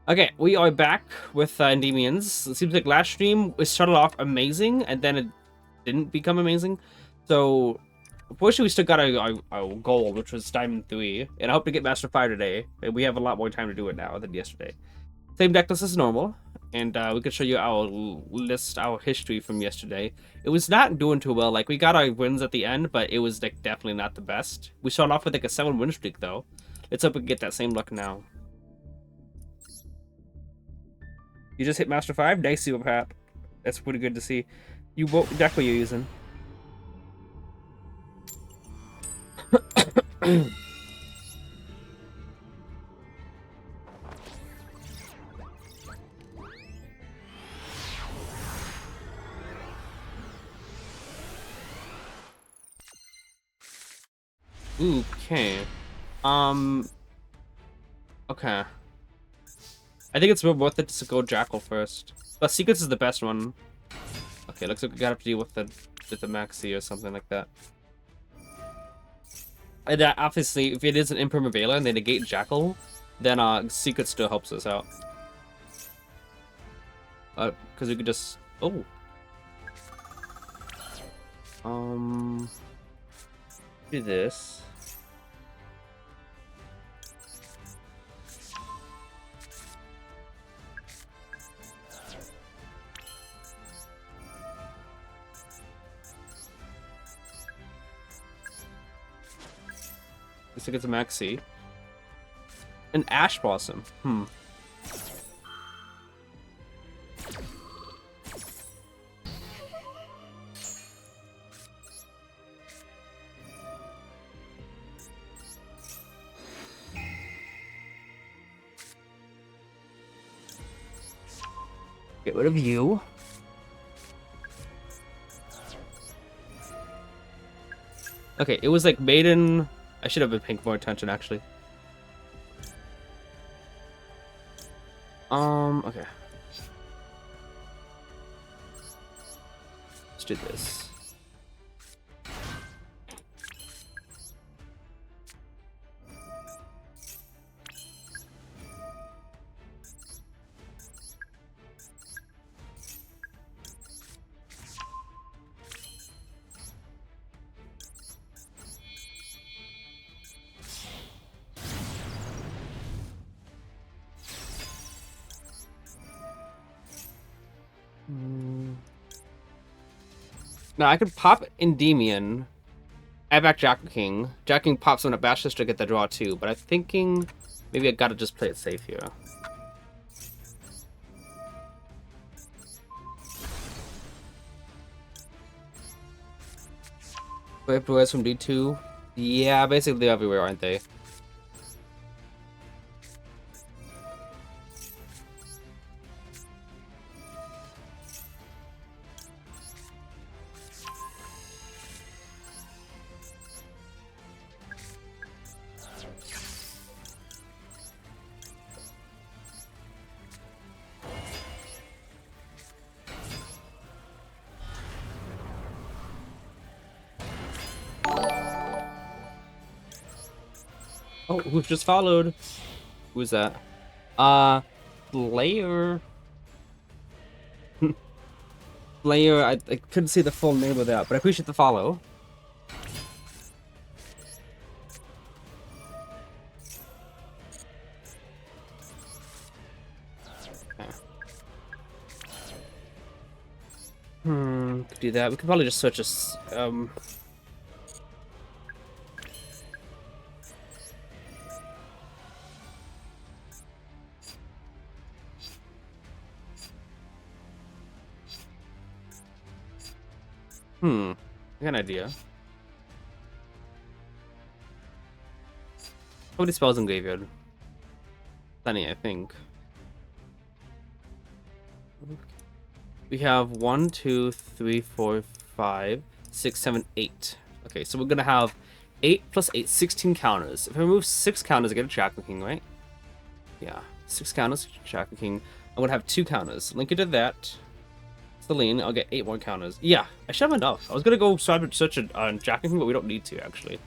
Okay, we are back with Endymions. It seems like last stream we started off amazing, and then it didn't become amazing. So, unfortunately, we still got a goal, which was Diamond 3, and I hope to get Master 5 today. And we have a lot more time to do it now than yesterday. Same deck list as normal, and we could show you our list, our history from yesterday. It was not doing too well. Like, we got our wins at the end, but it was like definitely not the best. We started off with like a 7-win streak, though. Let's hope we can get that same luck now. You just hit Master 5? Nice, Super Pat. That's pretty good to see. What deck were you using? Okay. Okay. I think it's worth it to go Jackal first. But Secrets is the best one. Okay, looks like we gotta have to deal with the Maxi or something like that. And obviously, if it is an Impermavela and they negate Jackal, then Secret still helps us out. Because we could just... Oh. Do this. Looks like it's a Maxi. An Ash Blossom. Get rid of you. Okay, it was like Maiden. I should have been paying more attention, actually. Okay. Let's do this. Now I could pop Endymion, add back Jack King. Jack King pops on a Bash District at the draw too, but I'm thinking maybe I gotta just play it safe here. Wait, boys from D2? Yeah, basically they're everywhere, aren't they? Oh, who's just followed? Who's that? Slayer. Slayer, I couldn't see the full name of that, but I appreciate the follow. Okay. Could do that. We could probably just switch us, I got an idea. How many spells in graveyard? Plenty, I think. We have 1, 2, 3, 4, 5, 6, 7, 8. Okay, so we're gonna have 8 plus 8, 16 counters. If I remove 6 counters, I get a Jackal King, right? Yeah, 6 counters, Jackal King. I'm gonna have 2 counters. Link it to that. Celine, I'll get 8 more counters. Yeah, I should have enough. I was gonna go search on Jackal King, but we don't need to, actually.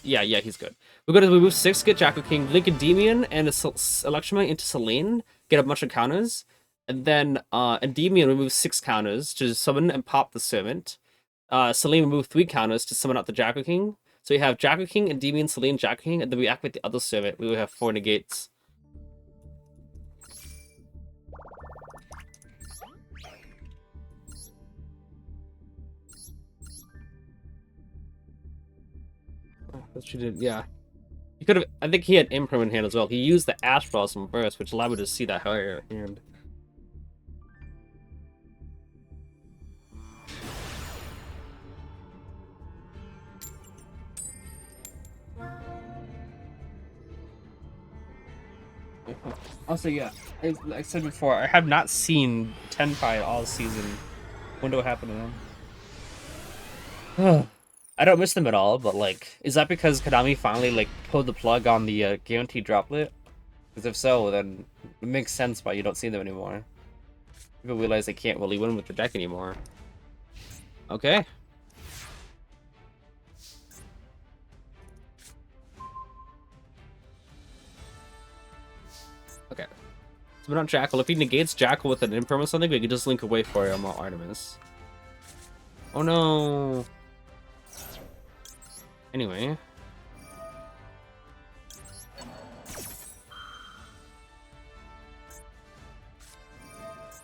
Yeah, he's good. We're gonna remove 6, get Jackal King, link Endymion and Electromite into Selene, get a bunch of counters, and then Endymion remove 6 counters to summon and pop the Servant. Selene remove 3 counters to summon out the Jackal King. So we have Jackal King, Endymion, Selene, Jackal King, and then we activate the other Servant. We will have 4 negates. That's what you did, yeah. He could have. I think he had Imperm in hand as well. He used the Ash Blossom first, which allowed me to see that higher hand. Also, yeah, like I said before, I have not seen Tenpai all season. Wonder what happened to them. I don't miss them at all, but like, is that because Konami finally like pulled the plug on the guaranteed droplet? Because if so, then it makes sense why you don't see them anymore. People realize they can't really win with the deck anymore. Okay. Okay. So we're not Jackal. If he negates Jackal with an Imperm or something, we can just link away for him or Artemis. Oh no. Anyway.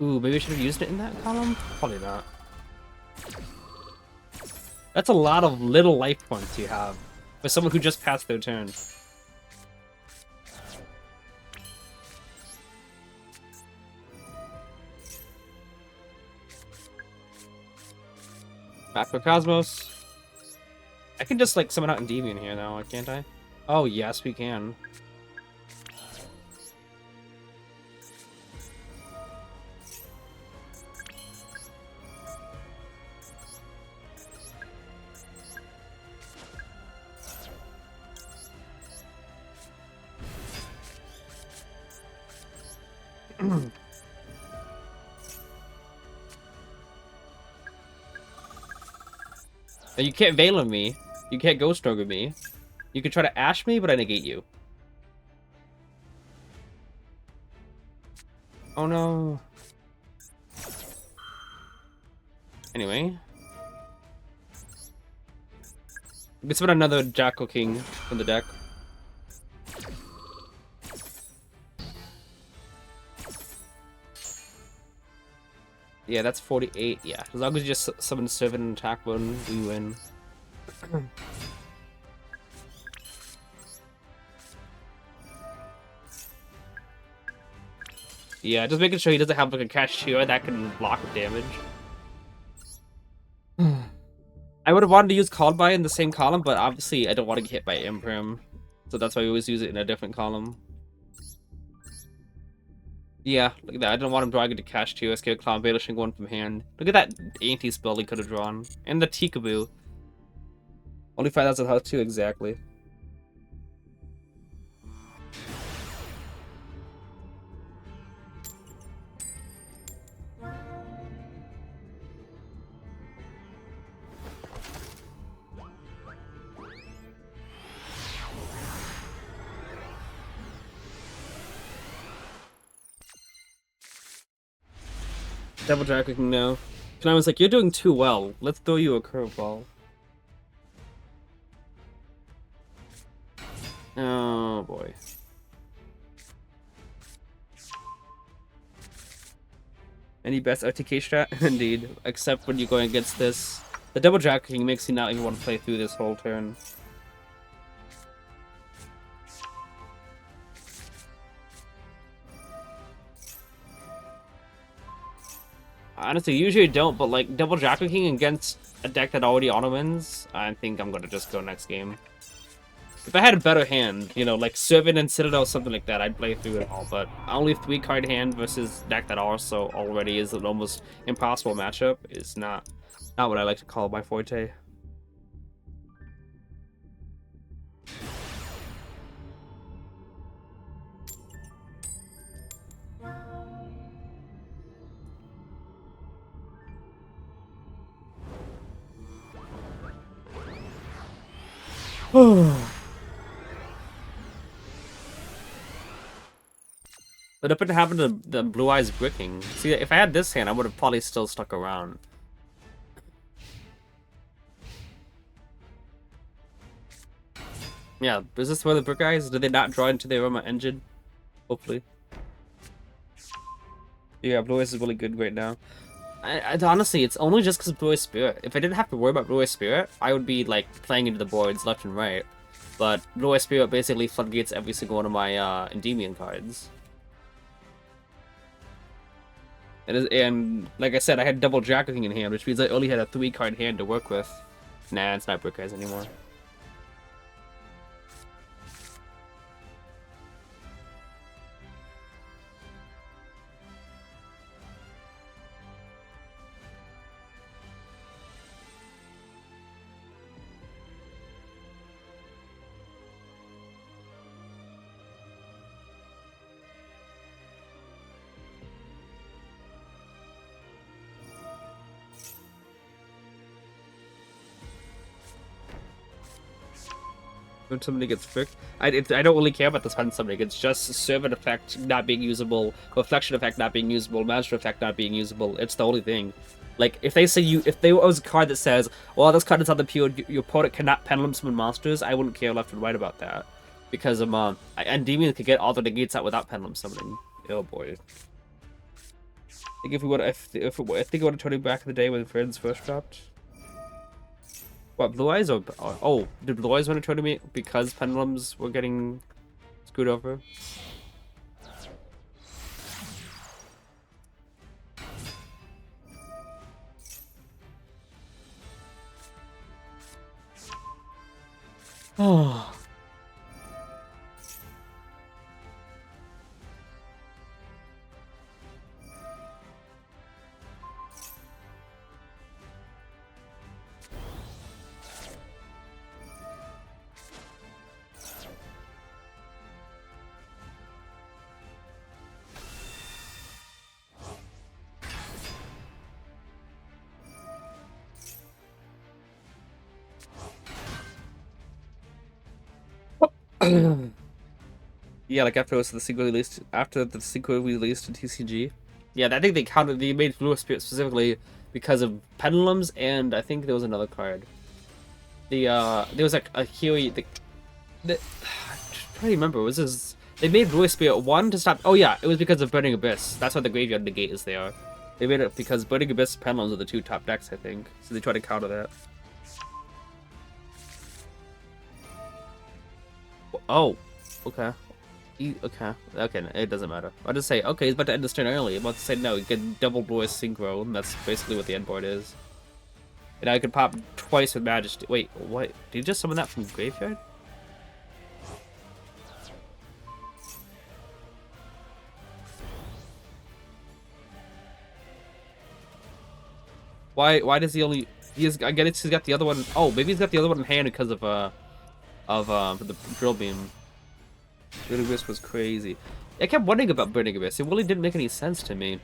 Ooh, maybe I should have used it in that column? Probably not. That's a lot of little life points you have for someone who just passed their turn. Macrocosmos. I can just like summon out Endymion here now, can't I? Oh yes, we can. You can't Veil on me. You can't Ghost Ogre me. You can try to Ash me, but I negate you. Oh no. Anyway. Let's put another Jackal King from the deck. Yeah, that's 48. Yeah, as long as you just summon 7 attack one, we win. Yeah, just making sure he doesn't have like a cashier that can block damage. I would have wanted to use Called By in the same column, but obviously I don't want to get hit by Imperm. So that's why we always use it in a different column. Yeah, look at that. I don't want him drawing into cash too. I scared Clown banishing one from hand. Look at that anti-spell he could have drawn. And the Tikaboo. Only 5,000 health too, exactly. Double Dragon now. And I was like, you're doing too well. Let's throw you a curveball. Oh boy. Any best RTK strat? Indeed. Except when you're going against this. The double Dragon makes you not even want to play through this whole turn. Honestly, usually don't, but like double Jackal King against a deck that already auto wins, I think I'm gonna just go next game. If I had a better hand, you know, like Servant and Citadel or something like that, I'd play through it all, but only 3-card hand versus deck that also already is an almost impossible matchup is not what I like to call my forte. What happened to happen to the Blue Eyes bricking? See, if I had this hand, I would have probably still stuck around. Yeah, is this where the Brick Eyes? Did they not draw into the Aroma engine? Hopefully. Yeah, Blue Eyes is really good right now. Honestly, it's only just because of Blue Eyes Spirit. If I didn't have to worry about Blue Eyes Spirit, I would be, like, playing into the boards left and right. But Blue Eyes Spirit basically floodgates every single one of my Endymion cards. And like I said, I had double Jacking in hand, which means I only had a 3-card hand to work with. Nah, it's not Brick Eyes anymore. When somebody gets bricked, I don't really care about the spend somebody. It's just servant effect not being usable, reflection effect not being usable, master effect not being usable. It's the only thing. Like if they say if there was a card that says, "Well, this card is on the field, your opponent cannot pendulum summon monsters," I wouldn't care left and right about that, because Endymion could get all the negates out without pendulum summoning. Oh boy. I think if we would, I think it would have told you back in the day when Friends first dropped. What, Blue Eyes or... Oh, did Blue Eyes want to try to me because pendulums were getting screwed over? Oh. Yeah, like after the sequel released, after the sequel released to TCG. Yeah, I think they made Blue Spirit specifically because of pendulums, and I think there was another card. There was like a Huey. I'm trying to remember. Was this? They made Blue Spirit 1 to stop. Oh yeah, it was because of Burning Abyss. That's why the graveyard negate is there. They made it because Burning Abyss and pendulums are the 2 top decks, I think. So they try to counter that. Oh, okay. Okay, it doesn't matter. I'll just say, okay, he's about to end this turn early. I'm about to say, no, you get double Blue Eyes Synchro, and that's basically what the end board is. And I could pop twice with Majesty. Wait, what? Did you just summon that from Graveyard? Why does he only... I guess he's got the other one... Oh, maybe he's got the other one in hand because of the Drill Beam. Burning Abyss was crazy. I kept wondering about Burning Abyss. It really didn't make any sense to me.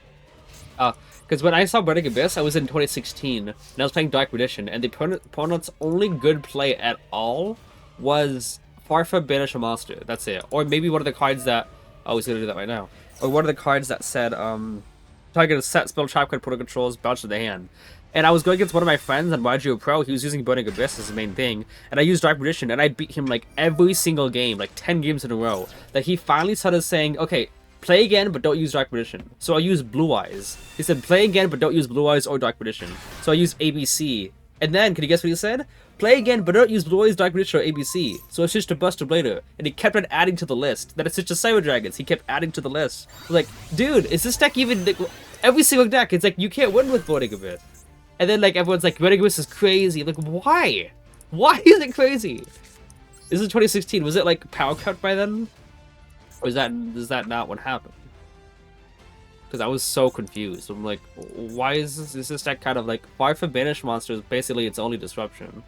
Because when I saw Burning Abyss, I was in 2016, and I was playing Dark Perdition, and the opponent's only good play at all was Farfa Banish a Monster. That's it. Or maybe one of the cards that... Oh, he's gonna do that right now. Or one of the cards that said, target a set spell trap card, opponent controls, bounce to the hand. And I was going against one of my friends on Yugioh Pro. He was using Burning Abyss as his main thing. And I used Dark Perdition, and I beat him like every single game, like 10 games in a row. That he finally started saying, okay, play again, but don't use Dark Perdition. So I used Blue Eyes. He said, play again, but don't use Blue Eyes or Dark Perdition. So I used ABC. And then, can you guess what he said? Play again, but don't use Blue Eyes, Dark Perdition, or ABC. So I switched to Buster Blader. And he kept on adding to the list. Then I switched to Cyber Dragons. He kept adding to the list. I was like, dude, is this deck even... Every single deck, it's like, you can't win with Burning Abyss. And then, like, everyone's like, Burning Abyss is crazy. Like, why? Why is it crazy? This is 2016. Was it, like, power cut by then? Or is that not what happened? Because I was so confused. I'm like, why is this deck kind of like... Far from Banish Monsters, basically its only disruption.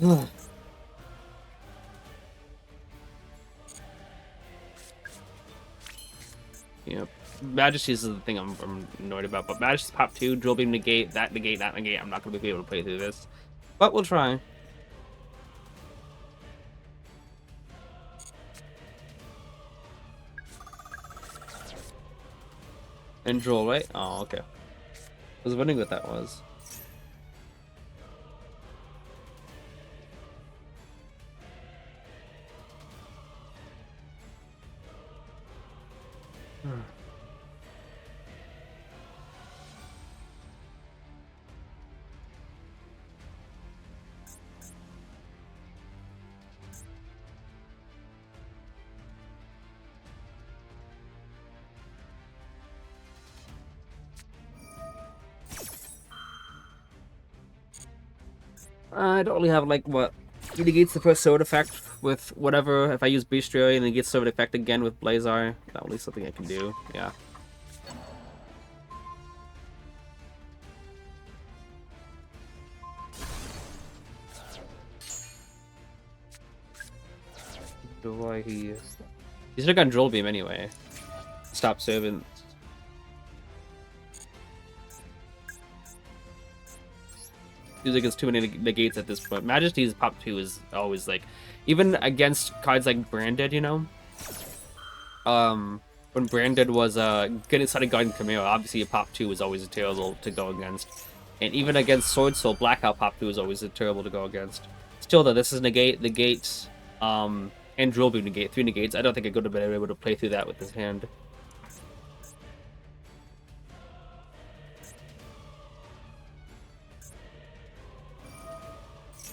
Okay. Yep. Majesty's is the thing I'm annoyed about, but Majesty's pop 2, Drill Beam negate, that negate, that negate. I'm not going to be able to play through this. But we'll try. And Drill, right? Oh, okay. I was wondering what that was. I don't really have, like, what? He negates the first sword effect with whatever. If I use Bestiary and then get sword effect again with Blazar, that would be something I can do. Yeah. He should have gotten Drill Beam anyway. Stop serving. Usually against too many negates at this point. Majesty's pop 2 is always like, even against cards like Branded, you know? When Branded was getting started guarding Camaro, obviously a pop 2 was always terrible to go against. And even against Sword Soul, Blackout pop 2 is always terrible to go against. Still though, this is negate, and Drill Beam negate, 3 negates. I don't think I could have been able to play through that with this hand.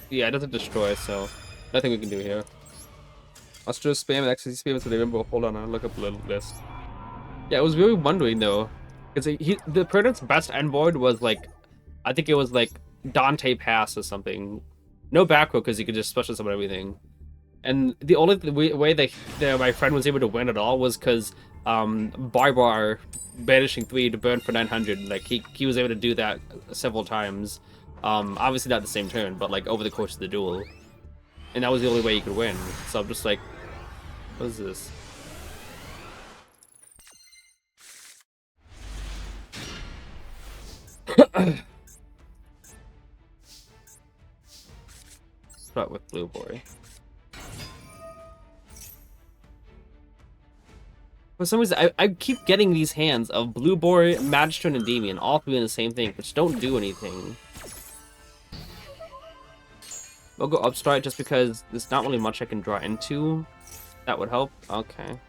Yeah, it doesn't destroy, so nothing we can do here. Let's just spam it, actually spam it so they remember. Hold on, I'll look up a little list. Yeah, I was really wondering though, because the opponent's best end board was like, I think it was like Dante Pass or something. No back row because you could just special summon everything. And the only way that my friend was able to win at all was because Barbar banishing 3 to burn for 900. Like he was able to do that several times. Obviously not the same turn, but like over the course of the duel. And that was the only way you could win. So I'm just like, what is this? Start with Blue Boy. For some reason, I keep getting these hands of Blue Boy, Magister, and Endymion, all 3 in the same thing, which don't do anything. We'll go Upstart just because there's not really much I can draw into. That would help. Okay.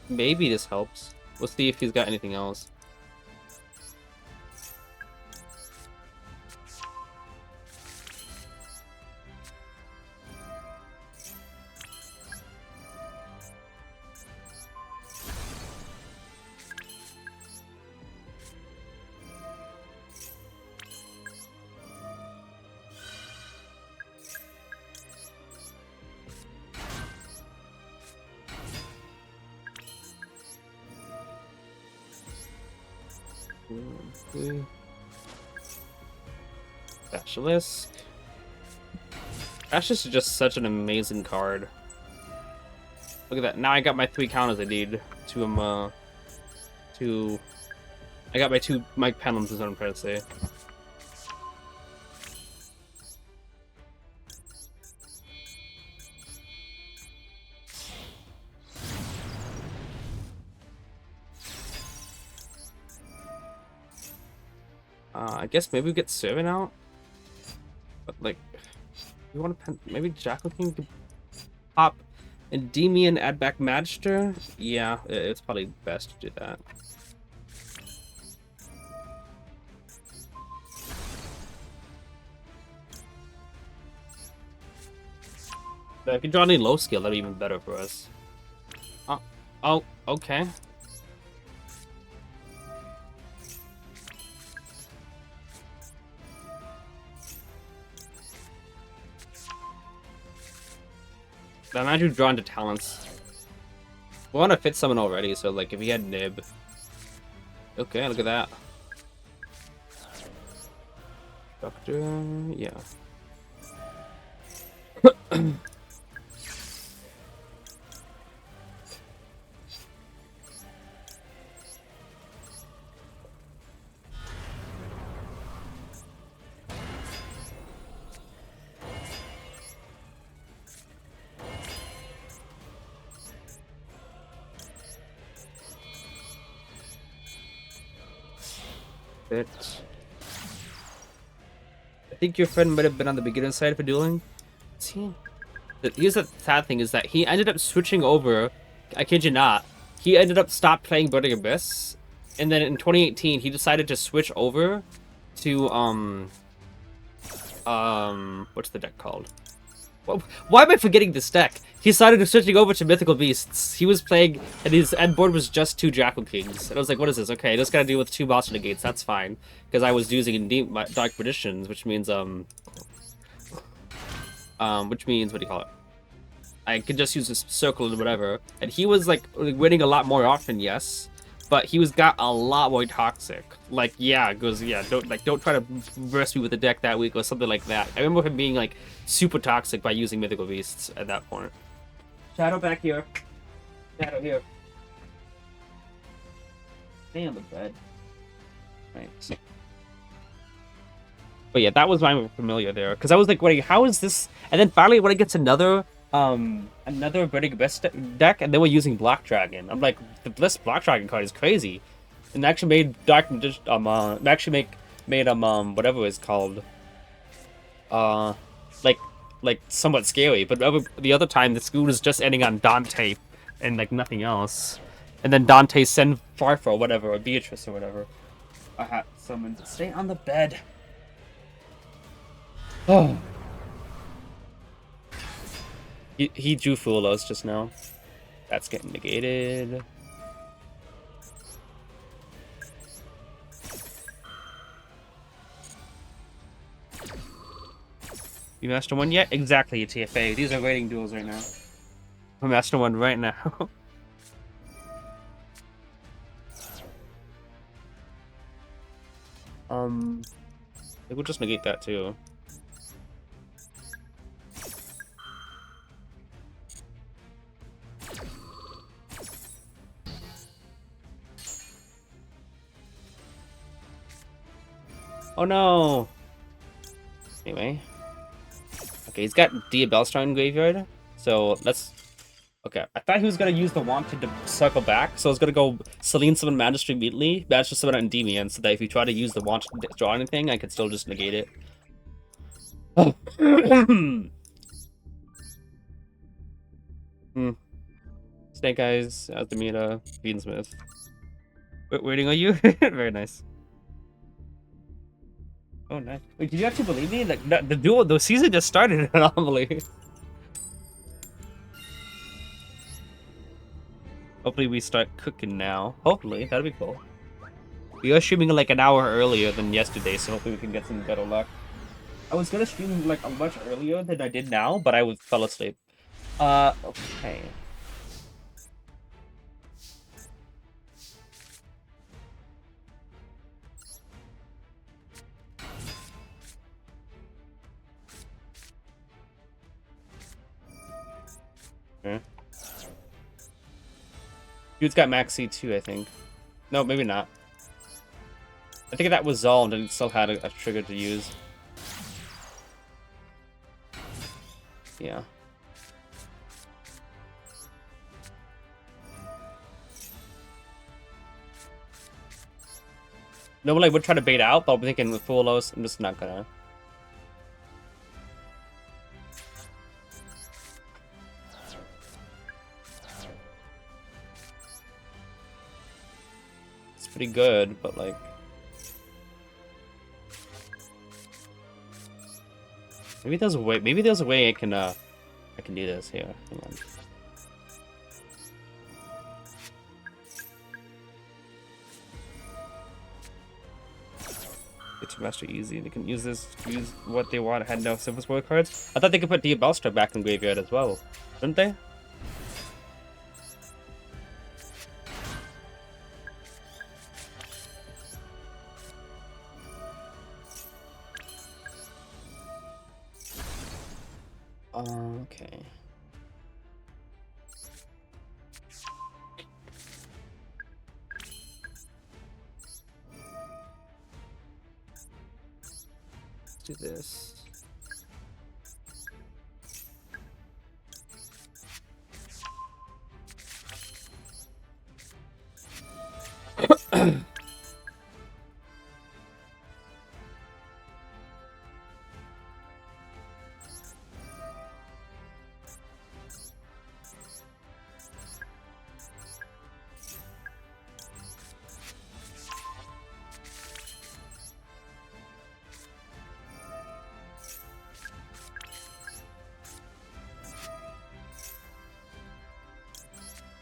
Maybe this helps. We'll see if he's got anything else. Basilisk. Basilisk is just such an amazing card. Look at that. Now I got my 3 counters I need to I got my 2 Mike Penlums is what I'm trying to say. I guess maybe we get Servant out, but like, we want to maybe Jackal King to pop Endymion, add back Magister. Yeah, it's probably best to do that. But if you draw any low skill, that'd be even better for us. Oh, okay. I imagine you've drawn to talents. We want to fit summon already, so like if he had Nib. Okay, look at that. Doctor, yeah. Bit. I think your friend might have been on the beginner side for dueling. See? Here's the sad thing is that he ended up switching over. I kid you not. He ended up stopped playing Burning Abyss, and then in 2018 he decided to switch over to what's the deck called? Why am I forgetting this deck? He decided to switching over to Mythical Beasts. He was playing, and his end board was just 2 Jackal Kings. And I was like, what is this? Okay, I just gotta deal with 2 Monster Negates. That's fine, because I was using Dark Magicians, which means what do you call it? I could just use this circle and whatever. And he was like winning a lot more often, yes, but he got a lot more toxic. Like, yeah, it goes, yeah, don't try to verse me with the deck that week or something like that. I remember him being like super toxic by using Mythical Beasts at that point. Shadow back here. Shadow here. Stay on the bed. Thanks. But yeah, that was my familiar there, because I was like, wait, how is this? And then finally, when it gets another Burning Abyss deck, and they were using Black Dragon. I'm like, the Bliss Black Dragon card is crazy, and actually made Dark Magician made whatever it's called, like somewhat scary. But the other time, the school was just ending on Dante and like nothing else, and then Dante send Farfa or whatever, or Beatrice or whatever. I had someone to stay on the bed. Oh. He drew Fulos just now. That's getting negated. You master 1 yet? Exactly, TFA. These are rating duels right now. I master 1 right now. We'll just negate that too. Oh no! Anyway. Okay, he's got Diabellstar in graveyard, so let's... Okay, I thought he was gonna use the Wanted to circle back, so I was gonna go Selene Summon Magistrate immediately, Magistrate Summon on Endymion, so that if you try to use the Wanted to draw anything, I could still just negate it. Oh. Snake Eyes, Asdamita, Beansmith. Waiting on you? Very nice. Oh, nice. Wait, did you actually believe me? Like, the season just started, anomaly. Hopefully we start cooking now. Hopefully, that'd be cool. We are streaming like an hour earlier than yesterday, so hopefully we can get some better luck. I was gonna stream like much earlier than I did now, but I fell asleep. Okay. Okay. Dude's got Max C2, I think. No, maybe not. I think that was Zolled and it still had a trigger to use. Yeah. Normally I would try to bait out, but I'm thinking with Fulos, I'm just not gonna. It's pretty good, but like... Maybe there's a way I can do this here. Hang on. Get to master easy. They can use this, use what they want. Had no simple spoiler cards. I thought they could put Diabellstar back in graveyard as well, didn't they? Okay. Let's do this.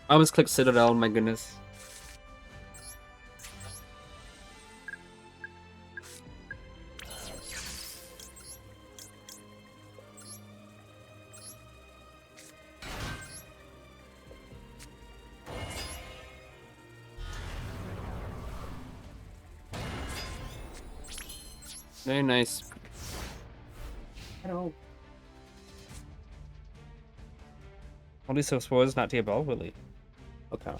I almost clicked Citadel, my goodness. Very nice. Hello. Only so spoilers, not TBL, really. Okay.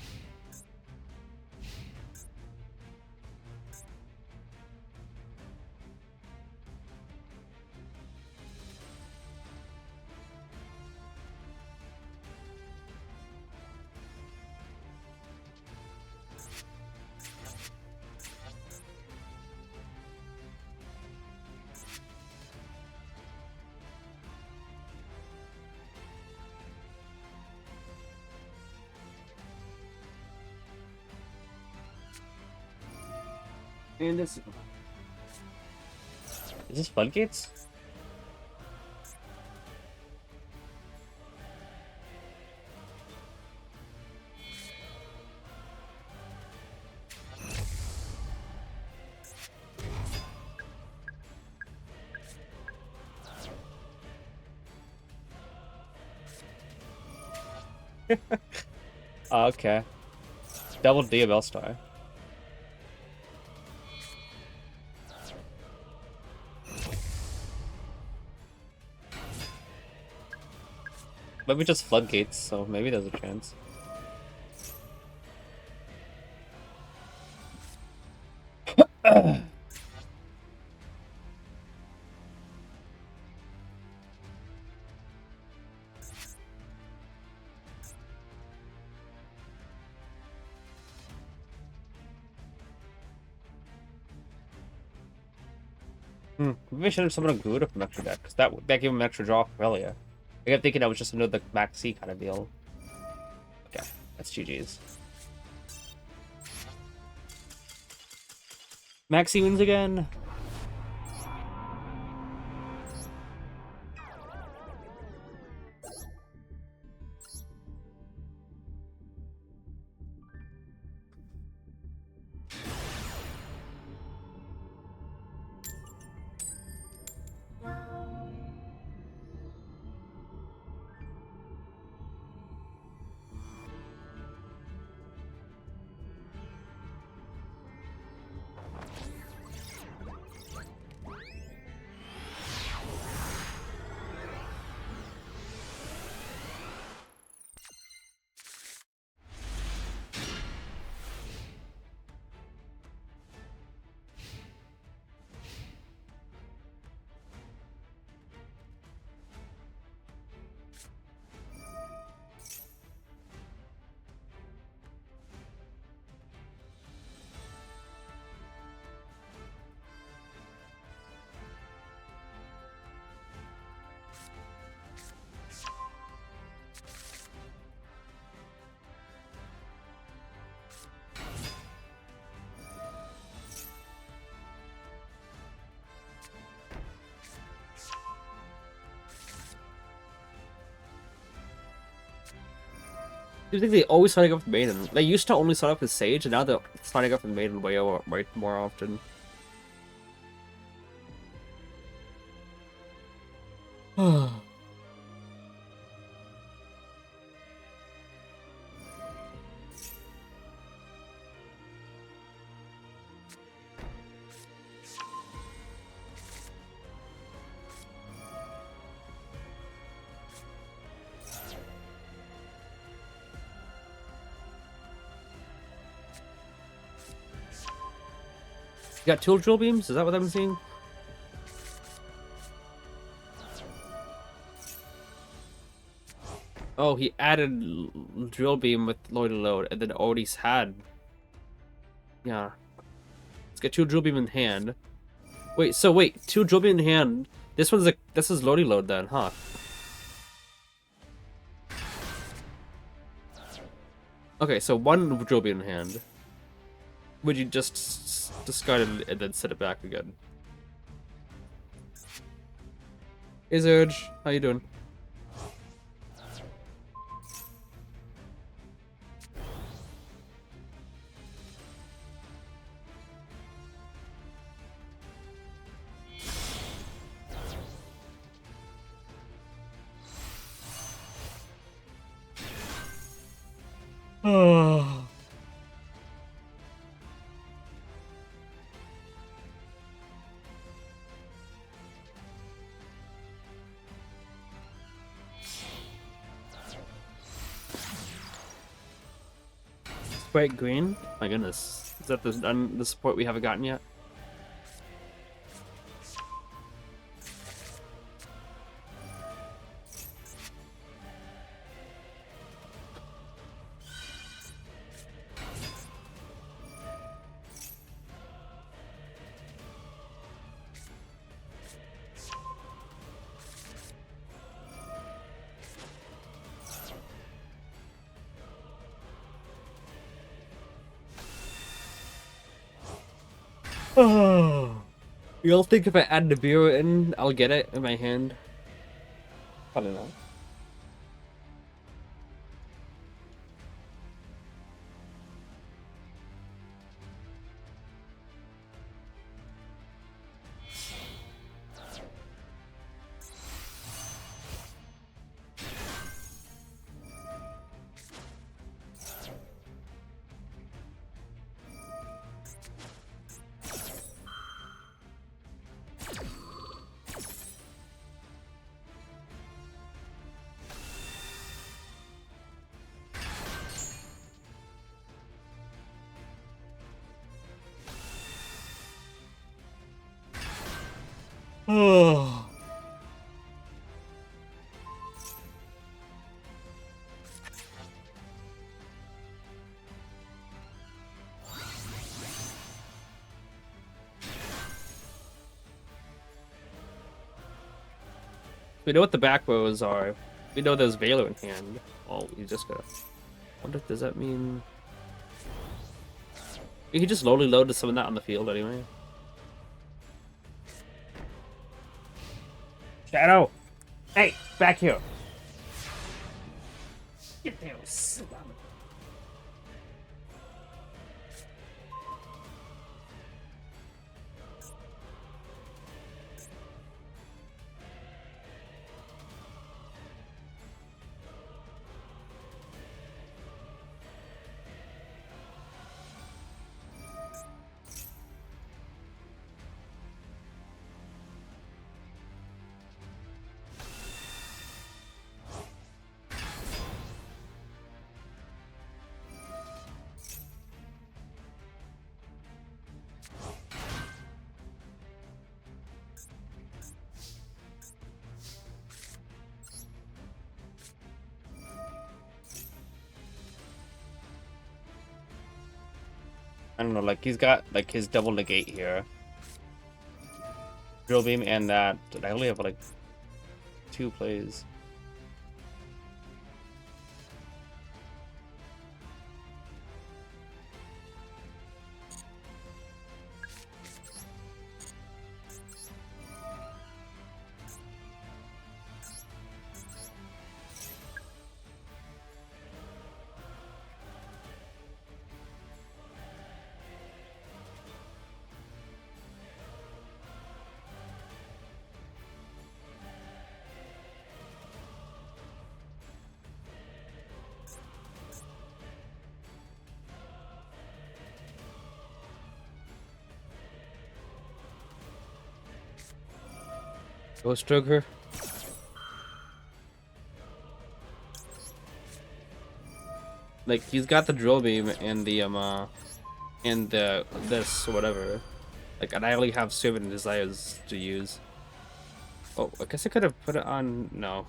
And this. Is this floodgates? Okay. Double DBL star. Maybe just floodgates, so maybe there's a chance. Maybe I should have summoned a Gouda from extra deck, because that gave him an extra draw for Relia. I kept thinking that was just another Max C kind of deal. Okay, that's GG's. Maxi wins again. I think they always starting up with Maiden. They used to only start up with Sage, and now they're starting up with Maiden way more often. got two drill beams? Is that what I'm seeing? Oh, he added drill beam with loaded load, and then already had. Yeah. Let's get two drill beam in hand. Wait, two drill beam in hand. This is loading load then, huh? Okay, so one drill beam in hand. Would you just discard it and then set it back again? Hey Zerge, how you doing? Oh. Sprite green? My goodness. Is that the support we haven't gotten yet? Oh. You'll think if I add Nibiru in, I'll get it in my hand? Probably not. Oh. We know what the back rows are. We know there's Veiler in hand. Oh, you just gotta. Wonder, does that mean you can just slowly load to summon that on the field anyway? Shadow! Hey, back here! Get there, sit down. I don't know, like he's got like his double negate here. Drill beam and that. I only have like 2 plays. Ghost Joker. Like he's got the drill beam and the this whatever. Like, and I only have 7 desires to use. Oh, I guess I could have put it on... No.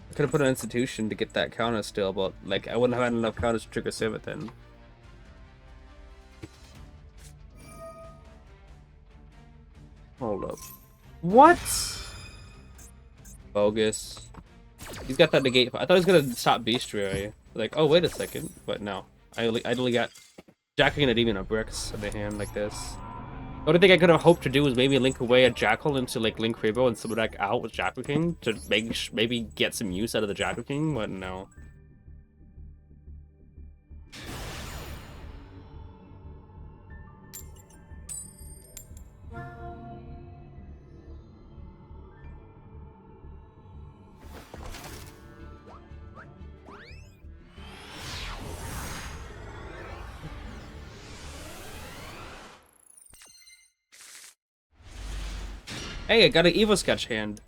I could have put an institution to get that counter still, but, like, I wouldn't have had enough counters to trigger Civet then. Hold up. What? Bogus. He's got that negate. I thought he was gonna stop Bestiary. Like, oh, wait a second. But no. I only got Jackal and Endymion on bricks in the hand like this. The only thing I could have hoped to do was maybe link away a Jackal into like Link Rebo and summon back out with Jackal King to maybe get some use out of the Jackal King, but no. Hey, I got an Evo Sketch hand.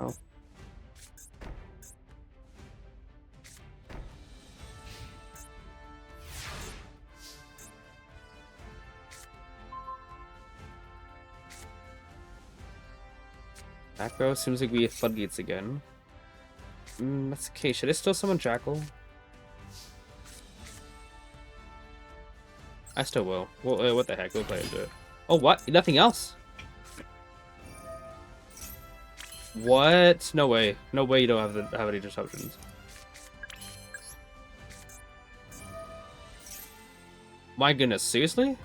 Oh. Macro seems like we have floodgates again. That's okay. Should I still summon Jackal? I still will. Well, what the heck? We'll play into it. Oh, what? Nothing else? What? No way. No way you don't have any disruptions. My goodness, seriously?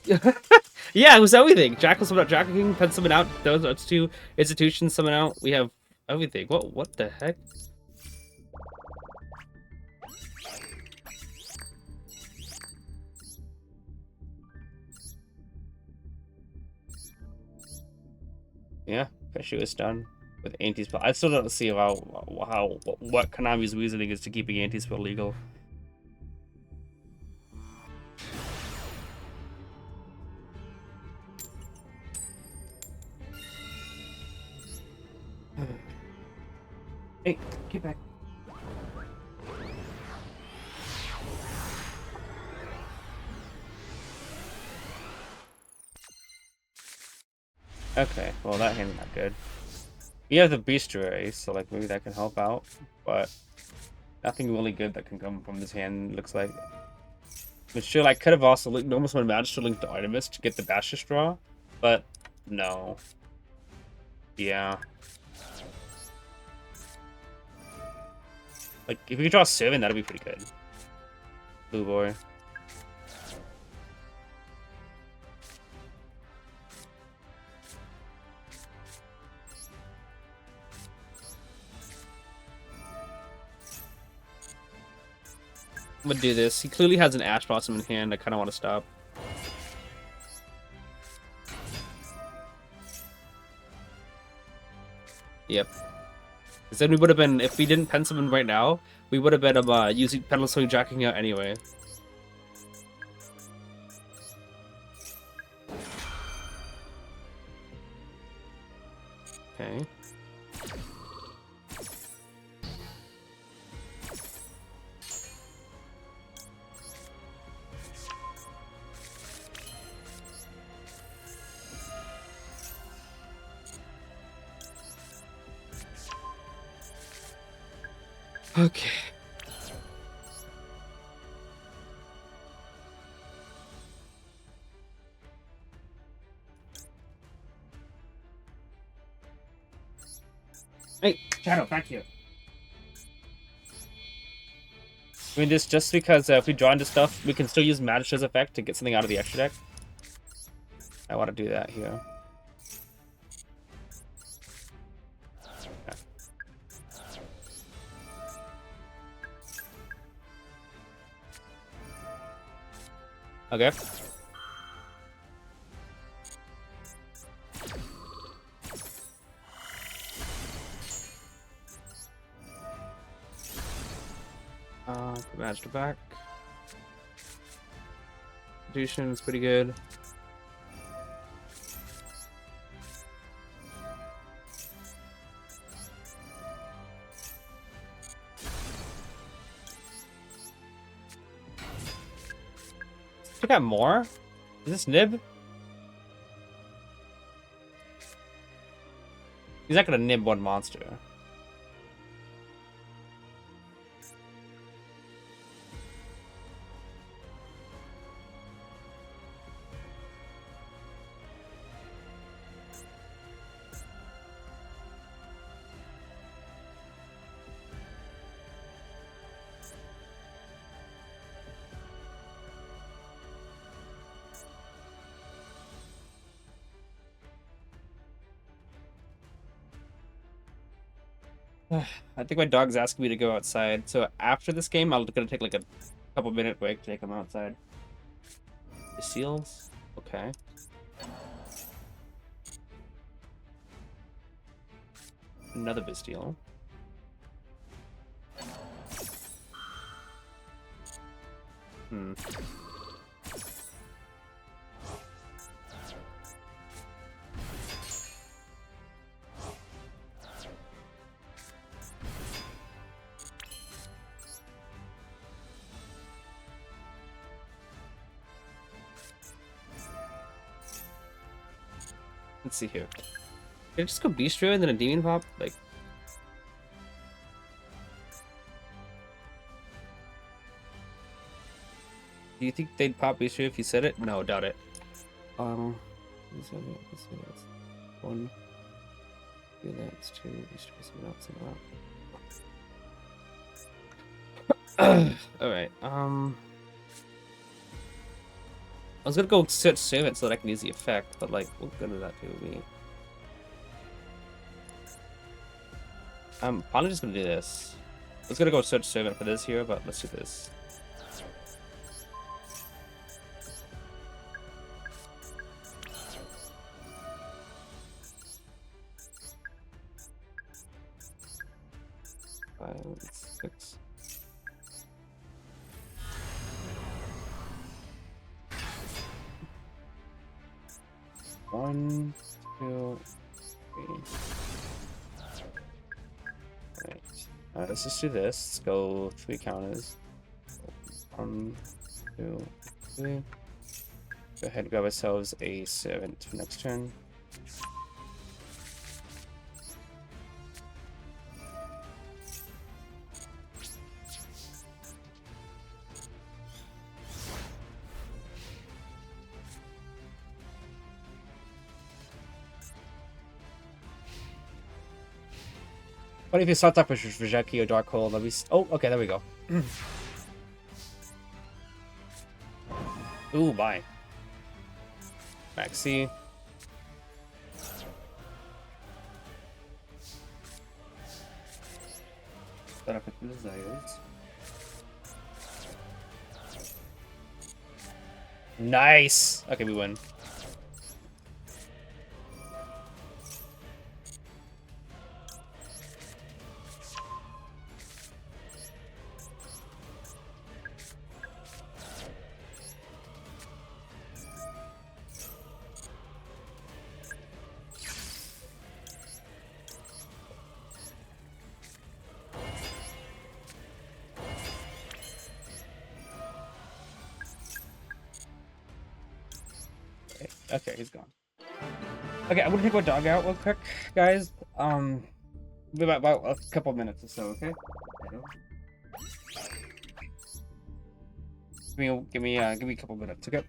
Yeah, it was everything. Jackal summon out Jackal King, Pen summon out, those 2 institutions summon out. We have everything. What the heck? Yeah, Fishu is done with anti-spell. I still don't see what Konami's reasoning is to keeping anti-spell legal. Hey, get back. Okay, well that hand's not good. We have the Bestiary, so like maybe that can help out, but nothing really good that can come from this hand, looks like. But sure, I could have also linked, almost managed to link the Artemis to get the Bashes draw, but no. Yeah. Like, if we could draw 7, that'd be pretty good. Blue boy. I'm gonna do this. He clearly has an Ash Blossom in hand. I kind of want to stop. Yep. Because then we would have been, if we didn't pen summon right now, we would have been using Pendulum Swing Jacking out anyway. Okay. Okay. Hey, Shadow, thank you. I mean, this just because if we draw into stuff, we can still use Magician's effect to get something out of the extra deck. I want to do that here. Okay. Match to back. Institution is pretty good. I got more? Is this Nib? He's not gonna nib one monster. I think my dog's asking me to go outside. So after this game, I'm gonna take like a couple minute break to take him outside. The seals? Okay. Another Bastille. Hmm. Let's see here. Can I just go Bistro and then a Demon Pop? Like, do you think they'd pop Bistro if you said it? No, doubt it. One. Do that. It's two. Bistro, someone else. All right. I was gonna go save it so that I can use the effect, but like, what good does that do me? I'm probably just gonna do this. I was gonna go search servant for this here, but let's do this. Five, 6. One, two, three. Alright, let's just do this. Let's go 3 counters. 1, 2, 3. Go ahead and grab ourselves a servant for next turn. What if you start off with Vajeki or Darkhold? Let me. Oh, okay, there we go. Ooh, bye. Maxi. Set up with desires. Nice! Okay, we win. Okay, he's gone. Okay, I'm gonna take my dog out real quick, guys. About a couple minutes or so, okay? Give me a couple minutes, okay?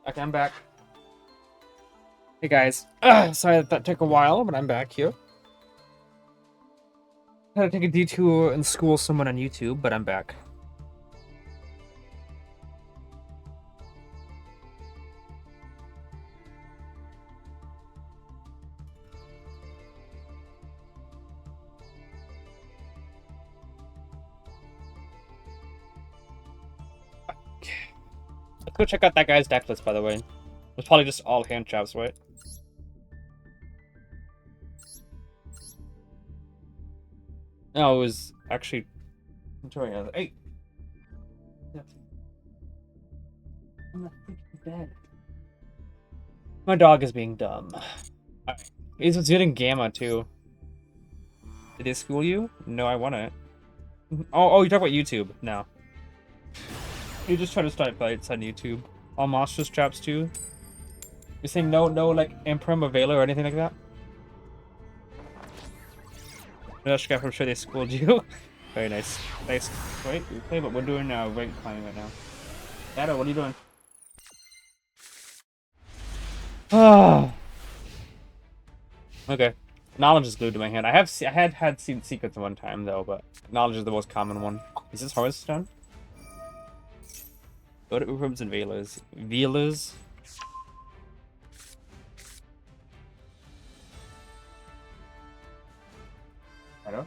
Okay, I'm back. Hey guys. Sorry that took a while, but I'm back here. I had to take a detour and school someone on YouTube, but I'm back. Let's go check out that guy's deck list, by the way. It's probably just all hand traps, right? No, it was actually... Hey! I'm not freaking dead. My dog is being dumb. He's getting Gamma, too. Did they school you? No, I want it. Oh, you talk about YouTube? No. You just try to start fights on YouTube. All monsters traps, too? You're saying no, like, Imperm or Vela or anything like that? No, I'm sure they schooled you. Very nice. Nice. Wait, we play, but we're doing rank climbing right now. Dado, what are you doing? Oh. Okay. Knowledge is glued to my hand. I had seen secrets one time though, but knowledge is the most common one. Is this Hearthstone? Go to Uhrums and Velas. Velas? Hello?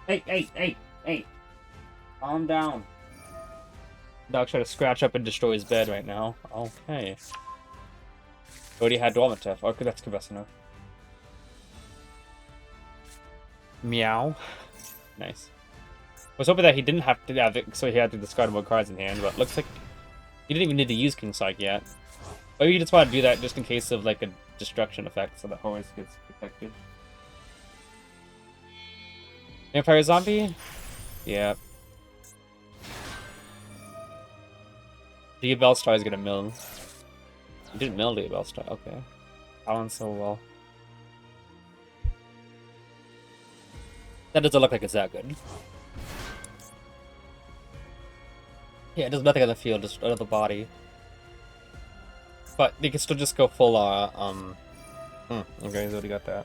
Hey! Calm down. Dog's trying to scratch up and destroy his bed right now. Okay. Already had Dormitef. Okay, that's good enough. Meow. Nice. I was hoping that he didn't have to have it, so he had to discard more cards in hand, but looks like he didn't even need to use King Psych yet. Or you just want to do that just in case of like a destruction effect, so the horse gets protected. Vampire Zombie? Yeah. The Bellstar is gonna mill. You didn't mill the Bellstar, okay. Balanced so well. That doesn't look like it's that good. Yeah, it does nothing on the field, just out of the body. But they can still just go full, okay, he's already got that.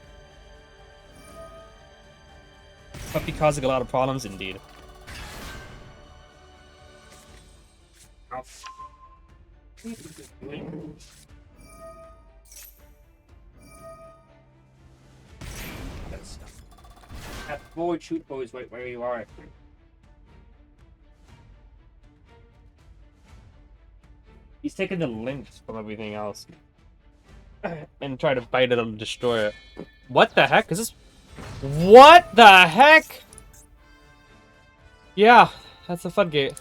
Puppy causing a lot of problems, indeed. That forward shoot boys right where you are. He's taking the links from everything else and try to bite it and destroy it. What the heck is this? What the heck? Yeah, that's a floodgate.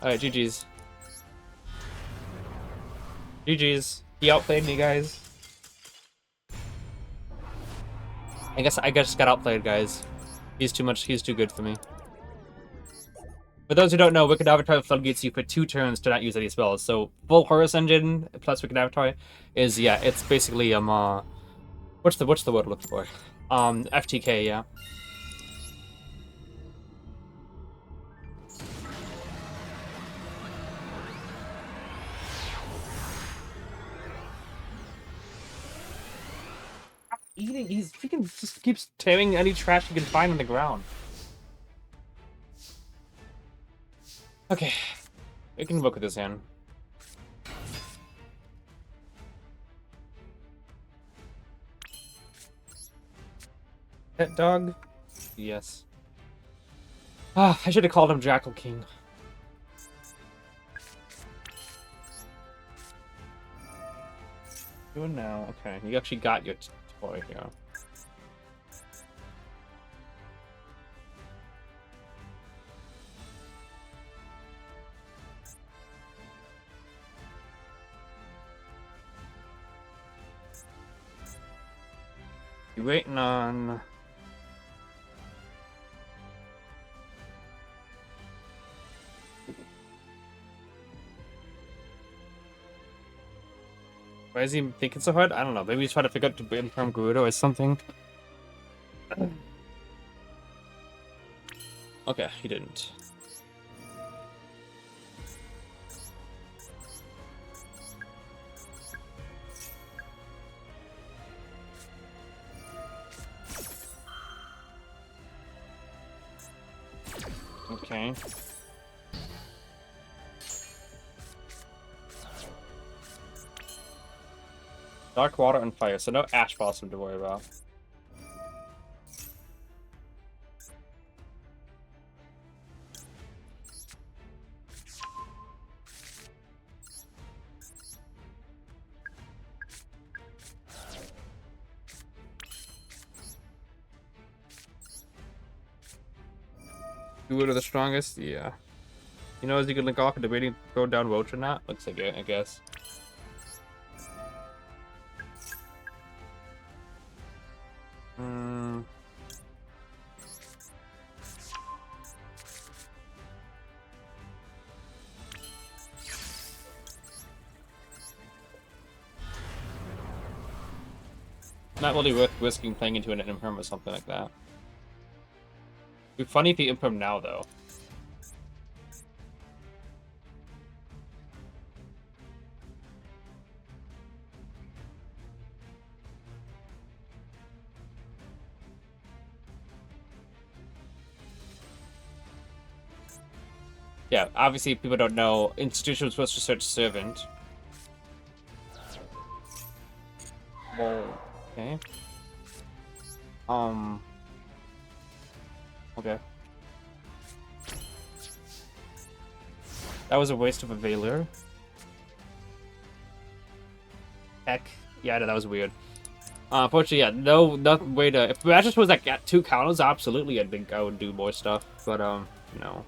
Alright, GG's. GG's. He outplayed me, guys. I guess got outplayed, guys. He's too good for me. For those who don't know, Wicked Avatar floodgates you for 2 turns to not use any spells. So full Horus Engine plus Wicked Avatar is, yeah, it's basically what's the word I'm looking for? FTK, yeah. He's freaking just keeps tearing any trash he can find on the ground. Okay, we can look at this hand. Pet dog? Yes. Ah, I should have called him Jackal King. Doing now. Okay, you actually got your toy here. You waiting on... Why is he thinking so hard? I don't know. Maybe he's trying to figure out to win from Gerudo or something. Okay, he didn't. Okay. Dark water and fire, so no ash blossom to worry about. Duel are the strongest? Yeah. You know, as you could link off and debating go down Roach or not? Looks like it, I guess. Not really worth risking playing into an Imperm or something like that. It'd be funny if you Imperm now, though. Yeah, obviously people don't know. Institution was supposed to search Servant. Whoa. Okay. Okay. That was a waste of a Veiler. Heck. Yeah, that was weird. Unfortunately, yeah, no way to... If Magic was like at 2 counters, absolutely I think I would do more stuff. But, no.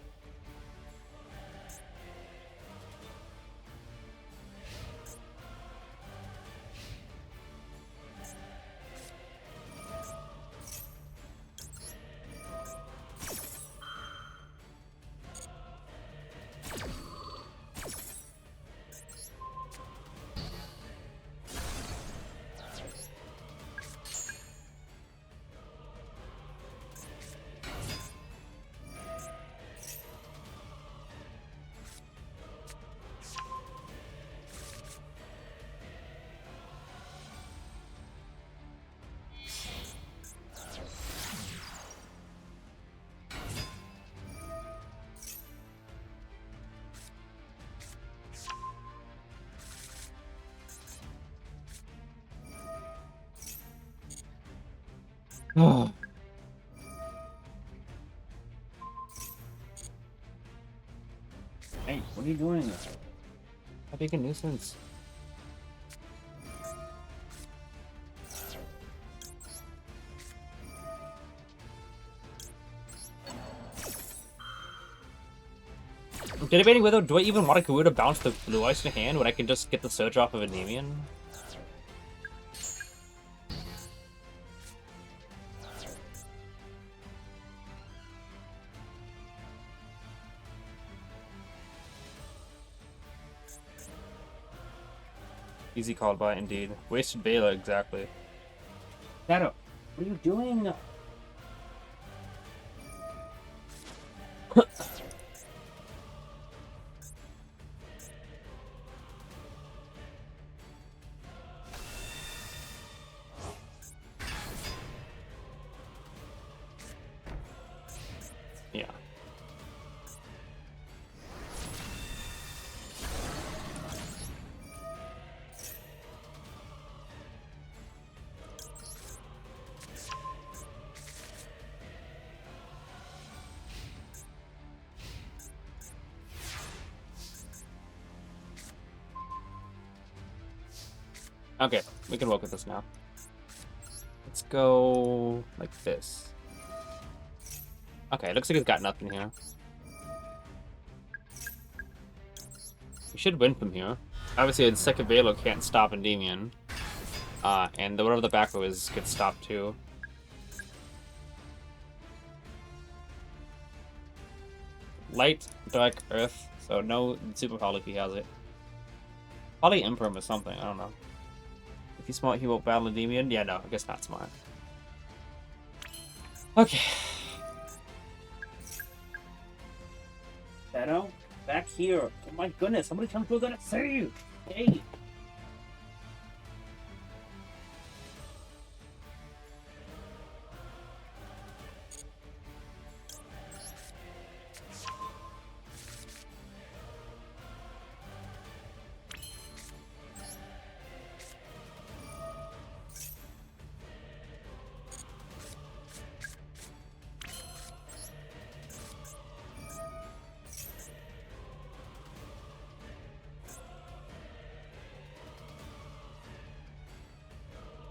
Oh. Hey, what are you doing? How big a nuisance? I'm debating whether do I even want to go to bounce the blue ice in hand when I can just get the surge off of Endymion. Easy called by, indeed. Wasted Bela, exactly. Shadow, what are you doing? Yeah. Okay, we can work with this now. Let's go like this. Okay, looks like he's got nothing here. We should win from here. Obviously, the second Velo can't stop Endymion. And whatever the back row is gets stopped too. Light, dark, earth. So no super power if he has it. Probably Imperm or something, I don't know. If he's smart, he won't battle Endymion. Yeah, no, I guess not smart. Okay. Shadow, back here. Oh my goodness, how many times we're gonna save? Hey.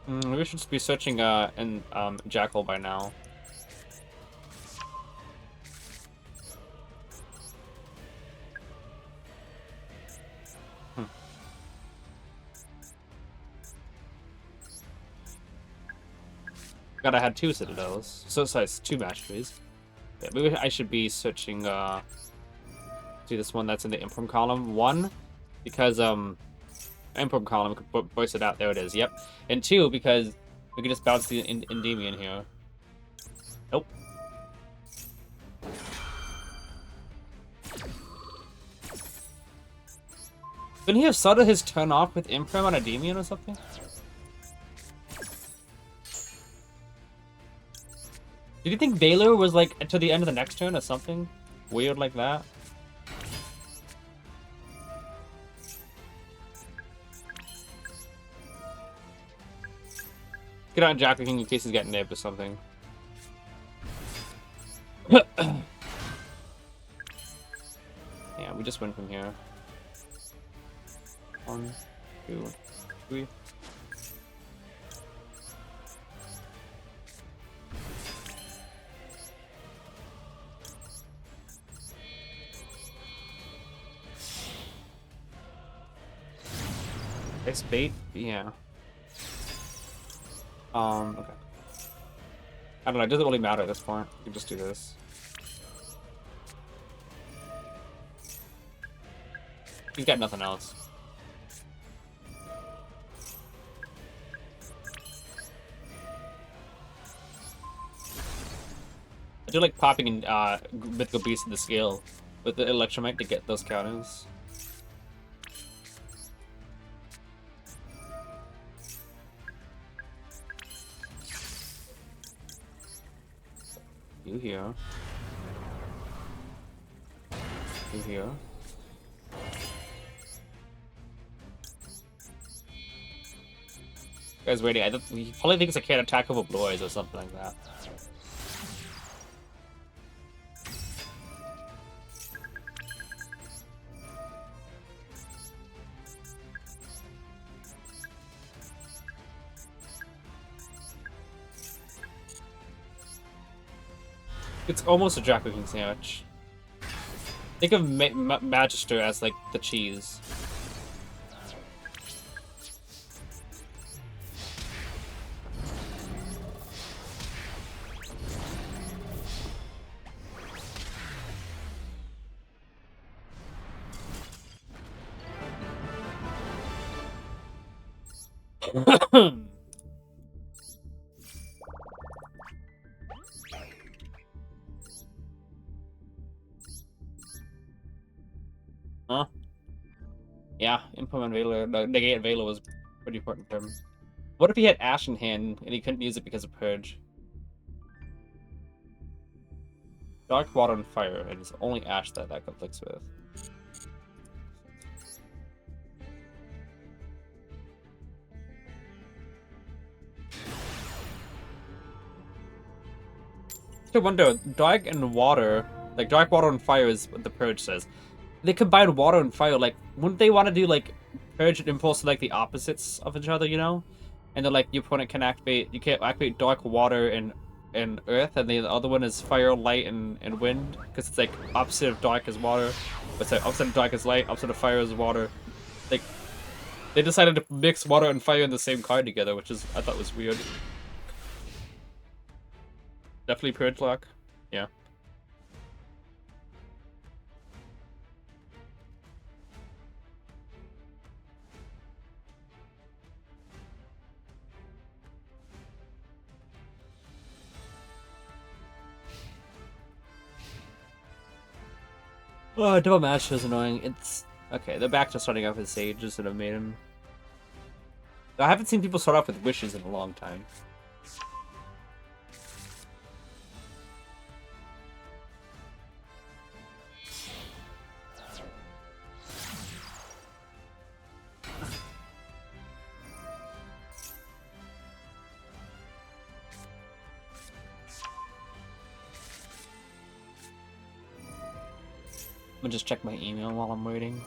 Maybe we should just be searching in Jackal by now. God, I had 2 citadels. So it's 2 masteries. Yeah, maybe I should be searching do this one that's in the Imprum column. 1, because Imprum column could voice it out. There it is. Yep. And 2, because we can just bounce the Endymion here. Nope. Couldn't he have started his turn off with Imprum on Endymion or something? Did you think Baylor was like until the end of the next turn or something weird like that? Get out Jack King in case he's getting nipped or something. Yeah, we just win from here. 1, 2, 3. Nice bait? Yeah. Okay. I don't know, it doesn't really matter at this point. We can just do this. He's got nothing else. I do like popping in Mythical Beast in the scale with the Electromite to get those counters. You here. You here. Guys, waiting. He probably thinks I can't attack over Blue Eyes or something like that. It's almost a Draco King sandwich. Think of Magister as like the cheese. Huh? Yeah, implement Veiler. No, negate Veiler was pretty important for him. What if he had Ash in hand and he couldn't use it because of Purge? Dark, Water, and Fire, and it's only Ash that conflicts with. I wonder, Dark and Water, like Dark, Water, and Fire is what the Purge says. They combine Water and Fire, like, wouldn't they want to do, like, Purge and Impulse like the opposites of each other, you know? And then, like, your opponent can activate, you can't activate Dark, Water, and Earth, and the other one is Fire, Light, and Wind, because it's, like, opposite of Dark is Water, but sorry, opposite of Dark is Light, opposite of Fire is Water. Like, they decided to mix Water and Fire in the same card together, which is, I thought was weird. Definitely Purge Lock. Yeah. Oh, double match is annoying. It's okay. They're back to starting off with Sages that have made him. I haven't seen people start off with Wishes in a long time. I'm gonna just check my email while I'm waiting.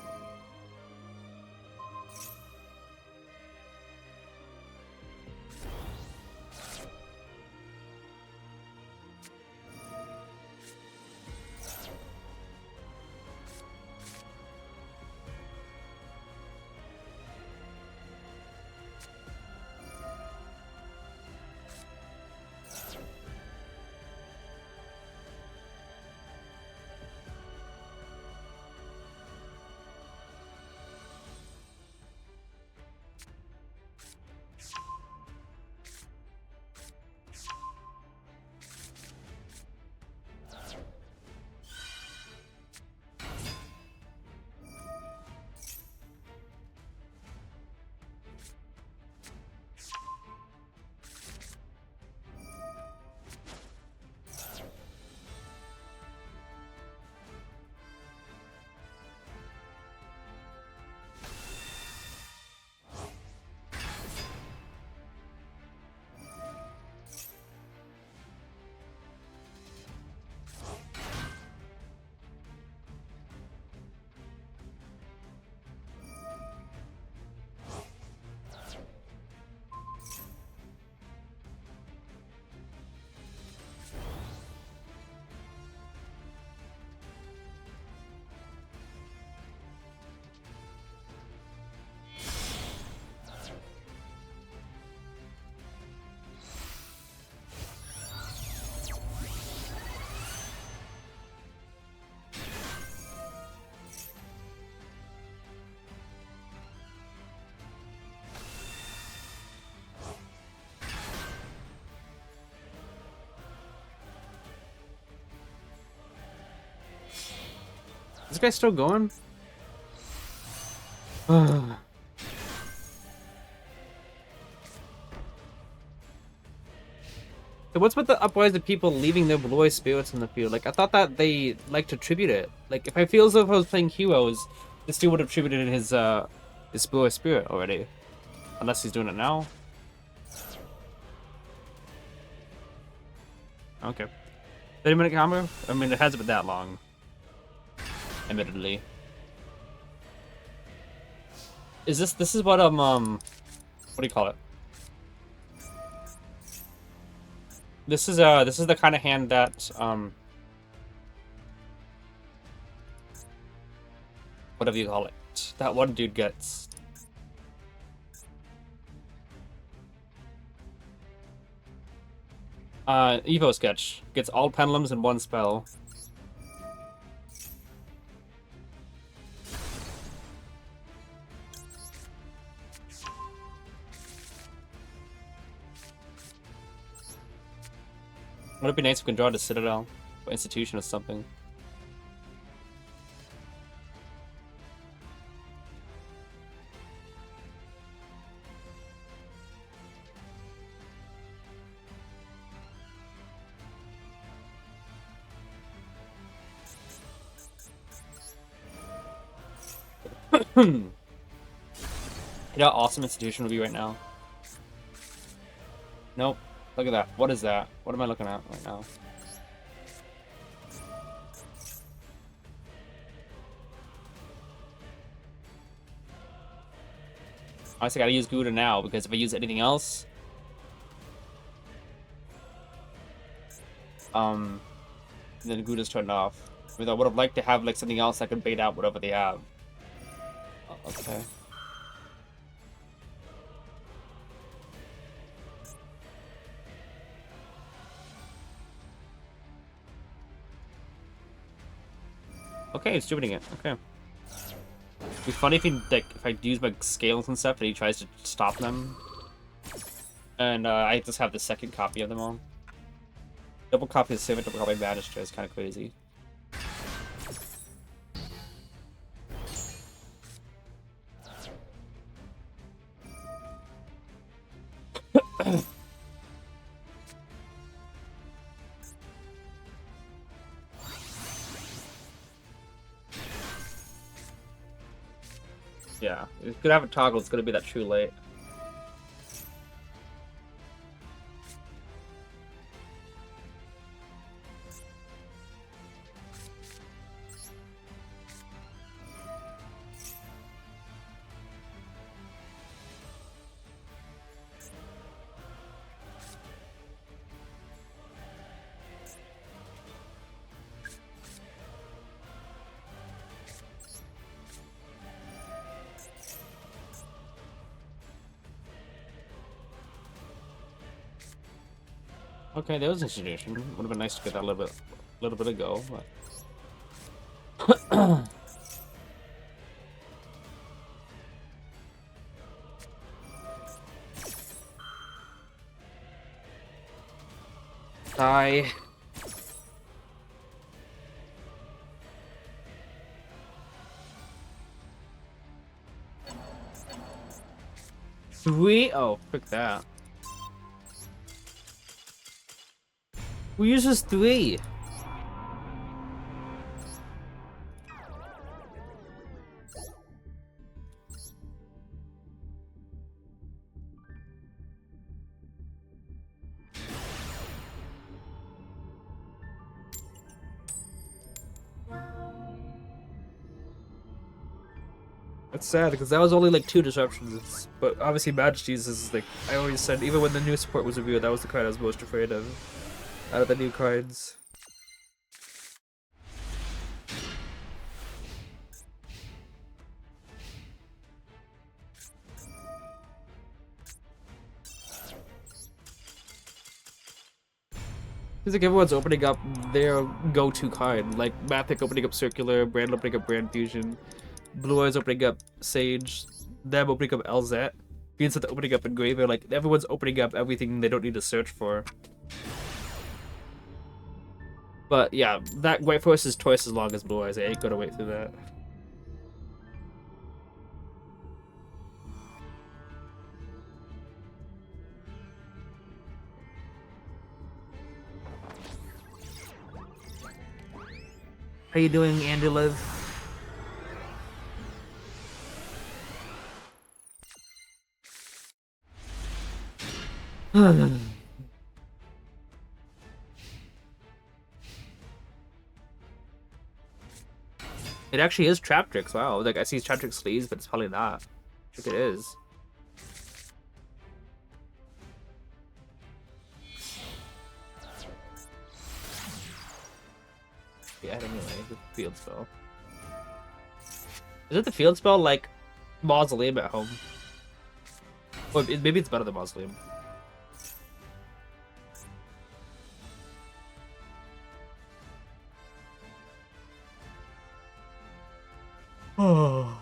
This guy's still going? So what's with the uprise of people leaving their blue spirits in the field? Like, I thought that they like to tribute it. Like, if I feel as if I was playing heroes, this dude would have tributed his blue spirit already. Unless he's doing it now. Okay. 30-minute combo? I mean, it hasn't been that long. Admittedly. This is what what do you call it? This is the kind of hand that whatever you call it, that one dude gets. Evo sketch gets all pendulums in one spell. Would it be nice if we can draw to Citadel or Institution or something? You know how awesome Institution would be right now? Nope. Look at that. What is that? What am I looking at right now? Honestly, I gotta use Gouda now, because if I use anything else... then Gouda's turned off. I mean, I would have liked to have like something else that could bait out whatever they have. Okay. Okay, it's distributing it. Okay. It'd be funny if he if I use my scales and stuff and he tries to stop them. And I just have the second copy of them all. Double copy of Civic, double copy of Magister is kind of crazy. Yeah, if you could have a toggle, it's gonna be that too late. Okay, there was Institution. Would have been nice to get that a little bit ago, but... Die. Three? Oh, frick that. Who uses 3? That's sad because that was only like 2 disruptions, but obviously Majesty's is like I always said. Even when the new support was reviewed, that was the card I was most afraid of out of the new cards. Seems like everyone's opening up their go-to card, like Mathic opening up Circular, Brand opening up Brand Fusion, Blue Eyes opening up Sage, them opening up LZ, Vincent opening up Engraver. Like everyone's opening up everything they don't need to search for. But yeah, that white forest is twice as long as blue eyes. I ain't gonna wait through that. How you doing, Anduliv? It actually is Traptrix. Wow, like I see Traptrix sleeves, but it's probably not. I think it is. Yeah, anyway, the field spell. Is it the field spell like Mausoleum at home? Well, maybe it's better than Mausoleum. Oh.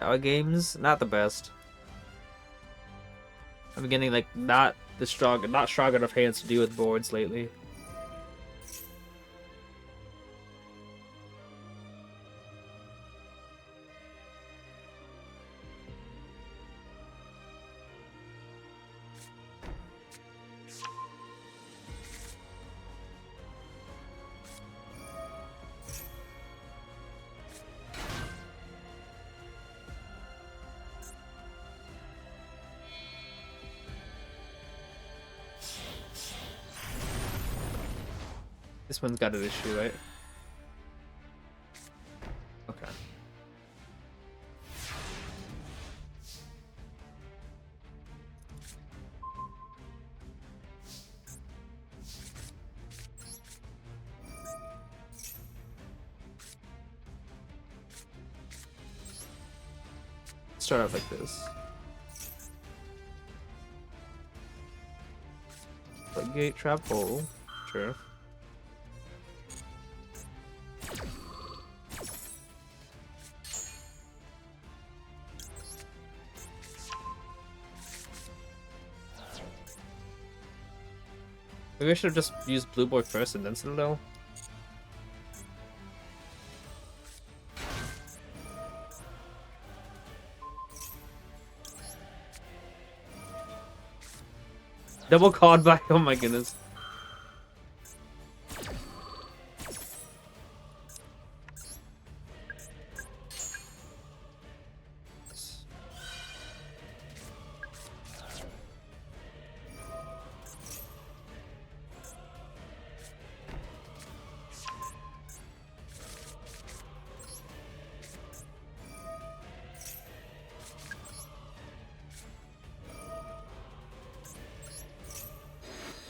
Our games, not the best. I'm getting like not strong enough hands to deal with boards lately. This one's got an issue, right? Okay. Start out like this. Gate trap hole. Sure. Maybe I should have just used Blue Boy first and then Citadel. Double card back, oh my goodness.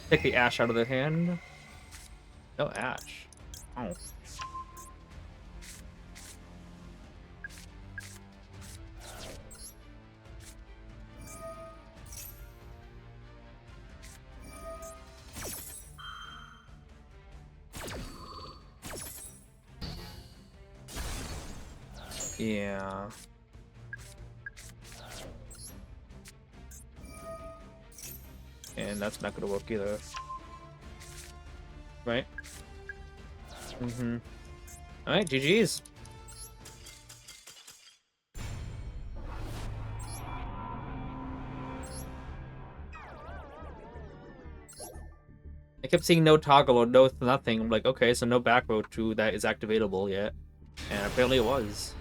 Take the ash out of the hand. No ash. Oh. Yeah. And that's not gonna work either. Right? Mm-hmm. Alright, GG's. I kept seeing no toggle or no nothing. I'm like, okay, so no back row 2 that is activatable yet. And apparently it was.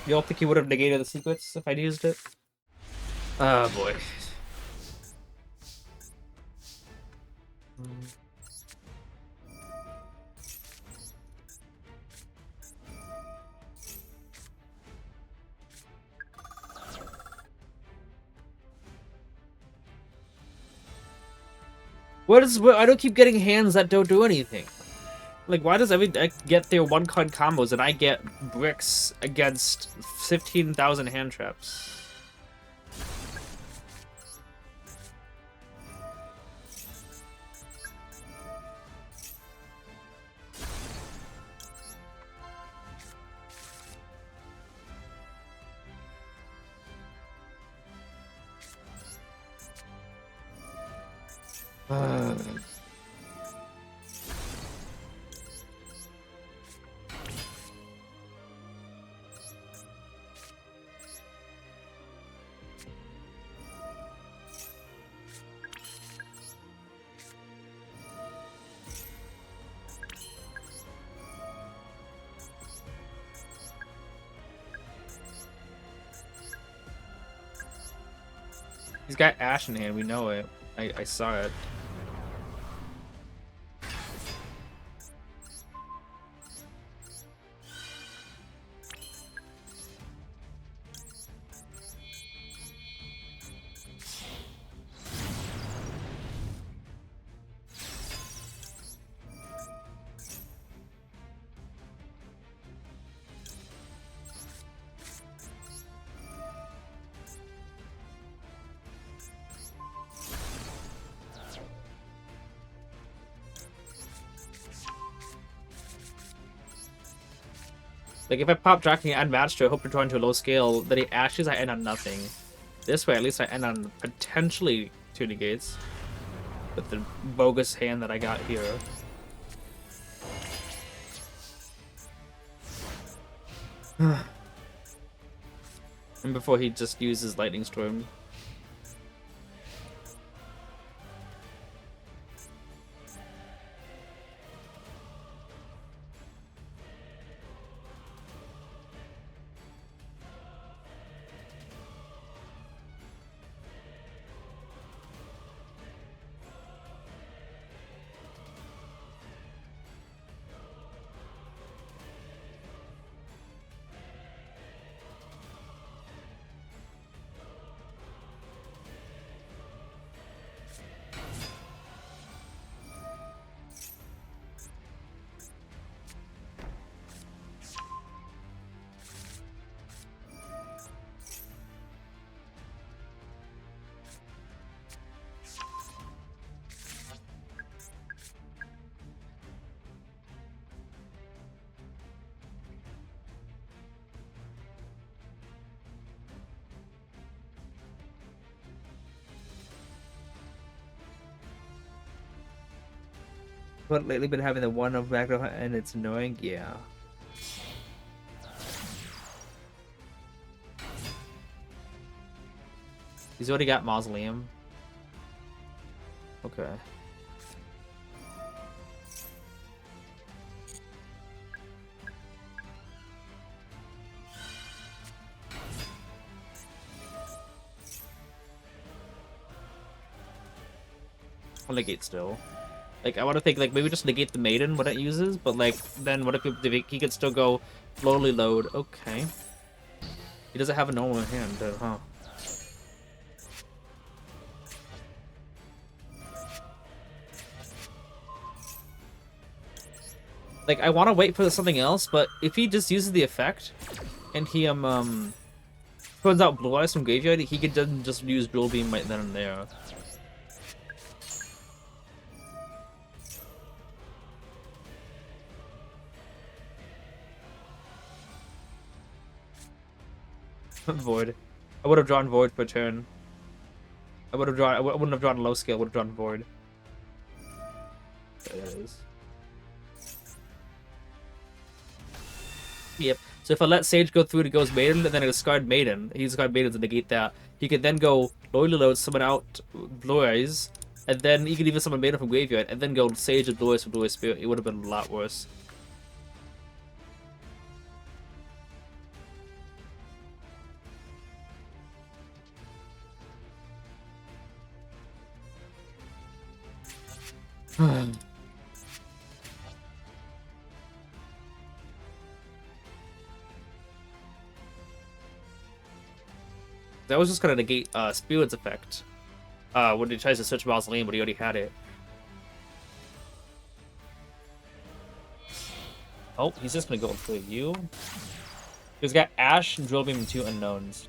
You don't think he would have negated the sequence if I'd used it? Oh boy. I don't keep getting hands that don't do anything. Like, why does I get their one-card combos and I get bricks against 15,000 hand traps? He's got Ash in hand. We know it. I saw it. Like, if I pop Draken and match to, I hope to draw into a low scale, then he Ashes, I end on nothing. This way, at least I end on potentially 2 negates. With the bogus hand that I got here. And before he just uses Lightning Storm. But lately been having the one of background and it's annoying, yeah. He's already got Mausoleum. Okay. I'll negate still. Like, I want to think, like, maybe just negate the Maiden, what it uses, but, like, then what if he could still go slowly load? Okay. He doesn't have a normal hand, huh? Like, I want to wait for something else, but if he just uses the effect, and he, turns out Blue Eyes from Graveyard, he could then just use Dual Beam right then and there. Void. I would have drawn Void per turn. I wouldn't have drawn low scale, I would have drawn Void. There it is. Yep. So if I let Sage go through, it goes Maiden, and then I discard Maiden. He discard Maiden to negate that. He could then go Loyally Load, summon out Blue Eyes, and then he could even summon Maiden from Graveyard, and then go Sage and Blue Eyes from Blue Eyes Spirit. It would have been a lot worse. That was just gonna negate Spirit's effect. When he tries to switch Mausoleum, but he already had it. Oh, he's just gonna go for you. He's got Ash, Drill Beam, and 2 unknowns.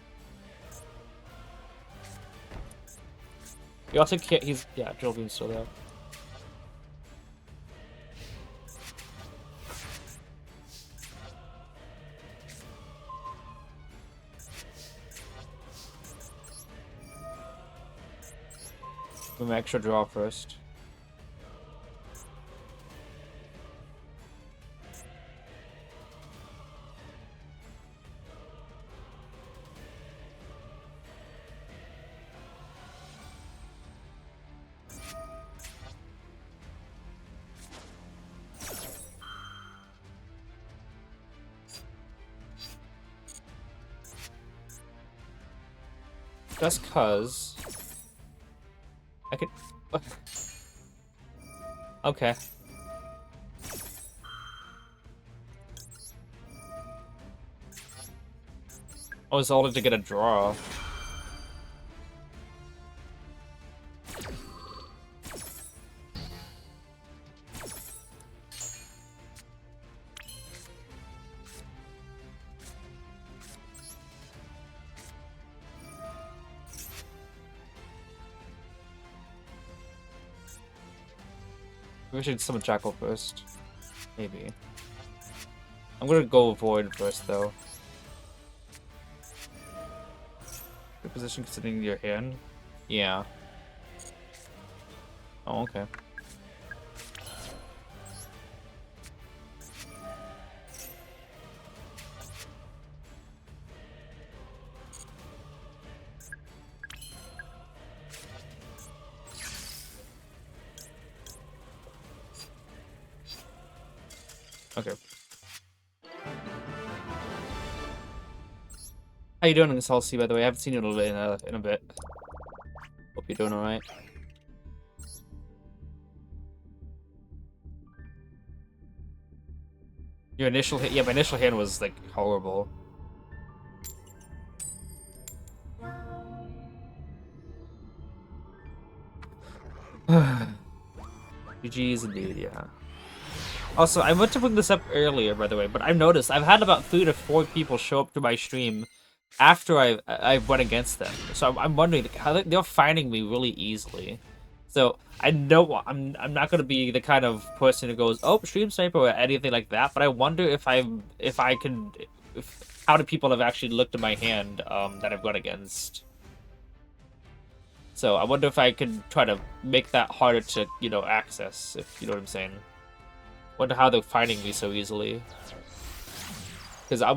He also can't. Yeah, Drill Beam's still there. Give him extra draw first. Just cause I could. Okay. I was ulted to get a draw. We should summon Jackal first. Maybe. I'm gonna go Void first, though. Good position considering your hand? Yeah. Oh, okay. Okay. How you doing, Miss Halsey, by the way? I haven't seen you in a bit. Hope you're doing alright. Your initial hit? Yeah, my initial hand was, like, horrible. GG's indeed, yeah. Also, I meant to bring this up earlier, by the way, but I've noticed I've had about 3 to 4 people show up to my stream after I went against them. So I'm wondering how they're finding me really easily. So I know I'm not gonna be the kind of person who goes, oh, stream sniper or anything like that. But I wonder if how do people have actually looked at my hand that I've gone against. So I wonder if I could try to make that harder to access, if you know what I'm saying. Wonder how they're finding me so easily. Because I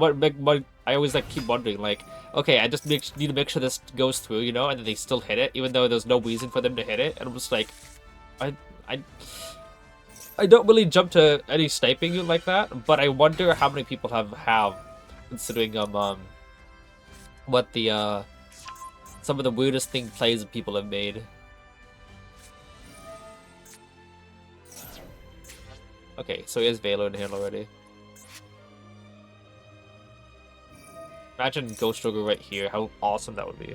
always keep wondering, like, okay, I just need to make sure this goes through, and then they still hit it, even though there's no reason for them to hit it. And I'm just like, I don't really jump to any sniping like that, but I wonder how many people have considering what the some of the weirdest plays people have made. Okay, so he has Velo in hand already. Imagine Ghost Ogre right here, how awesome that would be.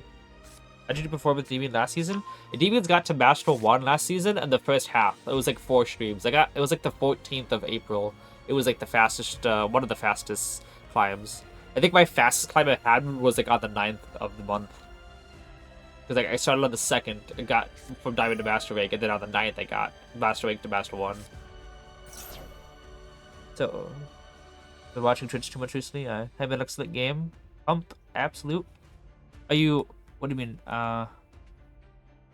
How did you perform with Endymion last season? Endymion's got to Master 1 last season, and the first half. It was like 4 streams. It was like the 14th of April. It was like the fastest, one of the fastest climbs. I think my fastest climb I had was like on the 9th of the month. Because I started on the 2nd and got from Diamond to Master Rank, and then on the 9th I got Master Rank to Master 1. So, been watching Twitch too much recently. Have an excellent game. Pump, absolute. Are you? What do you mean?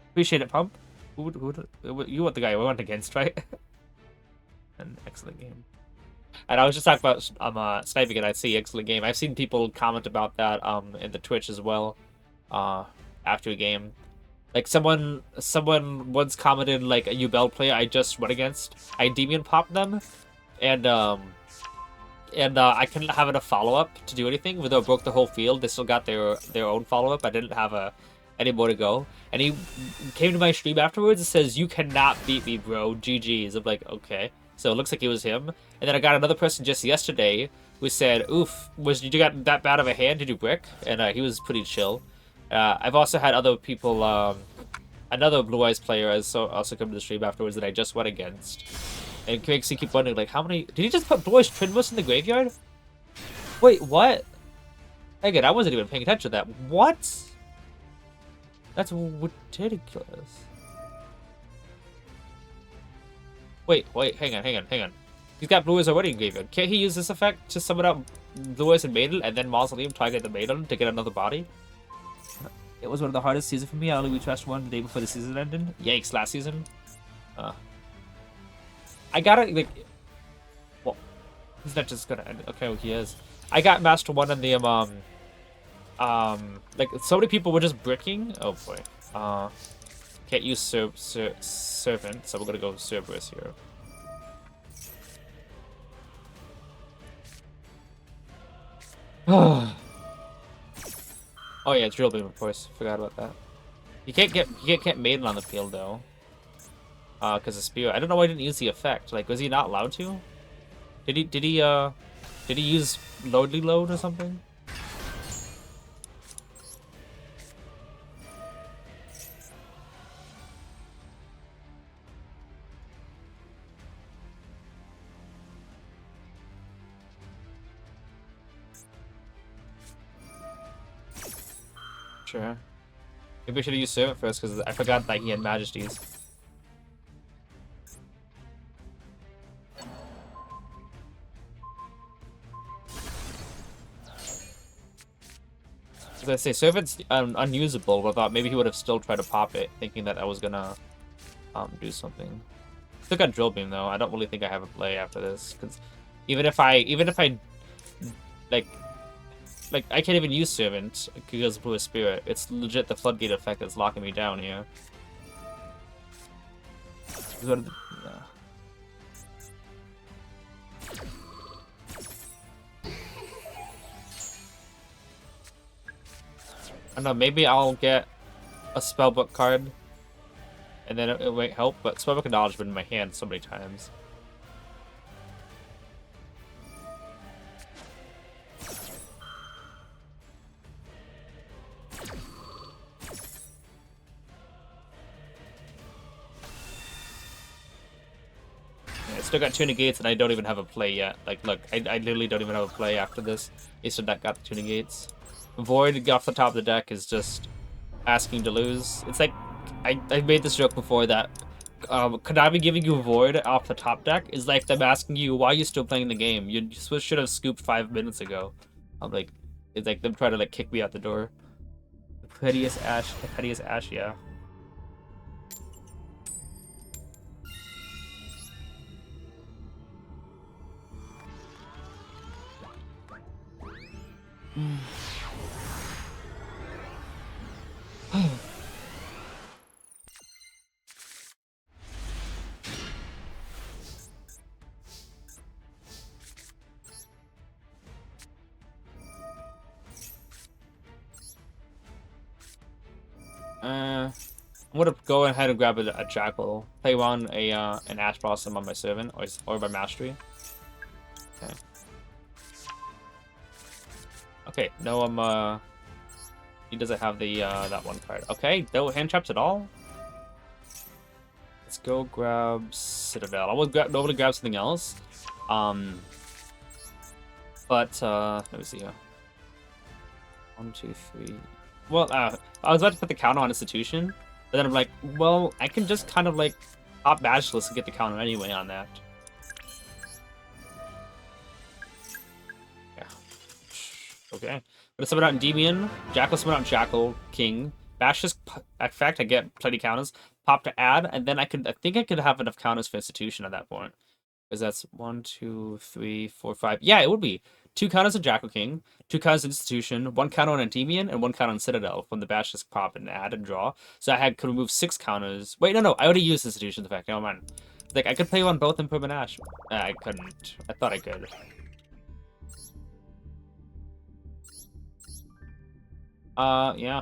Appreciate it, Pump. You want the guy we went against, right? An excellent game. And I was just talking about sniping, and I see excellent game. I've seen people comment about that in the Twitch as well. After a game, like someone once commented like a Yugioh player I just went against. I Endymion popped them. And I couldn't have enough follow-up to do anything. Even though I broke the whole field, they still got their own follow-up. I didn't have any more to go. And he came to my stream afterwards and says, "You cannot beat me, bro. GG's." I'm like, okay. So it looks like it was him. And then I got another person just yesterday who said, "Oof, you got that bad of a hand? Did you brick?" And he was pretty chill. I've also had other people. Another Blue Eyes player has also come to the stream afterwards that I just went against. And makes you keep wondering, like, how many... Did he just put Blue Eyes Trinmus in the graveyard? Wait, what? Again, I wasn't even paying attention to that. What? That's ridiculous. Wait, hang on. He's got Blue Eyes already in graveyard. Can't he use this effect to summon out Blue Eyes and Maiden, and then Mausoleum target the Maiden to get another body? It was one of the hardest seasons for me. I only retrashed one the day before the season ended. Yikes, last season. I gotta, like... Well, he's not just gonna end it. Okay, well, he is. I got Master 1 in the, like, so many people were just bricking. Oh, boy. Can't use Servant, so we're gonna go Cerberus here. Oh, Oh yeah, drill beam, of course. Forgot about that. You can't get maiden on the field though. Because of spear. I don't know why he didn't use the effect. Like, was he not allowed to? Did he use loadly load or something? Sure. Maybe I should have used Servant first because I forgot that he had Majesties. As I say, Servant's unusable, but I thought maybe he would have still tried to pop it, thinking that I was gonna do something. Still got Drill Beam though. I don't really think I have a play after this because even if I like I can't even use Servant because of Blue Spirit. It's legit the Floodgate effect that's locking me down here. I don't know, maybe I'll get a Spellbook card, and then it won't help, but Spellbook and Knowledge have been in my hand so many times. I still got 2 negates, and I don't even have a play yet. Like, look, I literally don't even have a play after this. Ace deck got the 2 negates. Void off the top of the deck is just asking to lose. It's like, I made this joke before that Konami giving you Void off the top deck is like them asking you, why are you still playing the game? You should have scooped 5 minutes ago. I'm like, it's like them trying to like kick me out the door. The pettiest Ash, yeah. I'm gonna go ahead and grab a Jackal. Play on an Ash Blossom on my Servant or by Mastery. Okay. Okay, no, he doesn't have the that one card. Okay, no hand traps at all. Let's go grab Citadel. I will nobody grab something else. But let me see here. 1, 2, 3. Well, I was about to put the counter on Institution, but then I'm like, well, I can just kind of like pop Magicless and get the counter anyway on that. Yeah. Okay. But summon out Endymion, Jackal summon out Jackal, King. Bash just fact I get plenty counters. Pop to add, and then I think I could have enough counters for Institution at that point. Because that's 1, 2, 3, 4, 5. Yeah, it would be 2 counters of Jackal King, 2 counters of Institution, 1 counter on Endymion, and 1 counter on Citadel from the Bash just pop and add and draw. So I could remove 6 counters. Wait, no, I already used Institution's effect. Never mind. Like I could play on both Impermanent Ash. I couldn't. I thought I could. Yeah.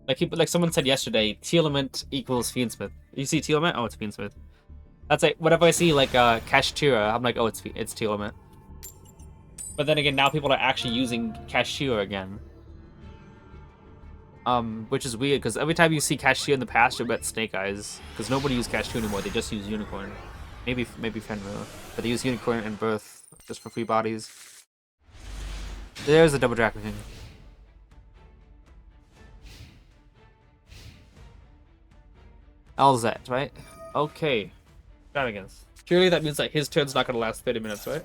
Like someone said yesterday, Telement equals Fiendsmith. You see Telement? Oh, it's Fiendsmith. That's like whenever I see like Kashtira, I'm like, oh, it's Telement. But then again, now people are actually using Kashtira again. Which is weird because every time you see Kashtira in the past, you bet Snake Eyes because nobody uses Kashtira anymore. They just use Unicorn. Maybe Fenrir, but they use Unicorn and Birth just for free bodies. There's a double Dragon King. Alzette, right? Okay. Shenanigans. Surely that means like his turn's not gonna last 30 minutes, right?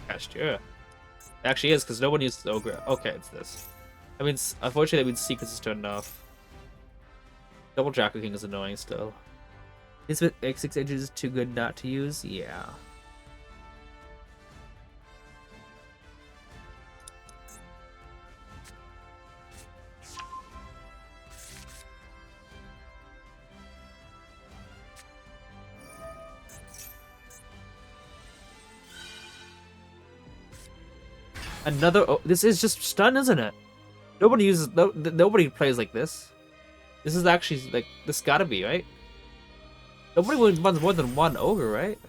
Gosh, yeah. It actually is, because no one uses Ogre. Okay, it's this. I mean, unfortunately, that means Secrets is turned off. Double Jackal King is annoying still. Is it X6 edges too good not to use? Yeah. Another. Oh, this is just stun, isn't it? Nobody uses. Nobody plays like this. This is actually like this gotta be right. Nobody runs more than one ogre, right?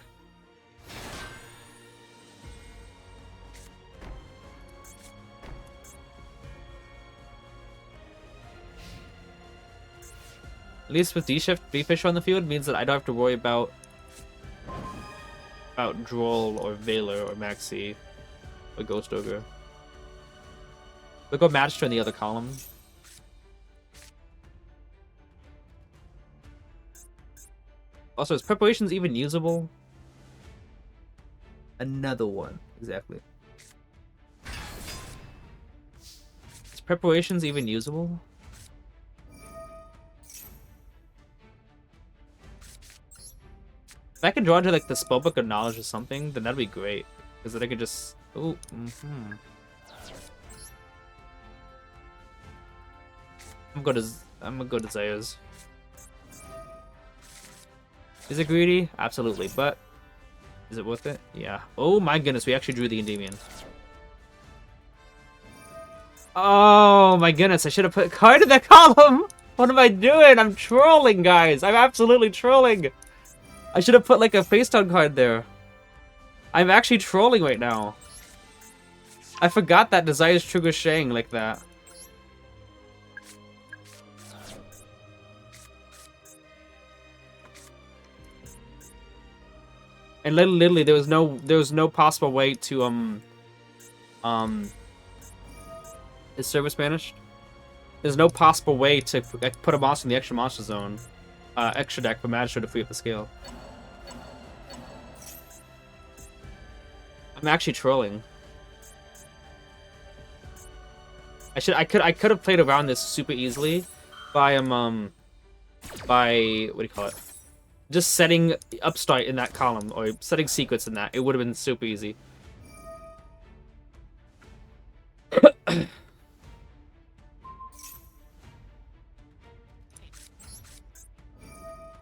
At least with D-Shift, B-Fish on the field means that I don't have to worry about Duel or Veiler or Maxi or Ghost Ogre. We'll go Magister in the other column. Also, is Preparations even usable? Another one, exactly. Is Preparations even usable? If I could draw into like the Spellbook of Knowledge or something, then that'd be great. Because then I could just... Oh, I'm gonna go to Zaya's. Is it greedy? Absolutely, but is it worth it? Yeah. Oh my goodness, we actually drew the Endymion. Oh my goodness, I should have put a card in that column! What am I doing? I'm trolling, guys! I'm absolutely trolling! I should have put like a face-down card there. I'm actually trolling right now. I forgot that Desires trigger Shang like that. And literally there was no possible way to is service banished? There's no possible way to put a monster in the extra monster zone. Extra deck for Magister to free up the scale. I'm actually trolling. I could have played around this super easily by what do you call it? Just setting Upstart in that column or setting Secrets in that. It would have been super easy.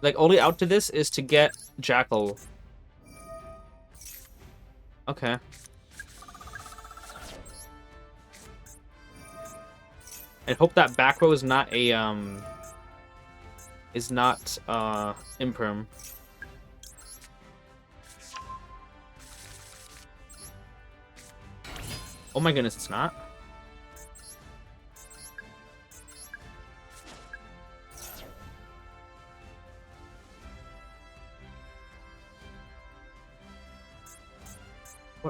Like only out to this is to get Jackal. Okay. And hope that back row is not a imperm. Oh my goodness, it's not.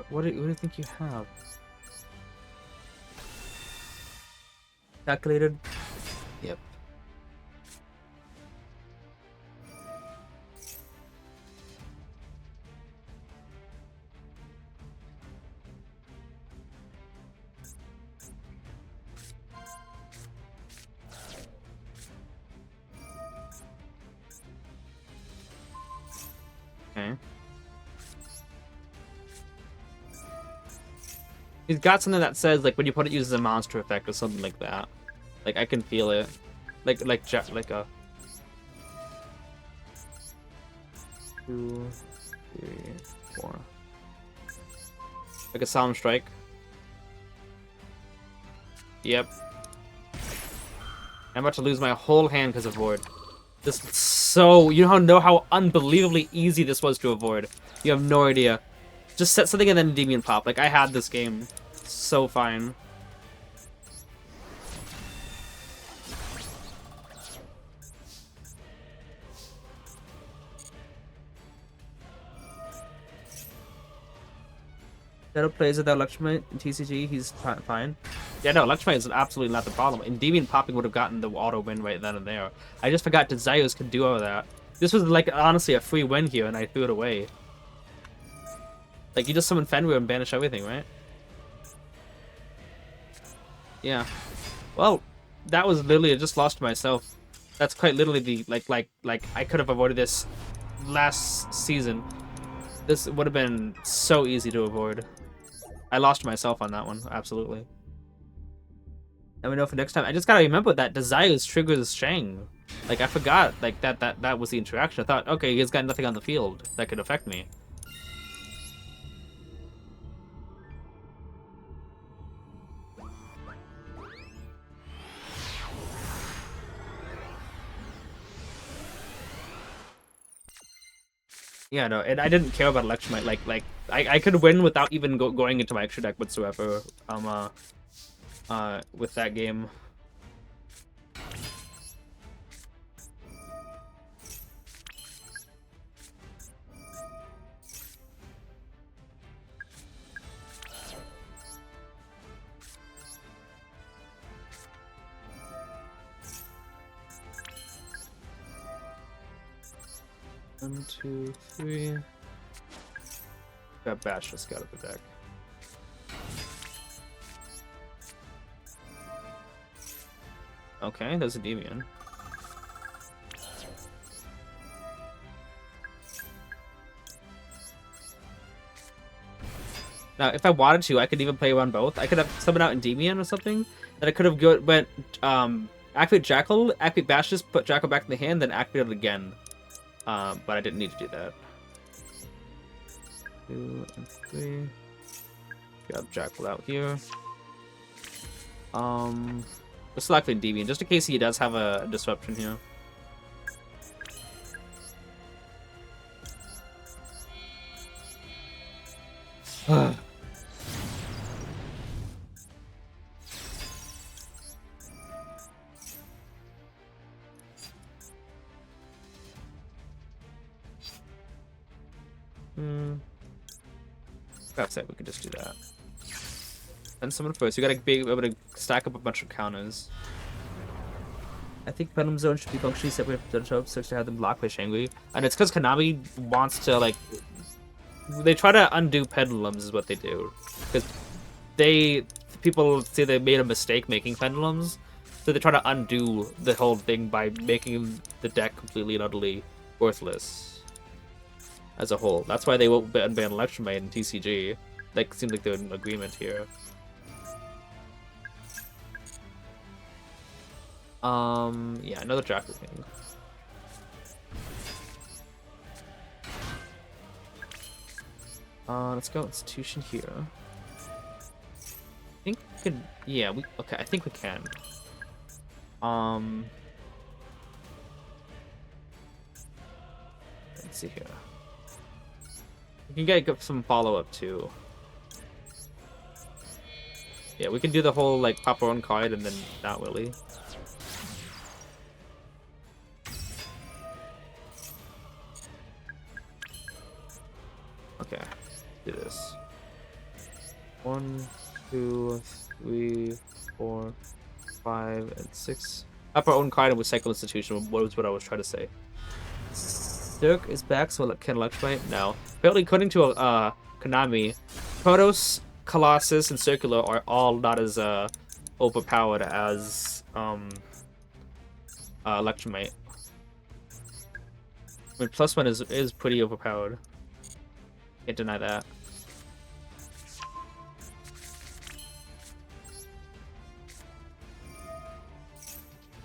What do you think you have? Calculated? Yep. Okay. He's got something that says like when you put it uses a monster effect or something like that. Like I can feel it, like a 2, 3, 4, like a Solemn Strike. Yep. I'm about to lose my whole hand because of Void. This is so you know how unbelievably easy this was to avoid. You have no idea. Just set something and then Endymion pop. Like I had this game so fine. Shadow plays without Electromite in TCG, he's fine. Yeah, no, Electromite is absolutely not the problem. Endymion popping would have gotten the auto win right then and there. I just forgot Desires could do all that. This was like honestly a free win here and I threw it away. Like you just summon Fenrir and banish everything, right? Yeah. Well, that was literally I just lost to myself. That's quite literally the like I could have avoided this last season. This would have been so easy to avoid. I lost myself on that one, absolutely. Let me know for next time. I just gotta remember that Desires triggers Shang. Like I forgot like that was the interaction. I thought, okay, he's got nothing on the field that could affect me. Yeah, no, and I didn't care about election might. I could win without even going into my extra deck whatsoever. With that game. One, two, three. Got Bash just got out of the deck. Okay, there's a Endymion. Now, if I wanted to, I could even play around both. I could have summoned out Endymion or something. Then I could have went activate Jackal, activate Bashes, put Jackal back in the hand, then activate it again. But I didn't need to do that. 2 and 3. Got Jackal out here. Let's select Endymion, just in case he does have a disruption here. Perhaps we could just do that. And summon first. You gotta be able to stack up a bunch of counters. I think Pendulum Zone should be functionally separate from Dungeon so to have them blocked by Shangri. And it's because Konami wants to, like... They try to undo Pendulums is what they do. Because people say they made a mistake making Pendulums, so they try to undo the whole thing by making the deck completely and utterly worthless. As a whole. That's why they won't unban Election Might in TCG. Like, seems like they're in agreement here. Yeah, another Jackal King. Let's go Institution here. I think we could, yeah, okay, I think we can. Let's see here. We can get some follow-up too. Yeah, we can do the whole, like, pop our own card and then not really. Okay, do this. 1, 2, 3, 4, 5, and 6. Up our own card and with Cycle Institution was what I was trying to say. Dirk is back, so can Electrify? No. Apparently, according to Konami, Protoss, Colossus, and Circular are all not as overpowered as Electromite. I mean, +1 is pretty overpowered. Can't deny that.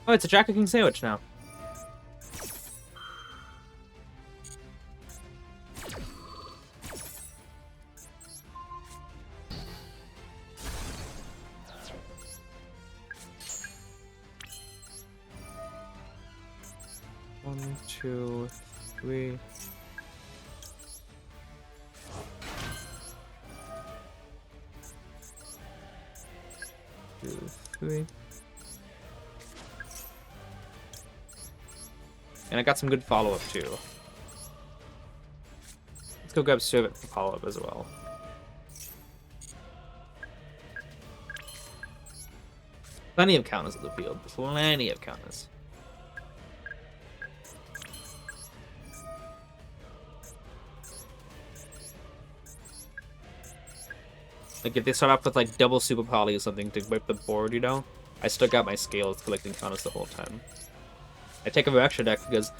Oh, it's a Jackal King sandwich now. One, two, three. Two, three. And I got some good follow-up too. Let's go grab Servant for follow-up as well. Plenty of counters in the field. Plenty of counters. Like, if they start off with, like, double Super Poly or something to wipe the board, you know? I still got my scales collecting counters the whole time. I take a extra deck because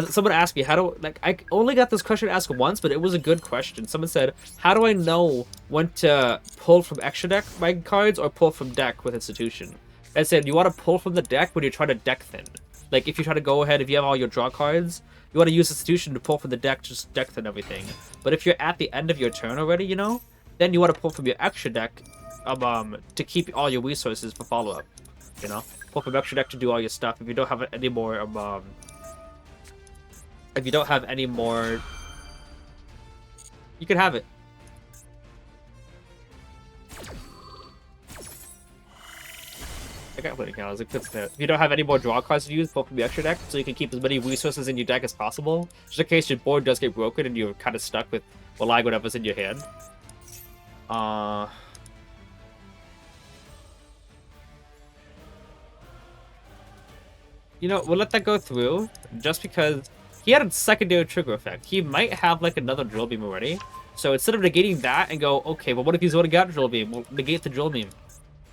someone asked me, how do... Like, I only got this question asked once, but it was a good question. Someone said, how do I know when to pull from extra deck my cards or pull from deck with Institution? I said, you want to pull from the deck when you're trying to deck thin. Like, if you try to go ahead, if you have all your draw cards, you want to use Institution to pull from the deck, just deck thin everything. But if you're at the end of your turn already, you know? Then you want to pull from your extra deck to keep all your resources for follow-up, you know? Pull from extra deck to do all your stuff. If you don't have any more, You can have it. I got plenty of counters. If you don't have any more draw cards to use, pull from the extra deck, so you can keep as many resources in your deck as possible, just in case your board does get broken and you're kind of stuck with relying whatever's in your hand. You know, we'll let that go through, just because he had a secondary trigger effect. He might have, like, another Drill Beam already. So instead of negating that and go, okay, well, what if he's already got a Drill Beam? We'll negate the Drill Beam.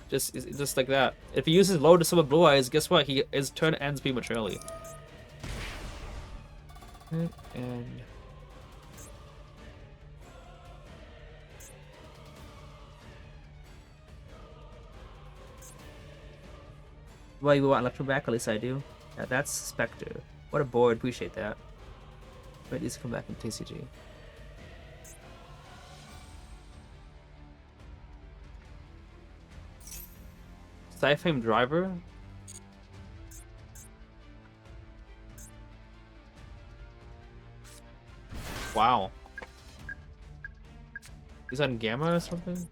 Just like that. If he uses low to summon Blue Eyes, guess what? His turn ends prematurely. And... well, you want Electro back? At least I do. Yeah, that's Spectre. What a board. Appreciate that. But needs to come back in TCG. Sci-Frame Driver? Wow. He's on Gamma or something?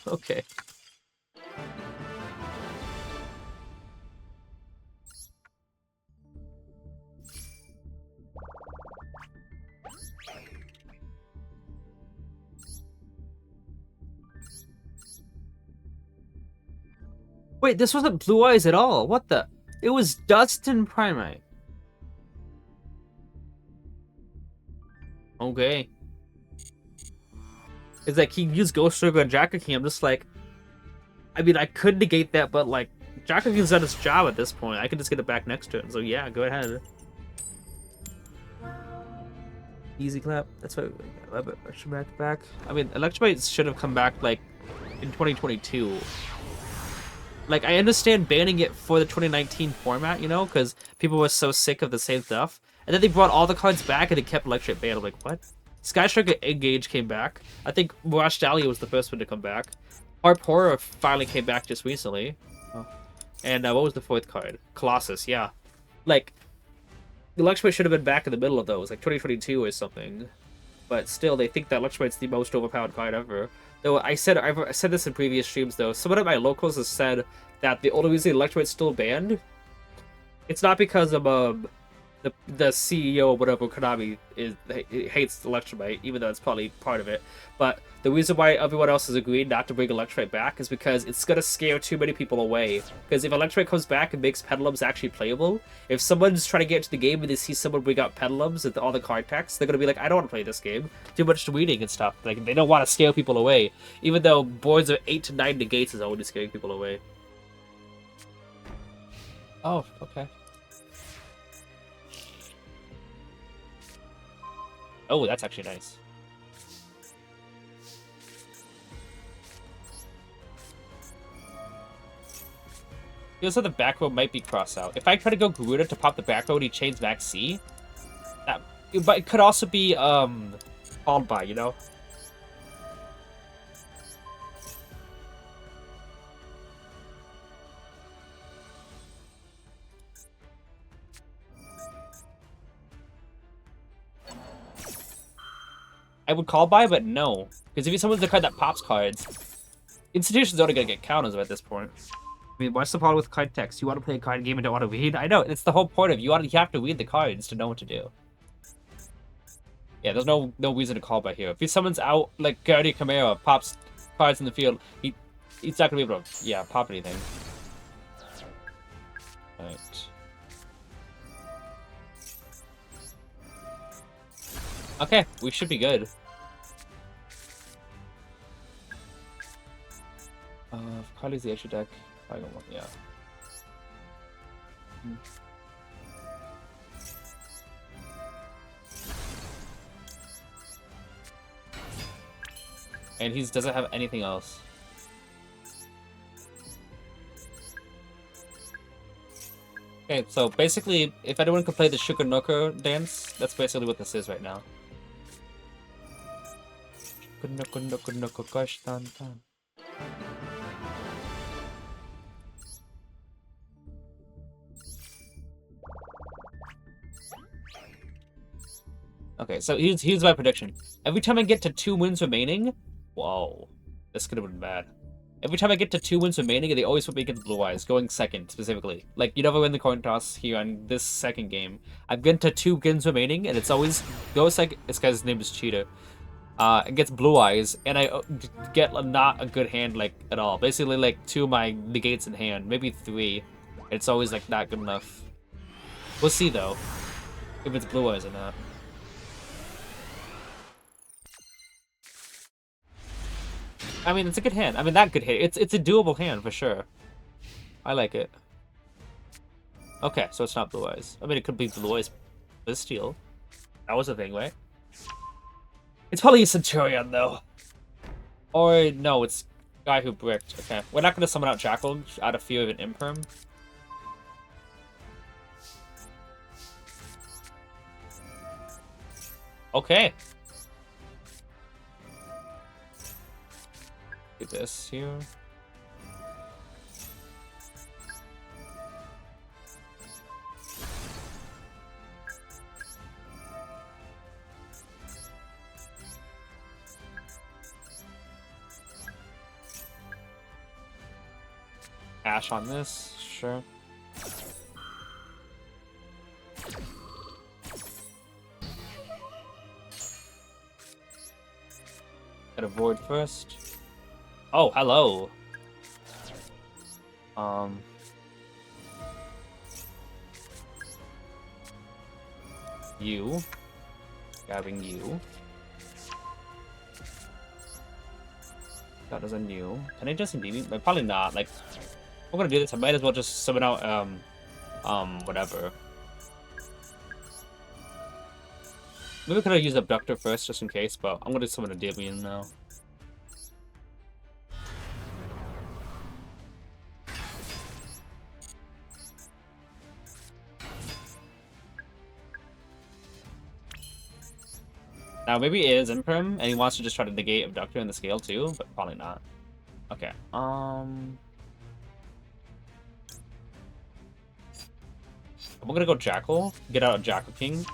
Okay. Wait, this wasn't Blue Eyes at all. What the? It was Dustin Primite. Okay. It's like he used Ghost Trigger and Jacka King. I'm just like, I mean, I could negate that, but like, Jacka King's done his job at this point. I can just get it back next turn. So yeah, go ahead. Easy clap. That's why back. I mean, Electrobite should have come back like in 2022. Like, I understand banning it for the 2019 format, you know, because people were so sick of the same stuff. And then they brought all the cards back and they kept Electric banned. I'm like, what? Skystriker Engage came back. I think Mirage Dahlia was the first one to come back. Harp Horror finally came back just recently. Oh. And what was the fourth card? Colossus, yeah. Like, Electrobite should have been back in the middle of those, like 2022 or something. But still, they think that Electrobite's the most overpowered card ever. Though I said this in previous streams, though. Some of my locals have said that the only reason Electrobite's still banned, it's not because of the CEO or whatever, Konami, hates Electrobite, even though it's probably part of it. But the reason why everyone else has agreed not to bring Electrobite back is because it's gonna scare too many people away. Because if Electrobite comes back and makes Petalums actually playable, if someone's trying to get into the game and they see someone bring out Petalums and all the card text, they're gonna be like, I don't want to play this game. Too much reading and stuff. Like, they don't want to scare people away. Even though boards of 8 to 9 negates is already scaring people away. Oh, okay. Oh, that's actually nice. Feels like the back row might be crossed out. If I try to go Garuda to pop the back row and he chains Max C, but it could also be called by, you know? I would call by, but no. Because if someone's the card that pops cards, Institution's only gonna get counters at this point. I mean, what's the problem with card text? You want to play a card game and don't want to read? I know, it's the whole point of you have to read the cards to know what to do. Yeah, there's no reason to call by here. If someone's out, like Guardian Chimera pops cards in the field, he's not gonna be able to, yeah, pop anything. Alright. Okay, we should be good. Carly's the extra deck. I don't want, yeah. And he doesn't have anything else. Okay, so basically, if anyone could play the Sugar Nooker dance, that's basically what this is right now. Okay, so here's my prediction. Every time I get to 2 wins remaining, whoa, this could have been bad. Every time I get to 2 wins remaining, they always put me against Blue Eyes, going second specifically. Like, you never win the coin toss here on this second game. I've gotten to 2 wins remaining, and it's always go second. This guy's name is Cheetah. It gets Blue Eyes, and I get not a good hand like at all. Basically, like 2 of my negates in hand, maybe 3. It's always like not good enough. We'll see though, if it's Blue Eyes or not. I mean, it's a good hand. I mean, not good hand. It's a doable hand for sure. I like it. Okay, so it's not Blue Eyes. I mean, it could be Blue Eyes with Steel. That was a thing, right? It's probably a Centurion, though. Or, no, it's Guy Who Bricked. Okay, we're not going to summon out Jackal out of fear of an Imperm. Okay. Do this here. Ash on this, sure. Gotta void first. Oh, hello. You. Grabbing you. That is a new. Can I just Endymion? Probably not. Like, I'm gonna do this. I might as well just summon out, whatever. Maybe I could have used Abductor first, just in case, but I'm gonna summon a Endymion now. Now, maybe it is Imperm, and he wants to just try to negate Abductor in the scale too, but probably not. Okay, I'm gonna go Jackal, get out a Jackal King.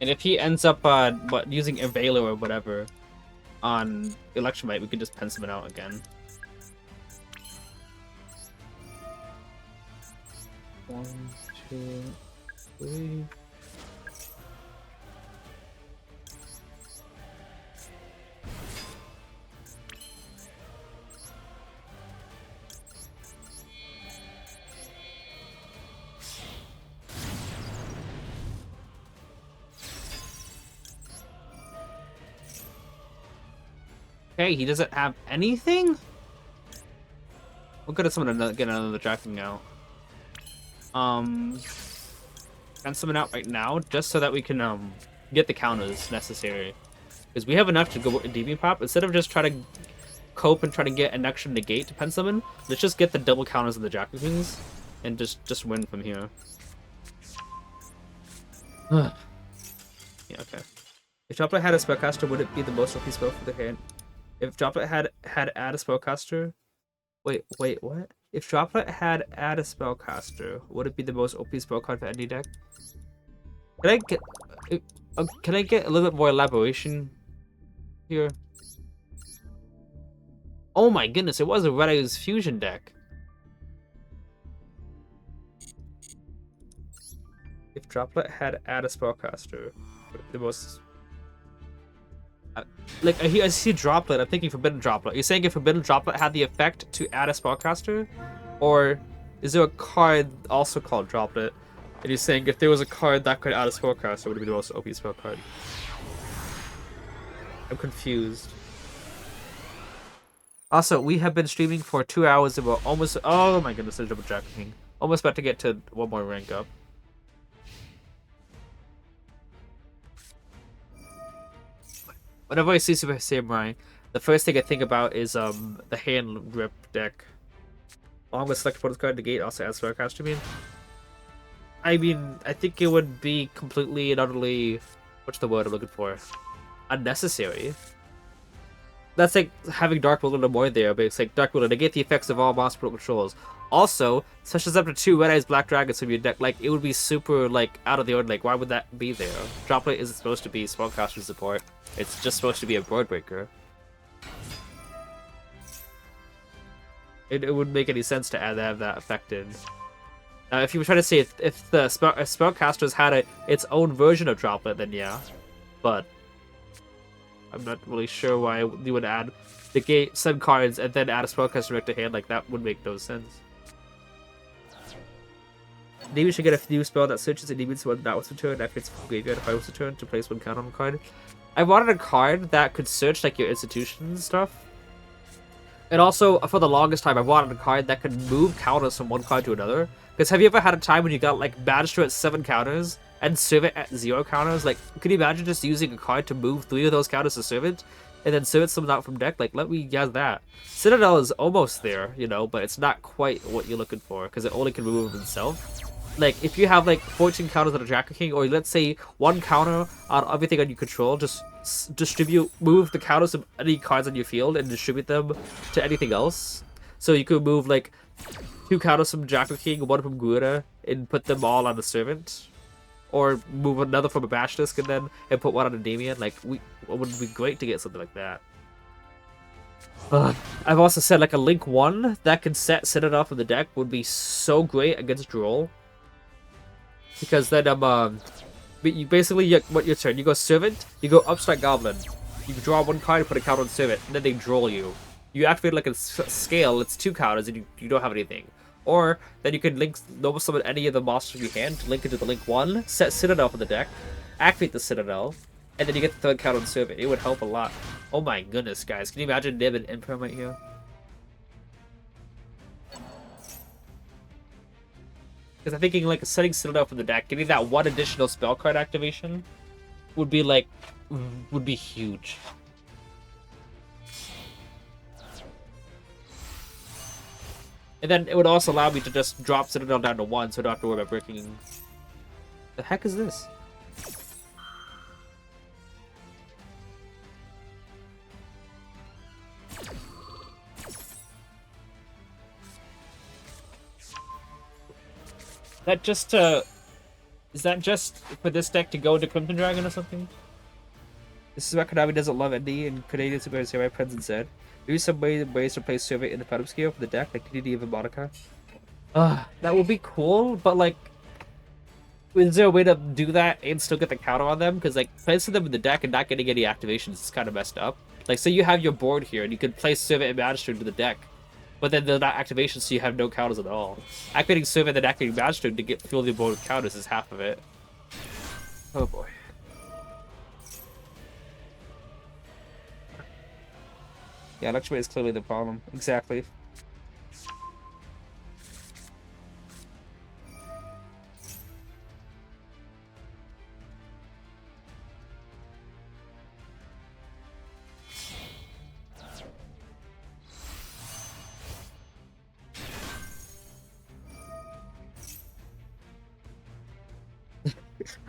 And if he ends up using Evailer or whatever on Electromite, we can just pen summon out again. 1, 2, 3. Okay, he doesn't have anything? We're gonna get another Jacking out. Can summon out right now, just so that we can get the counters necessary. Because we have enough to go DB pop. Instead of just trying to cope and try to get an extra negate to pen summon, let's just get the double counters of the Jacking Kings and just win from here. Yeah, okay. If Droplet had a spellcaster, would it be the most OP spell for the hand? If Droplet had add a spellcaster, wait, what? If Droplet had add a spellcaster, would it be the most OP spell card for any deck? Can I get a little bit more elaboration here? Oh my goodness, it was a Red Eyes Fusion deck. If Droplet had add a spellcaster, would it be the most... Like, I see Droplet, I'm thinking Forbidden Droplet. You're saying if Forbidden Droplet had the effect to add a spellcaster? Or is there a card also called Droplet? And you're saying if there was a card that could add a spellcaster, would it be the most OP spell card? I'm confused. Also, we have been streaming for 2 hours and we're almost... Oh my goodness, there's double Jacking. Almost about to get to one more rank up. Whenever I see Super Samurai, the first thing I think about is the hand grip deck. Along with select opponent's card, negate also adds spellcaster mean. I mean, I think it would be completely and utterly, what's the word I'm looking for? unnecessary. That's like having Dark Ruler no more there, but it's like Dark Ruler, negate the effects of all monster pro controls. Also, such as up to 2 Red Eyes Black Dragons from your deck, like, it would be super, like, out of the ordinary. Like, why would that be there? Droplet isn't supposed to be Spellcaster support. It's just supposed to be a board breaker. It wouldn't make any sense to have that effect in. Now, if you were trying to say if the Spellcasters had its own version of Droplet, then yeah. But I'm not really sure why you would add negate some cards and then add a Spellcaster direct to hand. Like, that would make no sense. Maybe we should get a new spell that searches Endymion when that was returned after its graveyard if I was returned to place 1 count on a card. I wanted a card that could search like your institution and stuff. And also, for the longest time, I wanted a card that could move counters from one card to another. Because have you ever had a time when you got like Magister at 7 counters and serve it at 0 counters? Like, could you imagine just using a card to move 3 of those counters to serve it? And then serve it something out from deck? Like, let me guess that. Citadel is almost there, you know, but it's not quite what you're looking for. Because it only can move itself. Like, if you have like 14 counters on a Draco King, or let's say 1 counter on everything on your control, just move the counters of any cards on your field and distribute them to anything else. So you could move like 2 counters from Draco King, 1 from Gura, and put them all on the Servant. Or move another from a Basilisk and put 1 on a Endymion. Like, it would be great to get something like that. I've also said like a Link 1 that can set Citadel from the deck would be so great against Duel. Because then you basically what your turn? You go Servant, you go Upstart Goblin, you draw 1 card and put a counter on Servant, and then they draw you. You activate like a scale, it's 2 counters, and you don't have anything. Or then you can link Noble Summon any of the monsters you can to link into the Link 1, set Citadel for the deck, activate the Citadel, and then you get the 3rd counter on Servant. It would help a lot. Oh my goodness, guys! Can you imagine Nib and Imperm right here? Because I'm thinking like setting Citadel for the deck, getting that 1 additional spell card activation would be like, would be huge. And then it would also allow me to just drop Citadel down to 1 so I don't have to worry about breaking. The heck is this? Is that just for this deck to go into Crimson Dragon or something? This is what Konami doesn't love ND and Canadian Super Samurai Prince said. Maybe some ways to play Servant in the bottom scale for the deck, like DD of Monica. That would be cool, but like, is there a way to do that and still get the counter on them? Because like, placing them in the deck and not getting any activations is kind of messed up. Like, say you have your board here and you could place Servant and Magister into the deck. But then they're not activations, so you have no counters at all. Activating Servant and activating Magister to fill the board with counters is half of it. Oh boy. Yeah, Electrowave is clearly the problem. Exactly.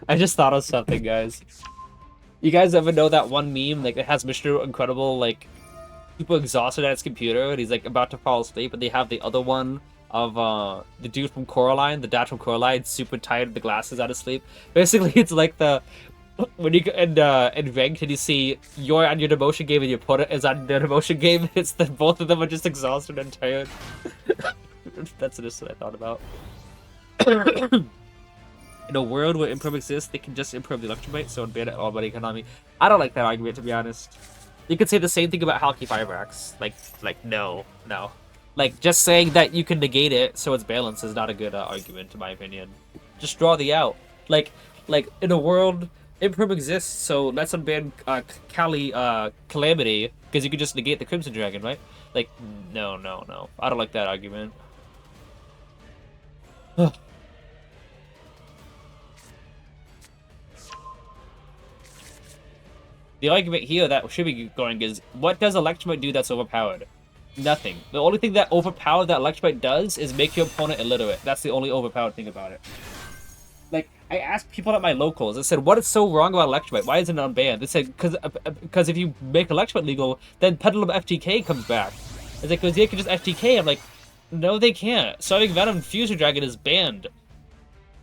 I just thought of something, guys. You guys ever know that one meme, like, it has Mr. Incredible, like, super exhausted at his computer, and he's, like, about to fall asleep, but they have the other one of, the dude from Coraline, the dad from Coraline, super tired, the glasses out of sleep. Basically, it's like the, when you, in ranked, and you see you're on your demotion game and your opponent is on their demotion game, it's that both of them are just exhausted and tired. That's just what I thought about. In a world where improv exists, they can just improve the Electrobite, so ban it all by Konami. I don't like that argument, to be honest. You could say the same thing about Halki Firebrax. Like, no. Like, just saying that you can negate it so it's balanced is not a good argument, in my opinion. Just draw the out. Like, in a world, improv exists, so let's unban Calamity, because you can just negate the Crimson Dragon, right? Like, no. I don't like that argument. The argument here that should be going is, what does Electrobite do that's overpowered? Nothing. The only thing that overpowered that Electrobite does is make your opponent illiterate. That's the only overpowered thing about it. Like, I asked people at my locals. I said, "What is so wrong about Electrobite? Why isn't it unbanned?" They said, "Because if you make Electrobite legal, then Pendulum FTK comes back." It's like, "Because they can just FTK." I'm like, "No, they can't. Starving Venom Fusion Dragon is banned."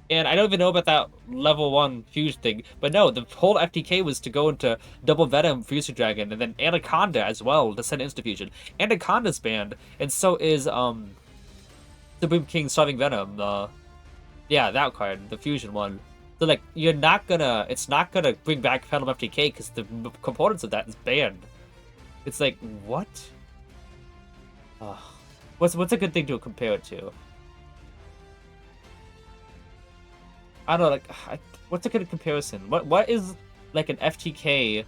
And I don't even know about that level 1 Fusion thing. But no, the whole FTK was to go into Double Venom Fusion Dragon and then Anaconda as well to send Insta-Fusion. Anaconda's banned, and so is Supreme King Starving Venom. Yeah, that card, the Fusion one. So like, it's not gonna bring back Pendulum FTK because the components of that is banned. It's like, what? Ugh. What's a good thing to compare it to? I don't know, like, what's a good comparison? What is like an FTK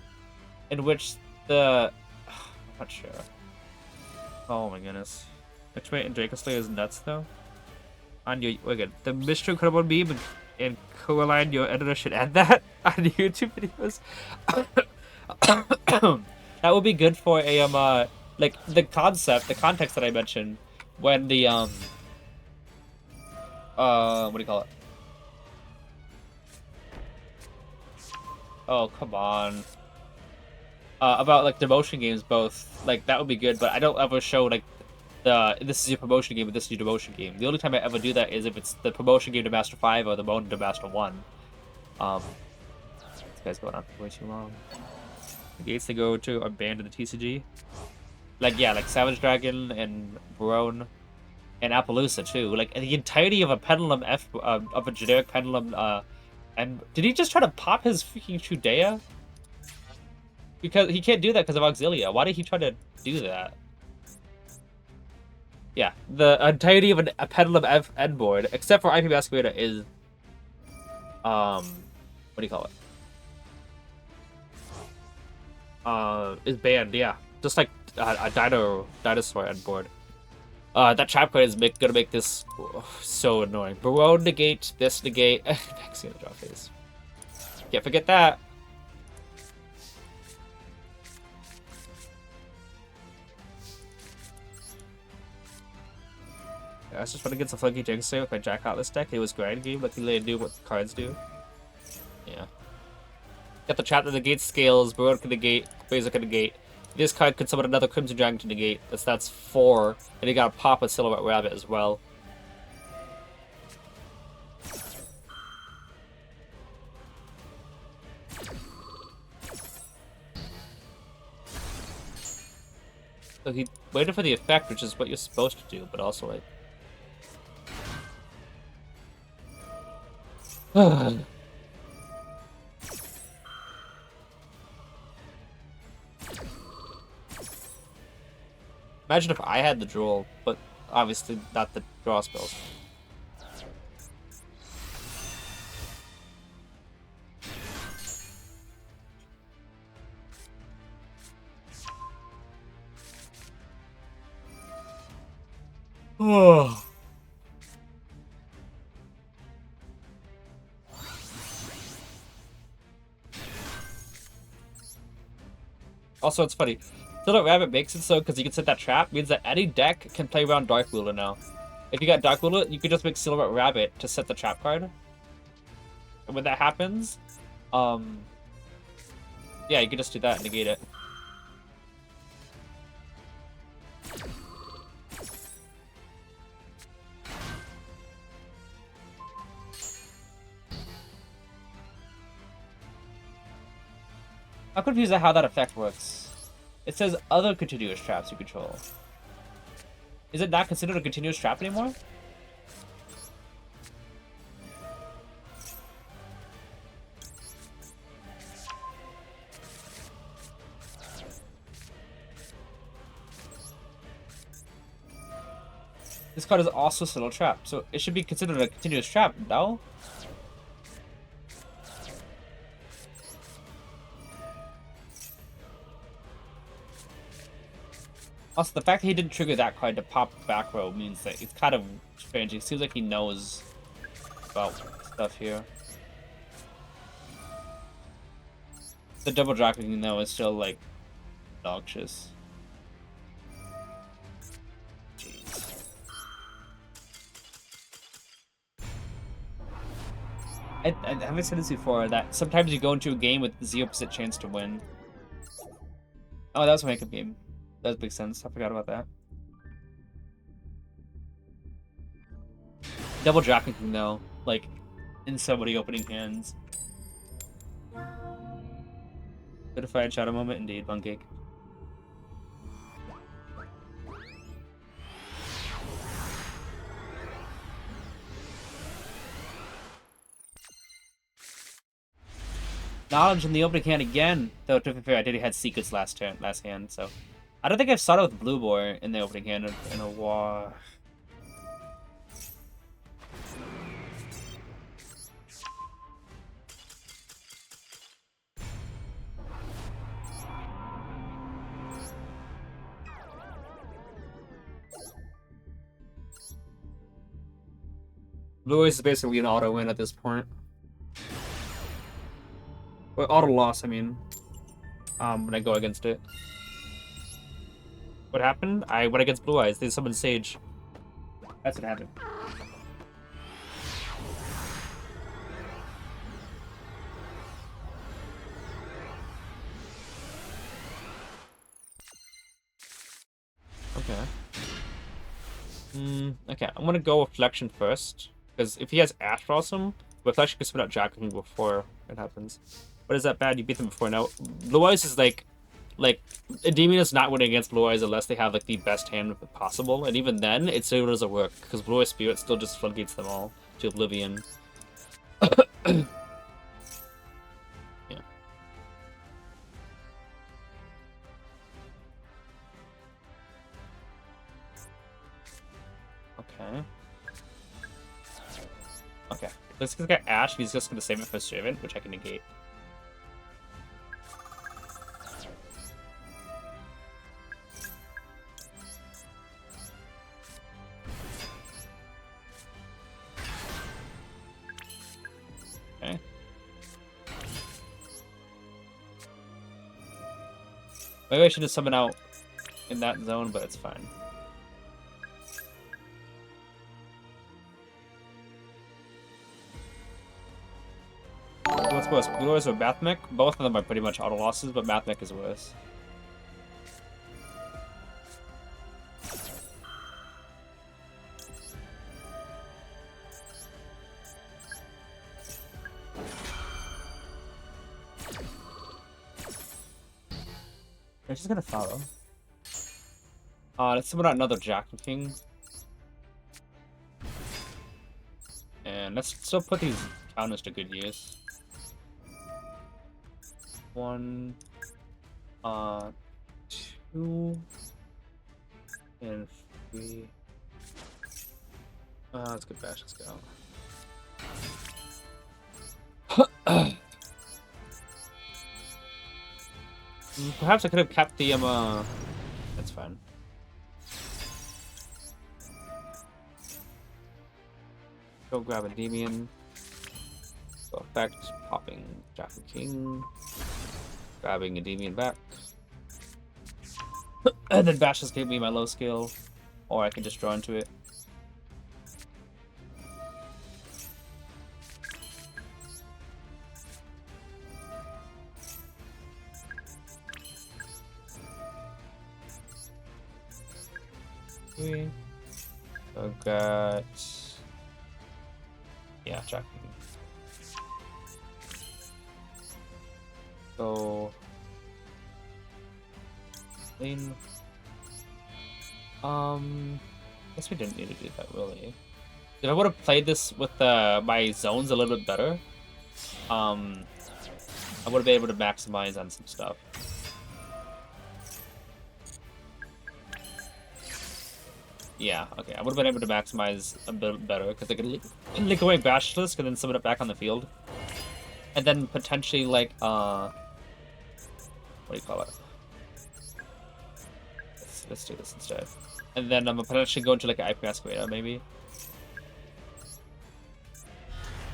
in which the I'm not sure. Oh my goodness. Ultimate and Draco Slayer is nuts though. On your we're good. The Mr. Incredible meme and Coraline, your editor should add that on YouTube videos. That would be good for a like the context that I mentioned when the what do you call it? Oh, come on. About like the motion games both. Like that would be good, but I don't ever show like this is your promotion game, but this is your demotion game. The only time I ever do that is if it's the promotion game to Master 5 or the Moan to Master 1. This guy's going on for way too long. The gates they go to are banned in the TCG. Like, yeah, like Savage Dragon and Barone and Appaloosa, too. Like, the entirety of a Pendulum of a generic Pendulum, and did he just try to pop his freaking Chudea? Because he can't do that because of Auxilia. Why did he try to do that? Yeah, the entirety of a Pendulum end board, except for IP Masquerada, is what do you call it? Is banned. Yeah, just like a dinosaur end board. That trap card is gonna make this so annoying. Barone negate, this negate. Vaccine the draw phase. Can't forget that. I was just running against a Funky Jigsaw with my Jack Atlas deck. It was grind game, like he really knew what the cards do. Yeah. Got the trap that negates scales, Barone can negate, Blazer can negate. This card could summon another Crimson Dragon to negate. That's 4. And he got a pop with Silhouette Rabbit as well. So he waited for the effect, which is what you're supposed to do, but also like... Imagine if I had the Duel, but obviously not the draw spells. Oh. Also, it's funny. Silhouette Rabbit makes it so because you can set that trap, means that any deck can play around Dark Ruler now. If you got Dark Ruler, you can just make Silhouette Rabbit to set the trap card. And when that happens, yeah, you can just do that and negate it. I'm confused at how that effect works. It says other continuous traps you control. Is it not considered a continuous trap anymore? This card is also still a trap, so it should be considered a continuous trap, no? Also, the fact that he didn't trigger that card to pop back row means that it's kind of strange. It seems like he knows about stuff here. The double dragon, though, is still, like, obnoxious. Jeez. I haven't said this before, that sometimes you go into a game with 0% chance to win. Oh, that was my makeup game. That does make sense. I forgot about that. Double Draconic though, like, in so many opening hands. Certified shadow moment, indeed, Bun Cake. Knowledge in the opening hand again. Though to be fair, I did had secrets last hand, so I don't think I've started with Blue Boy in the opening hand in a while. Blue Eyes is basically an auto win at this point. Well, auto loss, I mean. When I go against it. What happened? I went against Blue Eyes. They summoned Sage. That's what happened. Okay. Okay, I'm gonna go Reflection first. Because if he has Ash Blossom, Reflection can spin out Jack before it happens. But is that bad? You beat them before. Now, Blue Eyes is like Endymion is not winning against Blue Eyes unless they have like the best hand possible, and even then, it still doesn't work because Blue Eyes Spirit still just floodgates them all to oblivion. Yeah. Okay. Okay. This guy's got Ash. He's just gonna save it for Servant, which I can negate. Okay. Maybe I should have summoned out in that zone, but it's fine. What's worse, Blue Eyes or Bathmech? Both of them are pretty much auto losses, but Bathmech is worse. They're just gonna follow. Let's summon out another Jack King. And let's still put these counters to good use. 1, 2, and 3. Let's get bash. Let's go. Perhaps I could have kept the That's fine. Go grab a Endymion. Go effect, popping Jack and King. Grabbing a Endymion back. And then Bash just gave me my low skill. Or I can just draw into it. Okay. So got... Yeah, Jack. So... Lane... Guess we didn't need to do that, really. If I would have played this with my zones a little bit better, I would have been able to maximize on some stuff. Yeah, okay. I would have been able to maximize a bit better because I could lick away Basilisk and then summon it back on the field. And then potentially, like, what do you call it? Let's do this instead. And then I'm potentially go into, like, an IP Masquerade, maybe.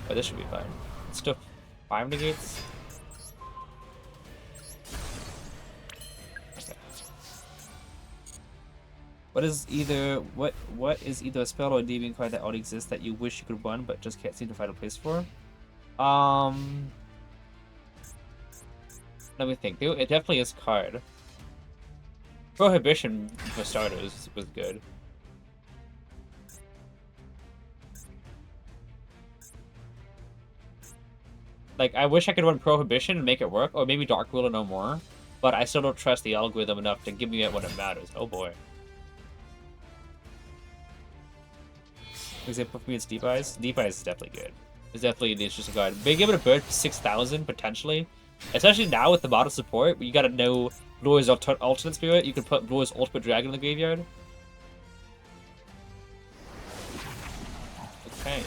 Oh, this should be fine. Let's do 5 negates. What is either a spell or a deviant card that already exists that you wish you could run but just can't seem to find a place for? Um, Let me think. It definitely is card. Prohibition, for starters, was good. Like, I wish I could run Prohibition and make it work, or maybe Dark Ruler no more, but I still don't trust the algorithm enough to give me it when it matters. Oh boy. For example, for me, it's Deep Eyes. Deep Eyes is definitely good. It's definitely an interesting card. Being able to burn 6,000, potentially, especially now with the model support, where you gotta know Blur's alternate spirit, you can put Blur's ultimate dragon in the graveyard. Okay.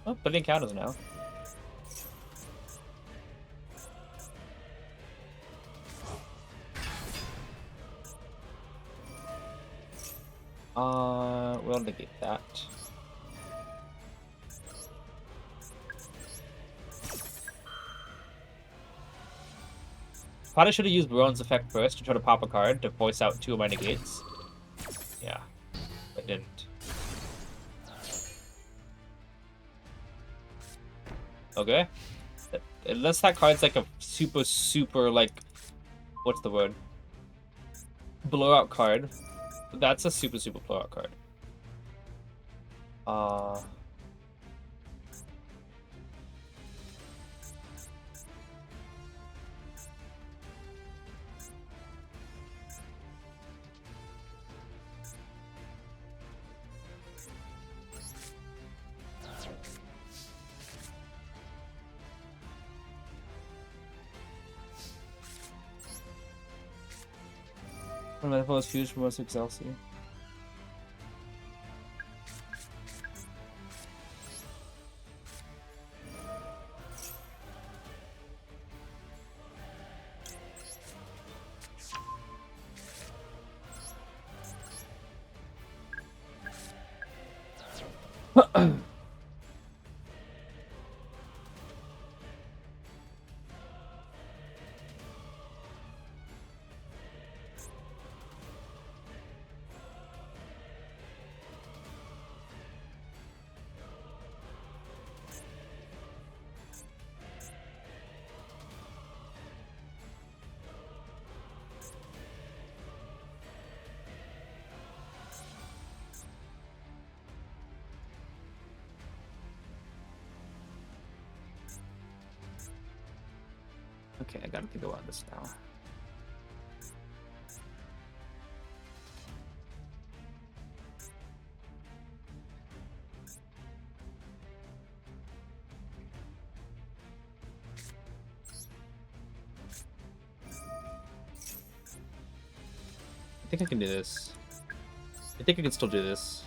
Oh, putting encounters now. We'll negate that. Probably should have used Baron's effect first to try to pop a card to voice out 2 of my negates. Yeah, I didn't. Okay. Unless that card's like a super, like, what's the word? Blowout card. That's a super blowout card. One of my opponent's fused from most Excelsior. Okay, I gotta think about this now. I think I can do this. I think I can still do this.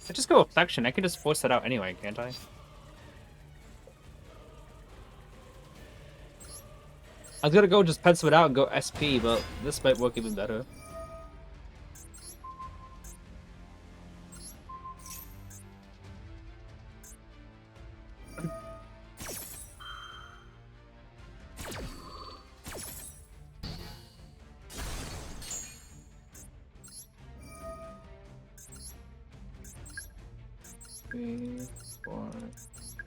I just go Affection. I can just force that out anyway, can't I? I was gonna go just pencil it out and go SP, but this might work even better. 3, 4,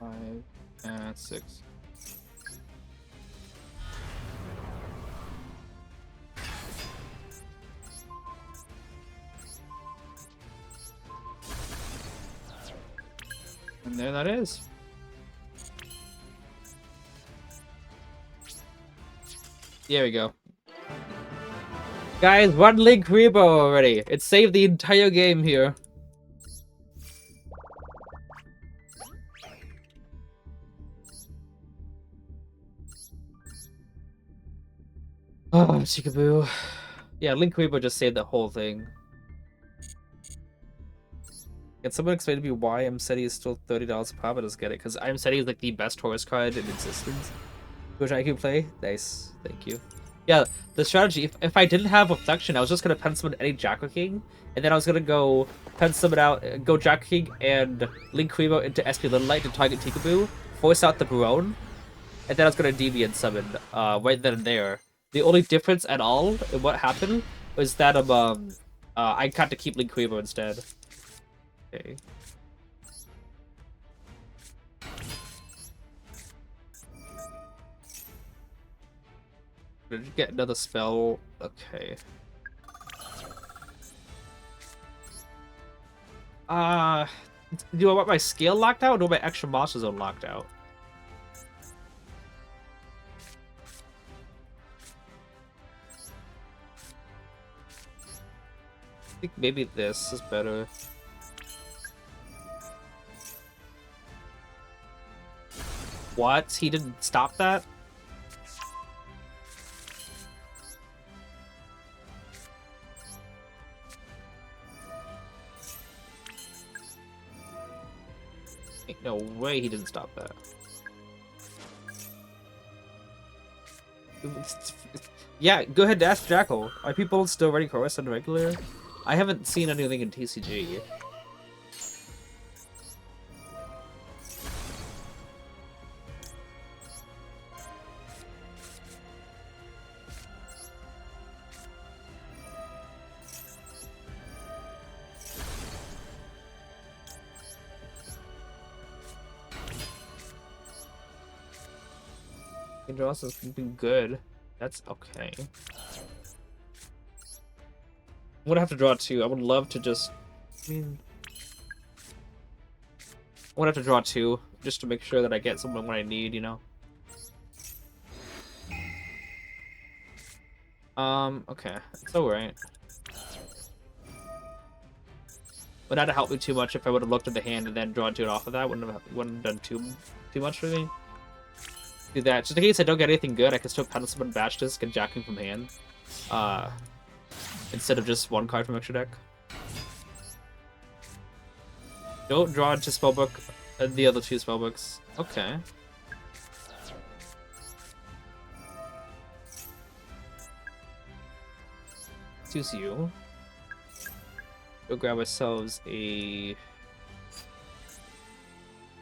5, and 6. And there that is. There we go. Guys, one Link Rebo already. It saved the entire game here. Oh, Chickaboo. Yeah, Link Rebo just saved the whole thing. Can someone explain to me why MSETI is still $30 a pop? I just get it, because MSETI is like the best horse card in existence, which I can play. Nice, thank you. Yeah, the strategy, if I didn't have Reflection, I was just going to pen summon any Jacko King, and then I was going to go pen summon out, go Jacko King and Link Rebo into SP Little Light to target Tikaboo, force out the Barone, and then I was going to Endymion summon right then and there. The only difference at all in what happened was that I got to keep Link Rebo instead. Okay. Did you get another spell? Okay. Do I want my scale locked out or do I want my extra monster zone locked out? I think maybe this is better. What? He didn't stop that? Ain't no way he didn't stop that. Yeah, go ahead and ask Jackal. Are people still running Chorus on regular? I haven't seen anything in TCG. Andros has been good. That's okay. I'm gonna have to draw 2. I would love to just... I mean... I'm gonna have to draw 2, just to make sure that I get someone when I need, you know? Okay. It's alright. Would not have helped me too much if I would have looked at the hand and then drawn 2 off of that. Wouldn't have done too much for me. Do that. Just in case I don't get anything good, I can still pen summon Batch Disc and Jacking from hand. Instead of just 1 card from extra deck. Don't draw into spellbook and the other 2 spellbooks. Okay. Choose you. Go grab ourselves a... What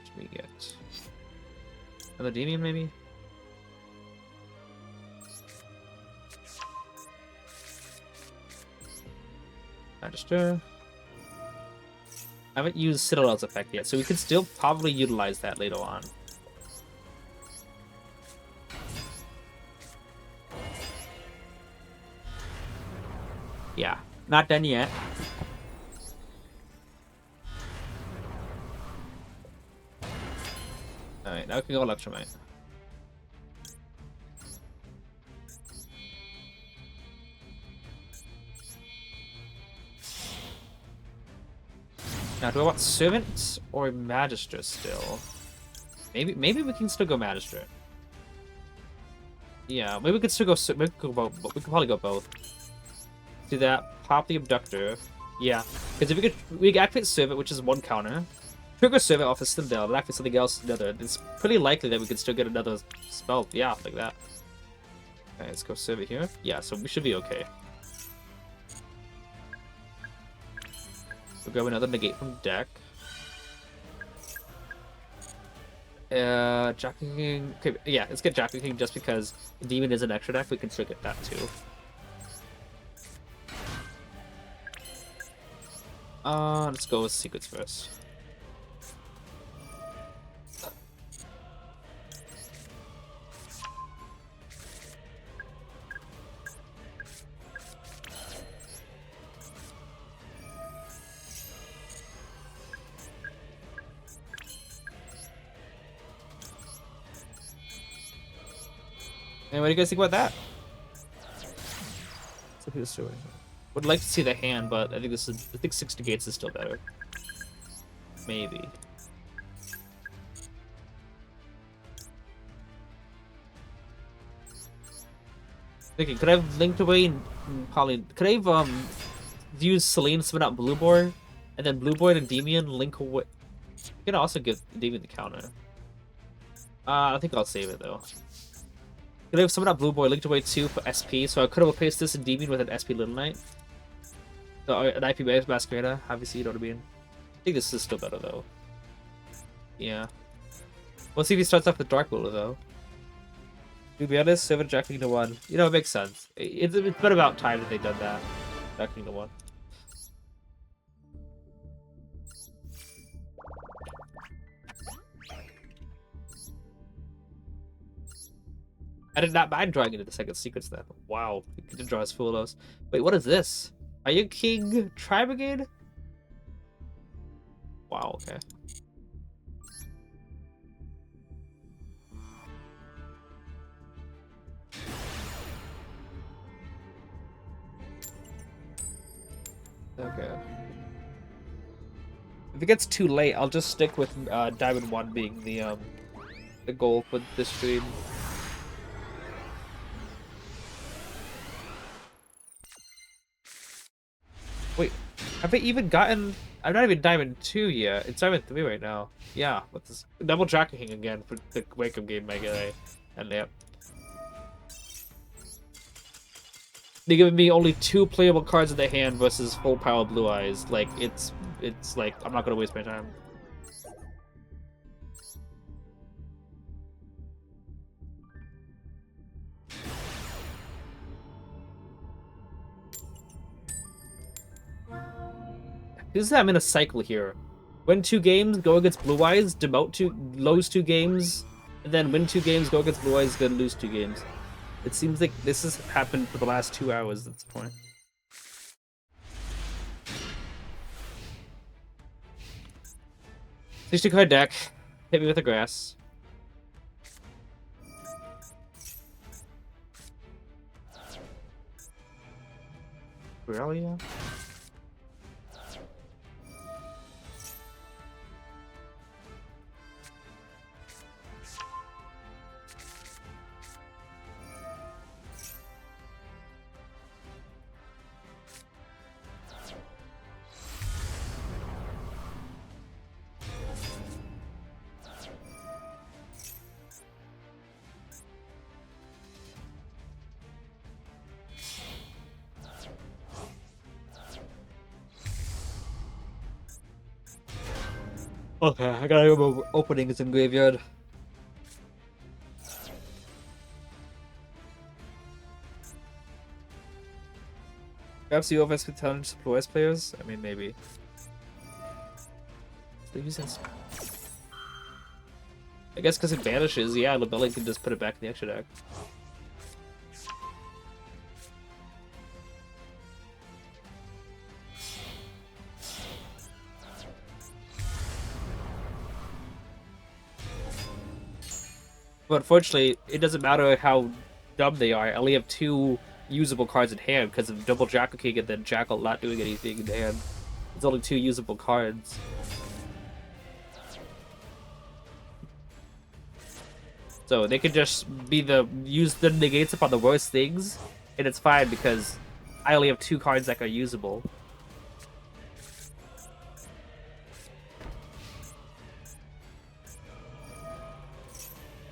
should we get? Another Endymion, maybe? Register. I haven't used Citadel's effect yet, so we can still probably utilize that later on. Yeah, not done yet. Alright, now we can go Electromite. Now, do I want Servant or Magistrate still? Maybe we can still go Magistrate. Yeah, maybe we could still go. Maybe we could go both. We could probably go both. Do that. Pop the Abductor. Yeah, because if we can activate Servant, which is 1 counter. Trigger Servant off of Citadel and activate something else another. It's pretty likely that we could still get another spell. Yeah, like that. Okay, let's go Servant here. Yeah, so we should be okay. We'll grab another negate from deck. Jackie King. Okay, yeah, let's get Jackie King just because Demon is an extra deck. We can still get that too. Let's go with Secrets first. And what do you guys think about that? So who's doing? Would like to see the hand, but I think 6 negates is still better. Maybe. Thinking, could I have linked away Polly? Could I have used Selene to spin out Blue Boy, and then Blue Boy and Endymion link away? You can also give Endymion the counter. I think I'll save it though. Could I have summoned out Blue Boy, linked away 2 for SP, so I could have replaced this Endymion with an SP Little Knight. So an IP Masquerada, obviously, you know what I mean? I think this is still better though. Yeah. We'll see if he starts off with Dark Ruler though. To be honest, 7 Jack King to 1. You know, it makes sense. It's been about time that they've done that. Jack King to 1. I did not mind drawing into the second sequence then. Wow, you can draw as full of those. Wait, what is this? Are you King Tri-Brigade? Wow, okay. Okay. If it gets too late, I'll just stick with Diamond 1 being the goal for this stream. Wait, have I even gotten... I'm not even Diamond 2 yet. It's Diamond 3 right now. Yeah, with this double jacking again for the wake-up game Mega and yep. They're giving me only 2 playable cards in the hand versus full power Blue Eyes. Like, it's like, I'm not gonna waste my time. This is I'm in a cycle here. Win 2 games, go against Blue Eyes, demote lose 2 games, and then win 2 games, go against Blue Eyes, then lose 2 games. It seems like this has happened for the last 2 hours at this point. Sixty card deck. Hit me with the grass. Really? Okay, I gotta remember openings in graveyard. Perhaps the OFS with talent to Blue Eyes players? I mean, maybe. I guess because it vanishes, yeah, Labelli can just put it back in the extra deck. But unfortunately, it doesn't matter how dumb they are. I only have 2 usable cards in hand because of double Jackal King and then Jackal not doing anything in hand. It's only 2 usable cards. So they could just use the negates upon the worst things, and it's fine because I only have 2 cards that are usable.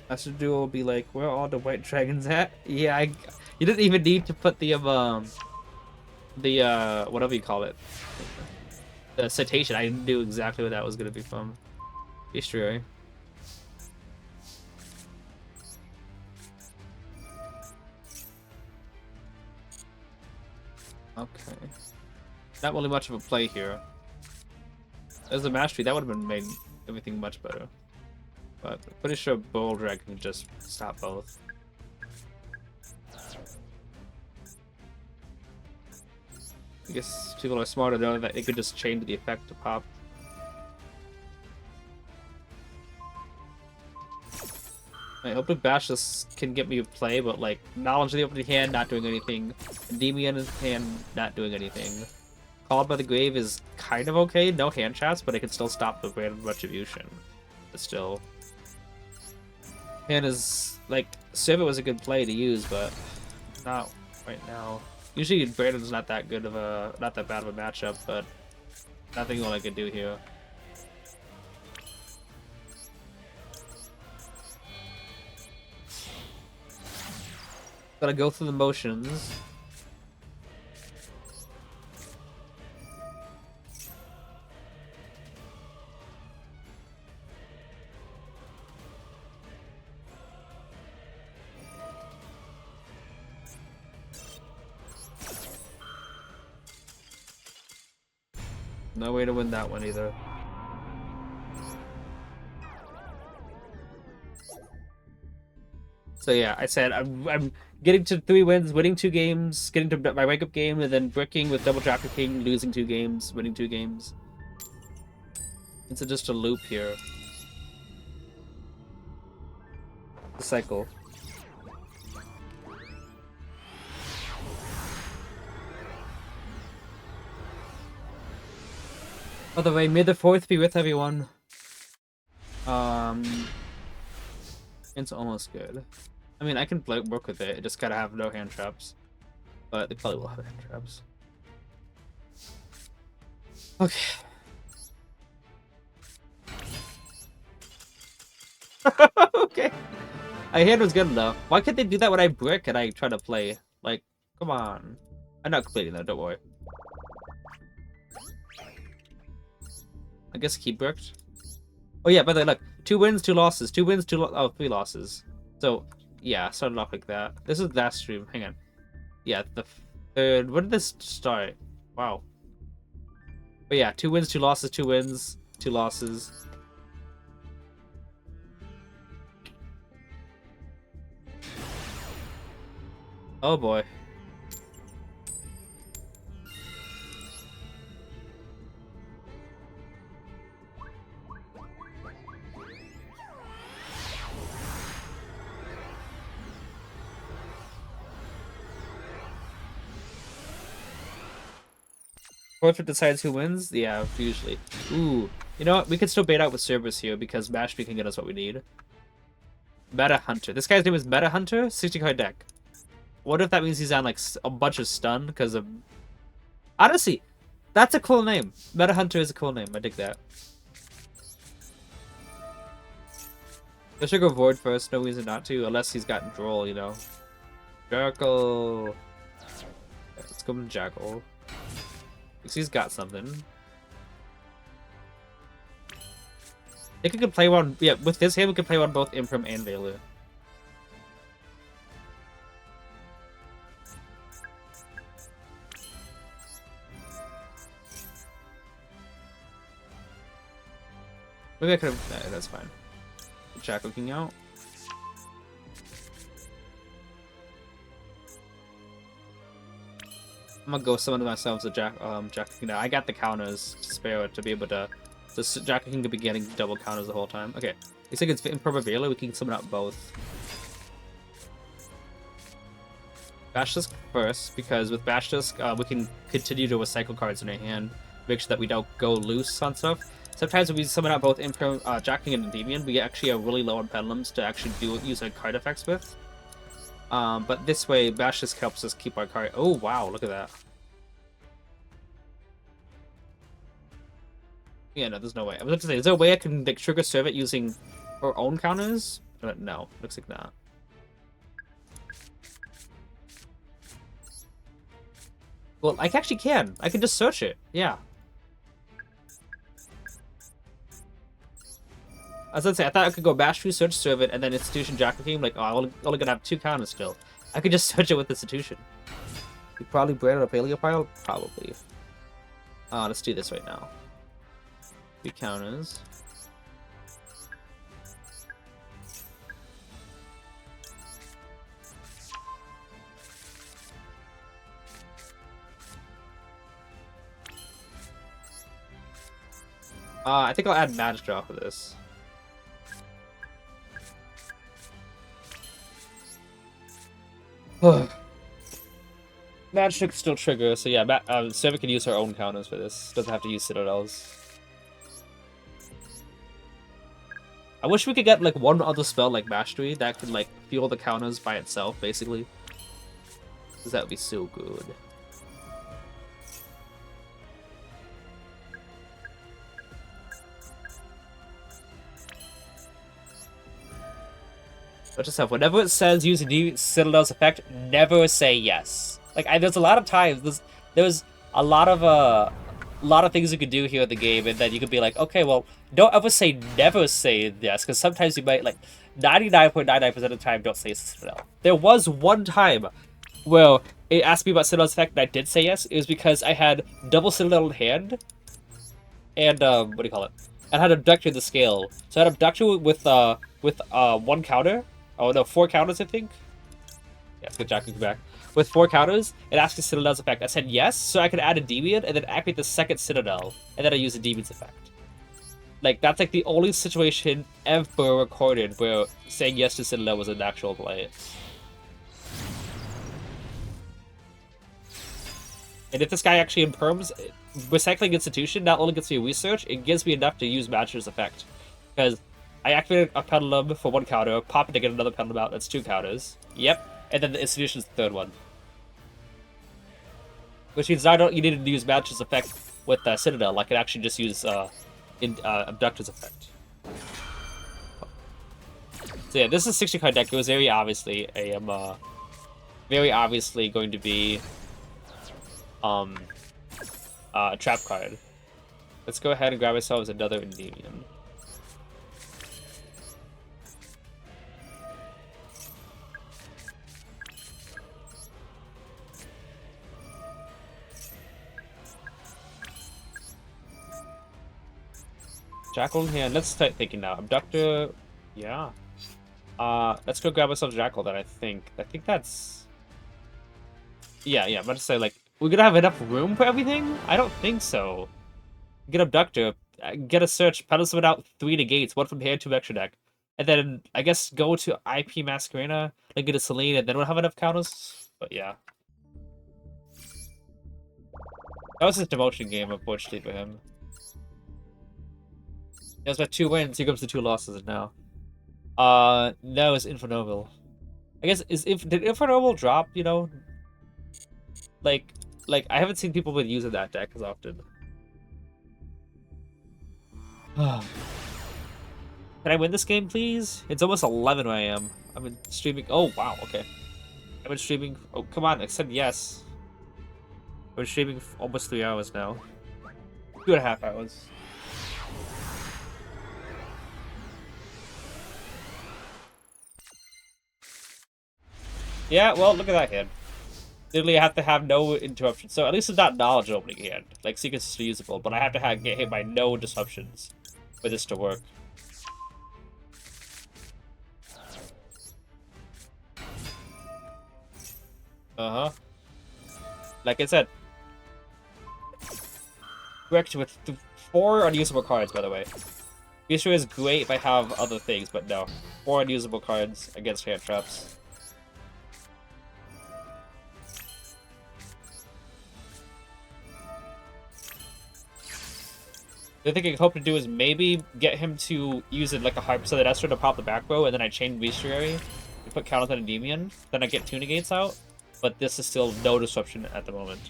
Master Duel will be like, where are all the white dragons at? Yeah, you didn't even need to put the whatever you call it, the citation. I knew exactly what that was gonna be from. History. Okay, not really much of a play here. As a mastery, that would have made everything much better. But I'm pretty sure Bowl Drag can just stop both. I guess people are smart to know that they could just chain the effect to pop. I hope to bash this can get me a play, but like knowledge of the opening hand, not doing anything. Endymion in hand, not doing anything. Called by the Grave is kind of okay, no hand traps, but it can still stop the random retribution. But still, hand is like Servant was a good play to use, but not right now. Usually Brandon's not that bad of a matchup, but nothing more I can do here. Gotta go through the motions. No way to win that one either. So yeah, I said I'm getting to 3 wins, winning 2 games, getting to my wake up game, and then bricking with double Jacker King, losing 2 games, winning 2 games. It's just a loop here. The cycle. By the way, may the 4th be with everyone. It's almost good. I mean, I can work with it. I just gotta have no hand traps. But they probably will have hand traps. Okay. Okay. My hand was good enough. Why can't they do that when I brick and I try to play? Like, come on. I'm not completing that, don't worry. I guess keep bricked. Oh yeah, by the way, look. 2 wins, 2 losses. 2 wins, 3 losses. So, yeah, started off like that. This is last stream. Hang on. Yeah, the 3rd. When did this start? Wow. But yeah, 2 wins, 2 losses, 2 wins, 2 losses. Oh boy. Portrait decides who wins? Yeah, usually. Ooh. You know what? We can still bait out with Cerberus here because Mashby can get us what we need. Meta Hunter. This guy's name is Meta Hunter? 60 card deck. What if that means he's on like a bunch of stun because of... Honestly, that's a cool name. Meta Hunter is a cool name. I dig that. I should go Void first. No reason not to, unless he's got Droll, you know. Jackal. Let's go with Jackal. Because he's got something. I think we could play one. Yeah, with this hand, we could play one both Imprim and Veiler. Maybe I could have. Nah, that's fine. Jack looking out. I'm gonna go summon myself as a Jack King now. I got the counters to spare to be able to. So Jack King could be getting double counters the whole time. Okay, looks like it's Imperma Veiler. We can summon out both. Basilisk first, because with Basilisk, we can continue to recycle cards in our hand, make sure that we don't go loose on stuff. Sometimes when we summon out both Jack King and Endymion, we actually are really low on pendulums to actually use our card effects with. But this way, Basilisk helps us keep our card. Oh wow, look at that. Yeah, no, there's no way. I was about to say, is there a way I can like, trigger Servant using our own counters? No, looks like not. Well, I actually can. I can just search it. Yeah. I was gonna say, I thought I could go bash through, search Servant, and then Institution Jackal King. Like, oh, I'm only gonna have 2 counters still. I could just search it with Institution. You probably branded a Paleo pile? Probably. Let's do this right now. 3 counters. I think I'll add Magic Draw for this. Magic still trigger, so yeah, Server can use her own counters for this. Doesn't have to use Citadels. I wish we could get like one other spell like Mastery that could like fuel the counters by itself, basically. Because that would be so good. But just have whenever it says use a Citadel's effect, never say yes. Like there's a lot of times there's a lot of things you could do here in the game, and then you could be like, okay, well, don't ever say never say yes, because sometimes you might like 99.99% of the time don't say Citadel. There was one time where it asked me about Citadel's effect, and I did say yes. It was because I had double Citadel in hand, and what do you call it? And I had Abductor in the scale. So I had Abductor with one counter. Oh no, 4 counters I think. Yeah, let's get Jack back. With 4 counters, it asked the Citadel's effect. I said yes, so I could add Endymion and then activate the second Citadel, and then I use Endymion's effect. Like, that's like the only situation ever recorded where saying yes to Citadel was an actual play. And if this guy actually imperms, Recycling Institution not only gets me research, it gives me enough to use Master's effect. Because I activated a Pendulum for 1 counter, pop it to get another Pendulum out, that's 2 counters. Yep. And then the Institution's the 3rd one. Which means now you need to use Master's effect with Citadel. I could actually just use Abductor's effect. So yeah, this is a 60 card deck. It was very obviously going to be a trap card. Let's go ahead and grab ourselves another Endymion. Jackal in hand. Let's start thinking now. Abductor, yeah. Let's go grab ourselves Jackal then, I think. I think that's... Yeah, I'm about to say, like, we're gonna have enough room for everything? I don't think so. Get Abductor, get a search, pedal someone out 3 negates, 1 from hand, 2 extra deck. And then, I guess, go to IP Masquerena, then get a Selene, and then we'll have enough counters. But yeah. That was his demotion game, unfortunately, for him. He has about 2 wins, here comes the 2 losses now. No, it's Infernoble. I guess, did Infernoble drop, you know? Like, I haven't seen people with using that deck as often. Can I win this game, please? It's almost 11 where I am. I've been streaming. Oh, wow, okay. I've been streaming. Oh, come on, I said yes. I've been streaming for almost 3 hours now. 2.5 hours. Yeah, well, look at that hand. Literally, I have to have no interruptions. So at least it's not knowledge opening hand. Like, Secret's still usable, but I have to get hit by no disruptions for this to work. Uh-huh. Like I said. Correct with 4 unusable cards, by the way. Bistro is great if I have other things, but no. 4 unusable cards against hand traps. The other thing I could hope to do is maybe get him to use it like a Hyper so that Esther to pop the back row, and then I chain Bestiary and put counters on Endymion. Then I get 2 negates out, but this is still no disruption at the moment.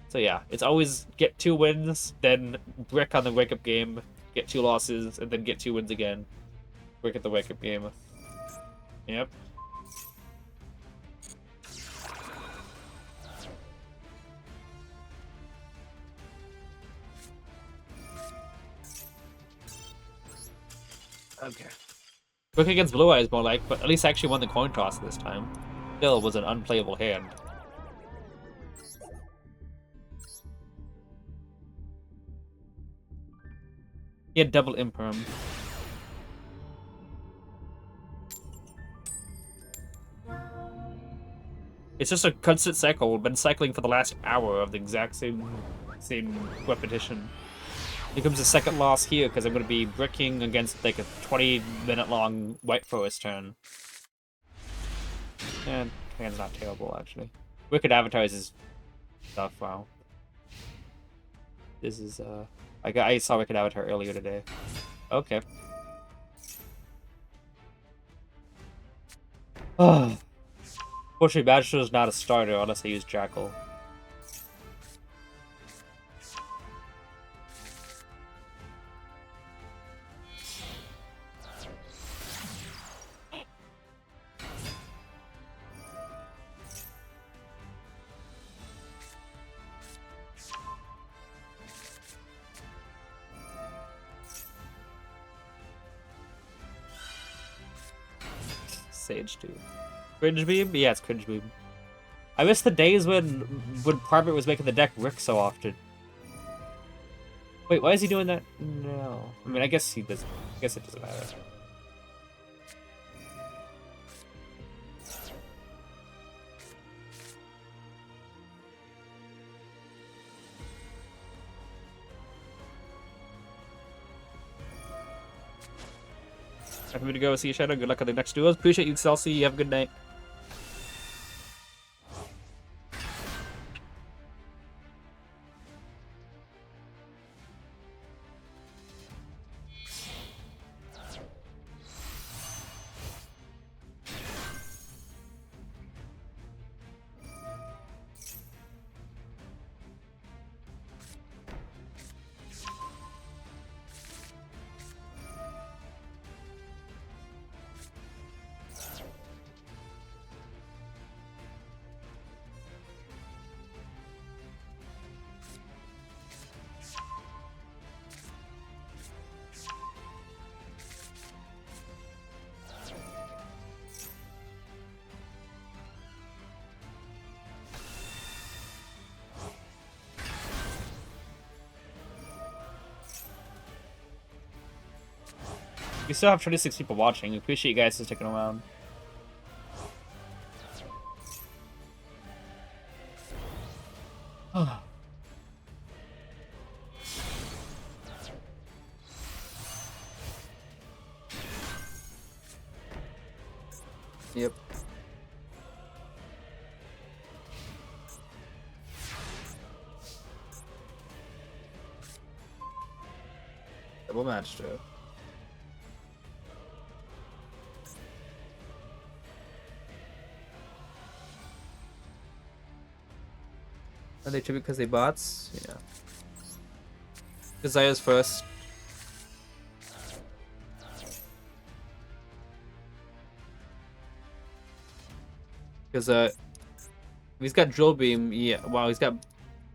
So yeah, it's always get 2 wins, then brick on the wake-up game, get 2 losses, and then get 2 wins again. Brick at the wake-up game. Yep. Okay. Quick against Blue Eyes more like, but at least I actually won the coin toss this time. Still was an unplayable hand. He had double imperm. It's just a constant cycle. We've been cycling for the last hour of the exact same repetition. Here comes the second loss here, because I'm going to be bricking against like a 20-minute long White Forest turn. And hand's not terrible, actually. Wicked Avatars is stuff, wow. This is, I saw Wicked Avatar earlier today. Okay. Fortunately, Badger is not a starter unless I use Jackal. Sage 2. Cringe Beam? Yeah, it's Cringe Beam. I miss the days when Private was making the deck Rick so often. Wait, why is he doing that? No. I mean, I guess he doesn't. I guess it doesn't matter. Time for me to go see Shadow. Good luck on the next duels. Appreciate you, Celsi. Have a good night. We still have 26 people watching. We appreciate you guys for sticking around. Yep. Double match, too. Are they tribute because they bots? Yeah. Desires first. Because he's got drill beam. Yeah. Wow, he's got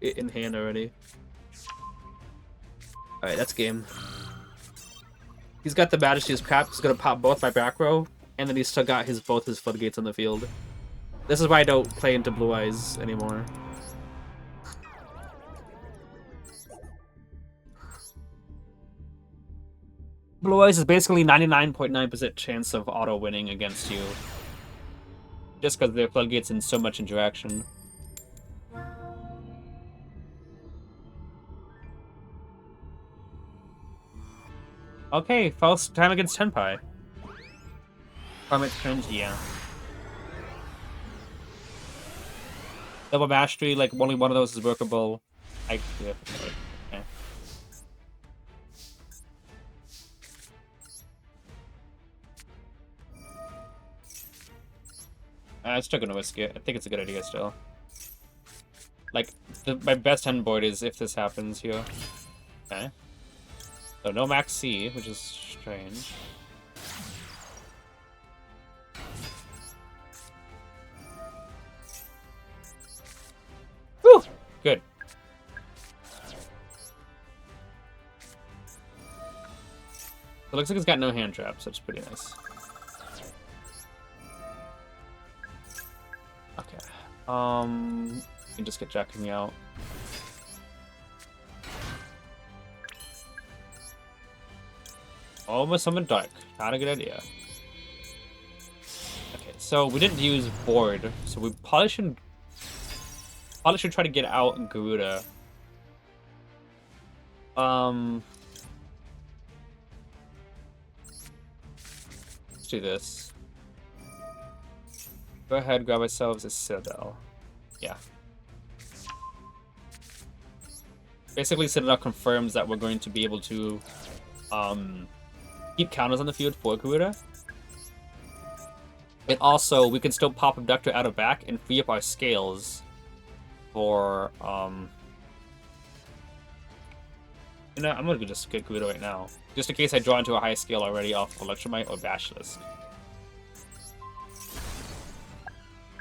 it in hand already. All right, that's game. He's got the Majesty's crap. He's gonna pop both my back row, and then he's still got both his floodgates on the field. This is why I don't play into Blue Eyes anymore. Blue Eyes is basically 99.9% chance of auto winning against you. Just because their floodgates in so much interaction. Okay, false time against Tenpai. Karmic Cringe, yeah. Double mastery, like only one of those is workable. Yeah, okay. I'm still gonna risk it. I think it's a good idea still. Like, my best hand board is if this happens here. Okay. So no max C, which is strange. Whew! Good. It looks like it's got no hand traps, so it's pretty nice. Okay. You can just get jacking me out. Almost summon Dark. Not a good idea. Okay, so we didn't use board, so we probably should try to get out Garuda. Let's do this. Go ahead, grab ourselves a Citadel. Yeah. Basically, Citadel confirms that we're going to be able to keep counters on the field for Garuda. And also, we can still pop Abductor out of back and free up our scales for, You know, I'm gonna just get Garuda right now. Just in case I draw into a high scale already off Electromite or Basilisk.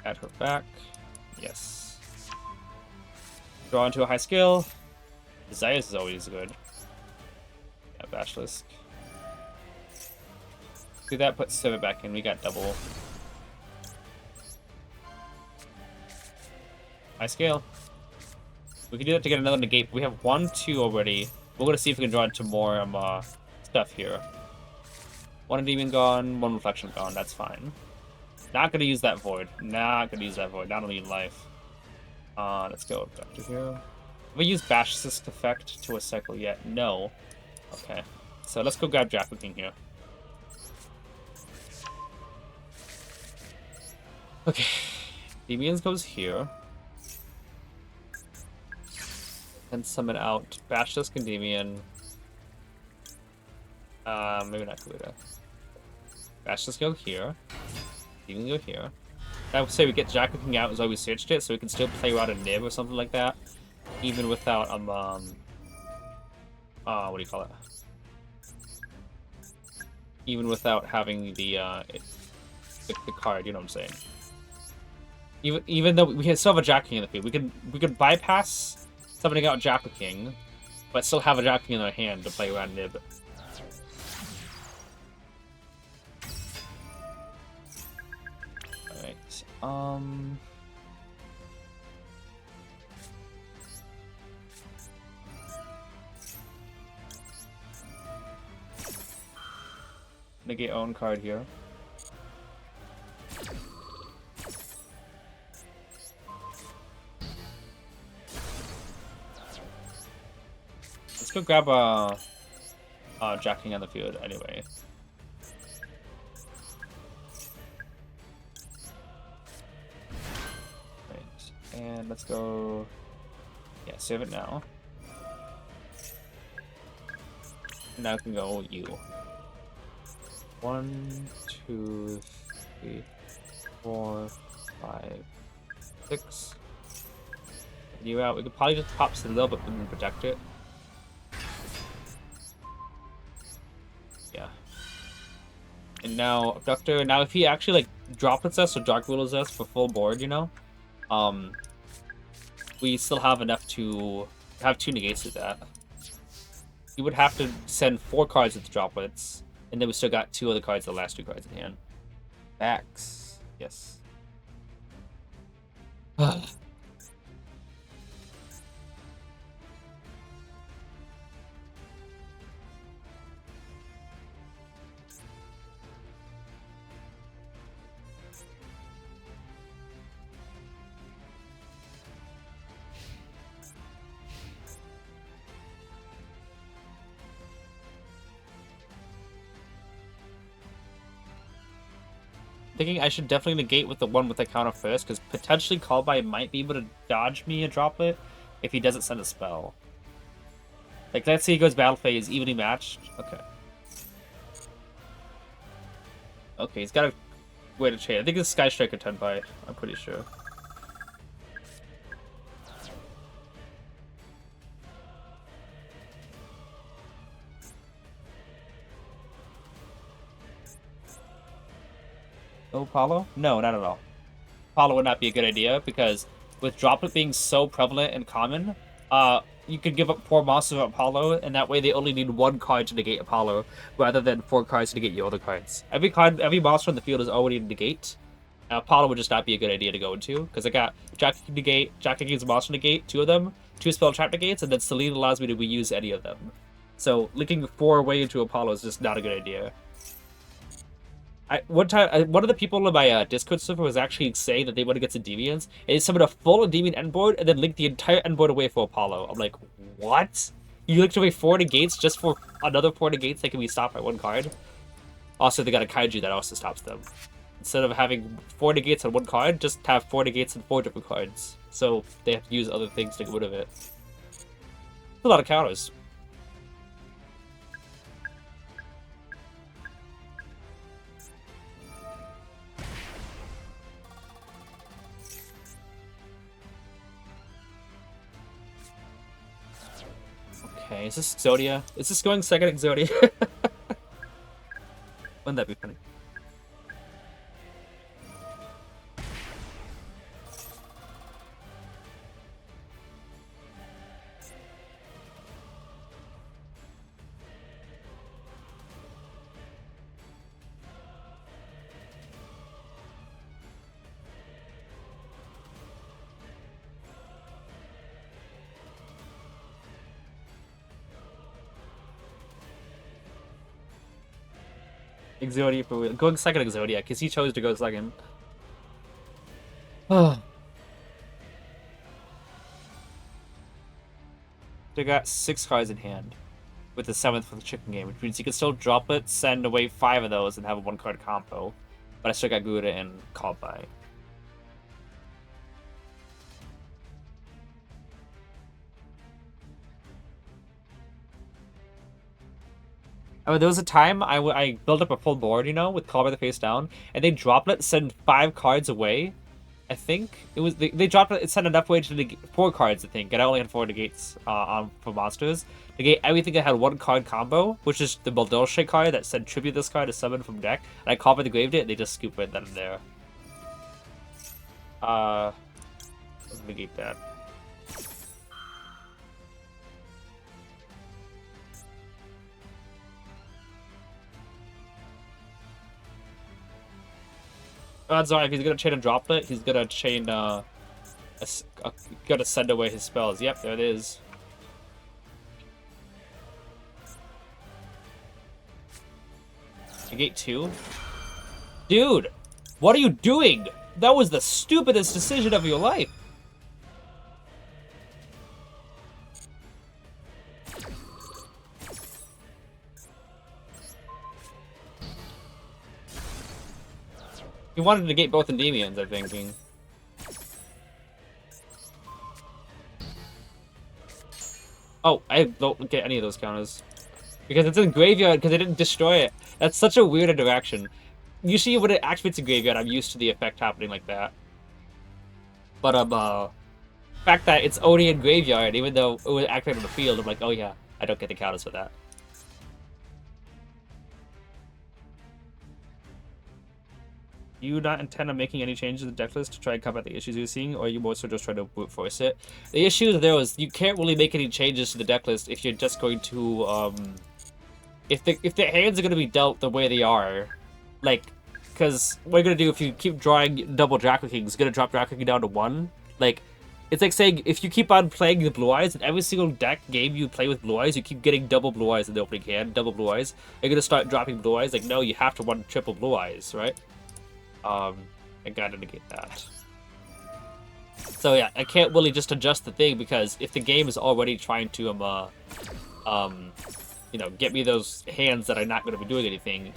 Add her back. Yes. Draw into a high scale. Desires is always good. Yeah, Basilisk. Do that, put Civet back in. We got double. High scale. We can do that to get another negate. We have 1, 2 already. We're gonna see if we can draw into more stuff here. 1 Endymion gone, 1 Reflection gone. That's fine. Not gonna use that Void. Not gonna use that Void. Not only in life. Let's go back to here. Have we used Basilisk effect to a cycle yet? No. Okay. So let's go grab Jack King here. Okay. Endymion goes here. And summon out Basilisk Endymion. Maybe not Garuda. Basilisk go here. Endymion go here. I would say we get Jack King out as why we searched it, so we can still play around a nib or something like that. Even without what do you call it? Even without having the card, you know what I'm saying? Even though we still have a Jack King in the field, we could bypass summoning out Jack King, but still have a Jack King in our hand to play around nib. Alright. Negate own card here. Let's go grab Jack King on the field anyway. Right. And let's go. Yeah, save it now. Now I can go you. 1, 2, 3, 4, 5, 6. You out. We could probably just pop Citadel, but we can protect it. Yeah. And now Abductor. Now, if he actually like droplets us or dark willows us for full board, you know, we still have enough to have 2 negates to that. You would have to send 4 cards with the droplets. And then we still got 2 other cards, the last 2 cards in hand. Backs. Yes. Thinking I should definitely negate with the one with the counter first, because potentially Callby might be able to dodge me a droplet if he doesn't send a spell. Like, let's say he goes battle phase, evenly matched. Okay. Okay, he's got a way to trade. I think it's Sky Striker 10 bite, I'm pretty sure. No Apollo? No, not at all. Apollo would not be a good idea, because with Droplet being so prevalent and common, you could give up 4 monsters of Apollo, and that way they only need 1 card to negate Apollo, rather than 4 cards to negate your other cards. Every monster in the field is already a negate. Apollo would just not be a good idea to go into, because I got Jack negate, Jack King's monster negate, 2 of them, 2 spell trap negates, and then Celine allows me to reuse any of them. So linking 4 away into Apollo is just not a good idea. One of the people in my Discord server was actually saying that they want to get some Endymions, and they summoned a full Endymion endboard and then linked the entire endboard away for Apollo. I'm like, what? You linked away 4 negates just for another 4 negates that can be stopped by 1 card? Also, they got a Kaiju that also stops them. instead of having 4 negates on one card, just have 4 negates on 4 different cards. So they have to use other things to get rid of it. A lot of counters. Okay, is this Exodia? Is this going second Exodia? Wouldn't that be funny? Exodia for going second Exodia, because he chose to go second. Oh. They got 6 cards in hand, with the 7th for the chicken game, which means you can still drop it, send away 5 of those, and have a 1-card combo. But I still got Gouda and Called By. I mean, there was a time I built up a full board, you know, with Call By the face down, and they dropped it, send 5 cards away. I think it was they dropped it, sent enough away to negate 4 cards. I think, and I only had 4 negates for monsters. Negate everything that had 1-card combo, which is the Baldoshe card that said tribute this card to summon from deck. And I Call By the Grave It, and they just scoop it then and there. Let's negate that. Odds are, if he's gonna chain a droplet, he's gonna chain gonna send away his spells. Yep, there it is. Negate 2? Dude! What are you doing? That was the stupidest decision of your life! He wanted to negate both Endymions, I'm thinking. Oh, I don't get any of those counters. Because it's in Graveyard, because I didn't destroy it. That's such a weird interaction. Usually when it activates a Graveyard, I'm used to the effect happening like that. But, the fact that it's only in Graveyard, even though it was activated on the field, I'm like, oh yeah, I don't get the counters for that. You not intend on making any changes to the deck list to try and combat the issues you're seeing, or are you more so just trying to brute force it? The issue there was you can't really make any changes to the deck list if you're just going to if the hands are going to be dealt the way they are, like, because what you're going to do if you keep drawing double Draco Kings, you're going to drop Draco King down to 1. Like, it's like saying if you keep on playing the Blue Eyes, and every single deck game you play with Blue Eyes, you keep getting double Blue Eyes in the opening hand, double Blue Eyes, you're going to start dropping Blue Eyes. Like, no, you have to run triple Blue Eyes, right? I gotta negate that. So yeah, I can't really just adjust the thing, because if the game is already trying to you know, get me those hands that are not going to be doing anything,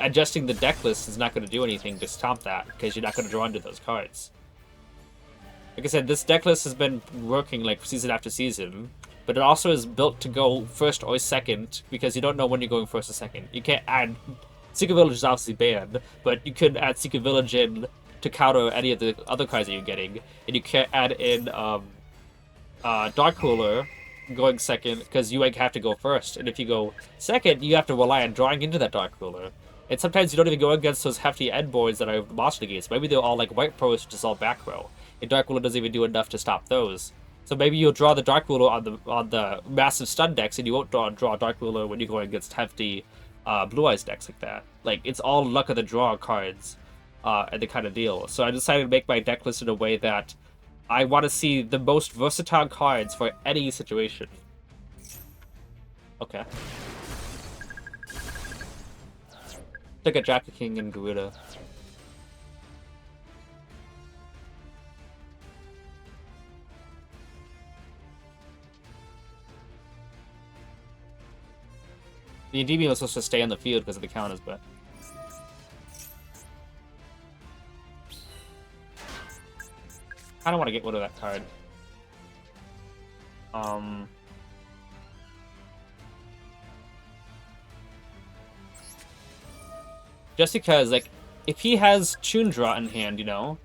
adjusting the deck list is not going to do anything to stop that, because you're not going to draw into those cards. Like I said, this deck list has been working like season after season, but it also is built to go first or second, because you don't know when you're going first or second. You can't add... Secret Village is obviously banned, but you could add Secret Village in to counter any of the other cards that you're getting, and you can't add in Dark Cooler going second, because you have to go first, and if you go second, you have to rely on drawing into that Dark Cooler. And sometimes you don't even go against those hefty end boards that are monster gates. Maybe they're all like White Pros, which is all back row, and Dark Cooler doesn't even do enough to stop those. So maybe you'll draw the Dark Cooler on the massive stun decks, and you won't draw Dark Cooler when you're going against hefty Blue Eyes decks like that. Like, it's all luck of the draw cards, and the kind of deal. So I decided to make my deck list in a way that I want to see the most versatile cards for any situation. Okay. Took a Draco King and Garuda. The Endymion was supposed to stay on the field because of the counters, but... kind of want to get rid of that card. Just because, like, if he has Chundra in hand, you know,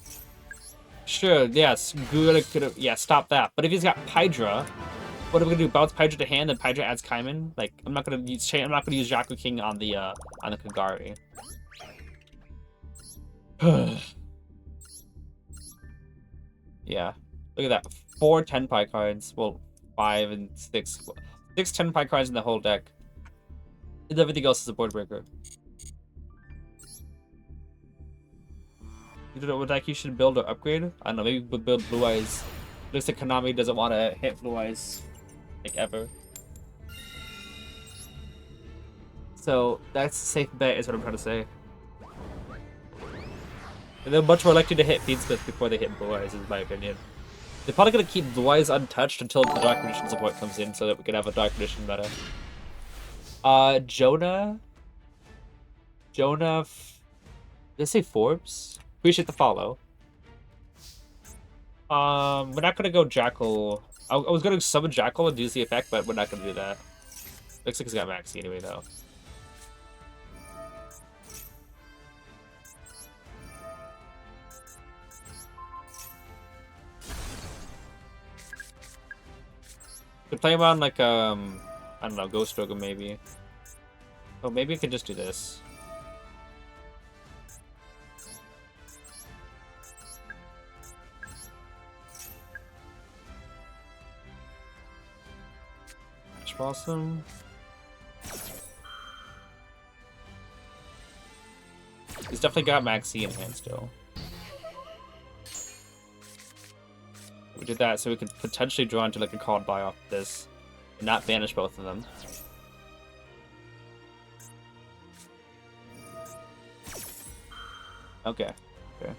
sure, yes, good, yeah, stop that. But if he's got Pydra, what are we gonna do? Bounce Pydra to hand, and Pydra adds Kaiman? Like, I'm not gonna use Jaku King on the Kagari. Yeah, look at that. 4 Tenpai cards. Well, 5 and 6. 6 Tenpai cards in the whole deck. And everything else is a board breaker. You don't know what deck you should build or upgrade? I don't know, maybe we'll build Blue Eyes. Looks like Konami doesn't want to hit Blue Eyes, like, ever. So, that's a safe bet, is what I'm trying to say. And they're much more likely to hit Feedsmith before they hit Blue Eyes, in my opinion. They're probably going to keep Blue Eyes untouched until the Dark Condition support comes in so that we can have a Dark Condition meta. Jonah? Did I say Forbes? Appreciate the follow. We're not gonna go Jackal. I was gonna summon Jackal and use the effect, but we're not gonna do that. Looks like he's got Maxi anyway, though. Could play him on, like, I don't know, Ghost Rogue maybe. Oh, maybe I could just do this. Blossom. He's definitely got Maxi in hand still. We did that so we could potentially draw into like a card buy off this and not banish both of them. Okay. Okay.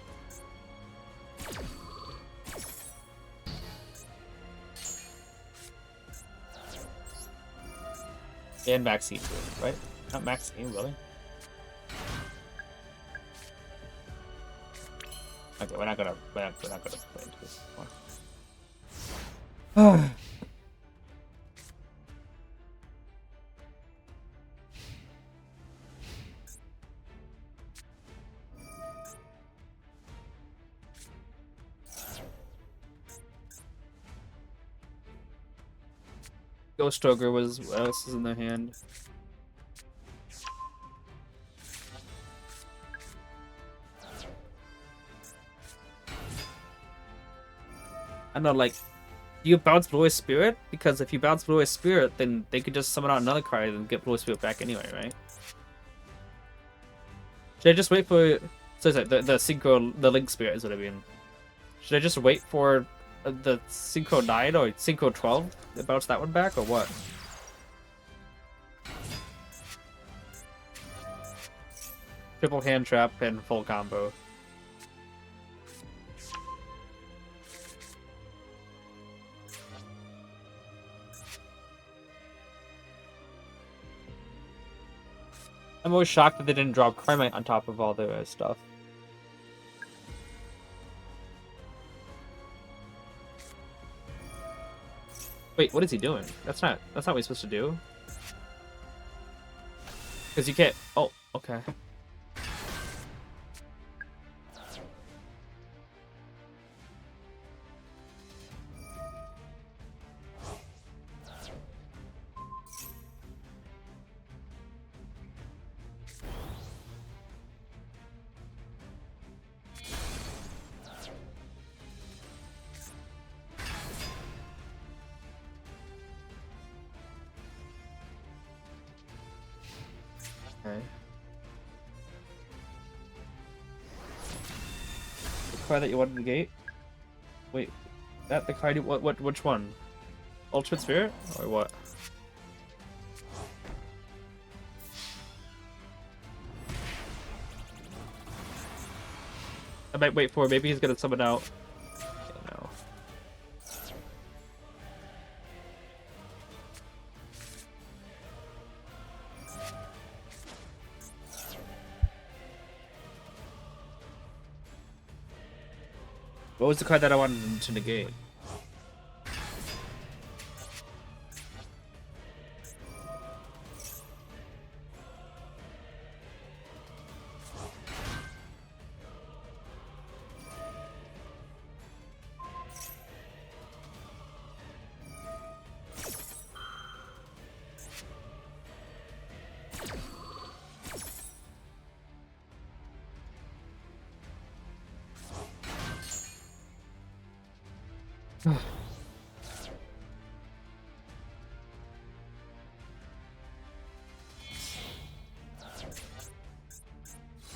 And Maxi too, right? Not Maxi, really? Okay, we're not gonna play into this one. Ghost Ogre was what else is in their hand? I don't know, like, you bounce Blue Eyes Spirit? Because if you bounce Blue Eyes Spirit, then they could just summon out another card and get Blue Eyes Spirit back anyway, right? Should I just wait for... Sorry, the Synchro... The Link Spirit is what I mean. Should I just wait for the Synchro 9 or Synchro 12 to bounce that one back, or what? Triple Hand Trap and full combo. I'm always shocked that they didn't drop Crimite on top of all their stuff. Wait, what is he doing? That's not what he's supposed to do. Because you can't... Oh, okay. Okay. The card that you wanted to negate? Wait, that the card you... which one? Ultimate Spirit? Or what? I might wait for... Maybe he's gonna summon out... No. What was the card that I wanted to negate?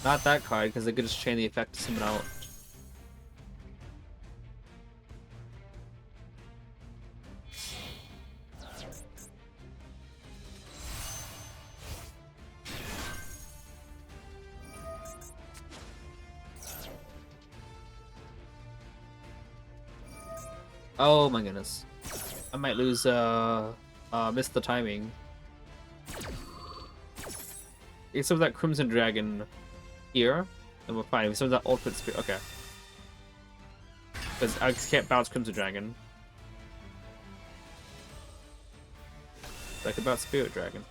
Not that card, because they could just chain the effect to summon out. Oh my goodness. I might lose, miss the timing. It's some of that Crimson Dragon here, and we're fine. If some of that Ultimate Spirit, okay. Because I can't bounce Crimson Dragon. But I can bounce Spirit Dragon.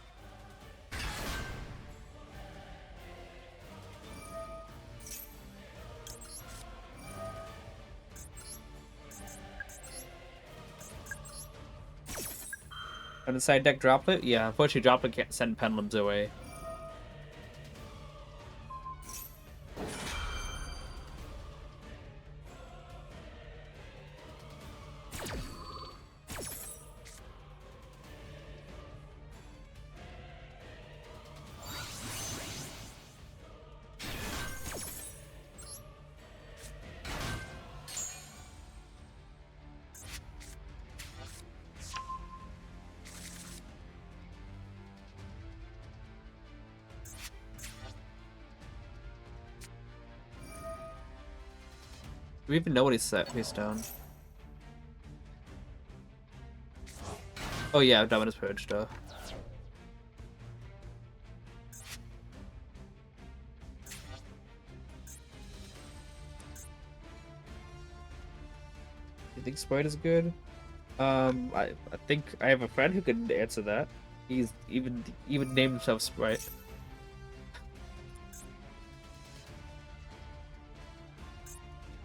And the side deck Droplet? Yeah, unfortunately Droplet can't send Pendulums away. Do we even know what he's set face down? Oh yeah, Dominus Purge, duh. You think Sprite is good? I think I have a friend who could answer that. He's even named himself Sprite.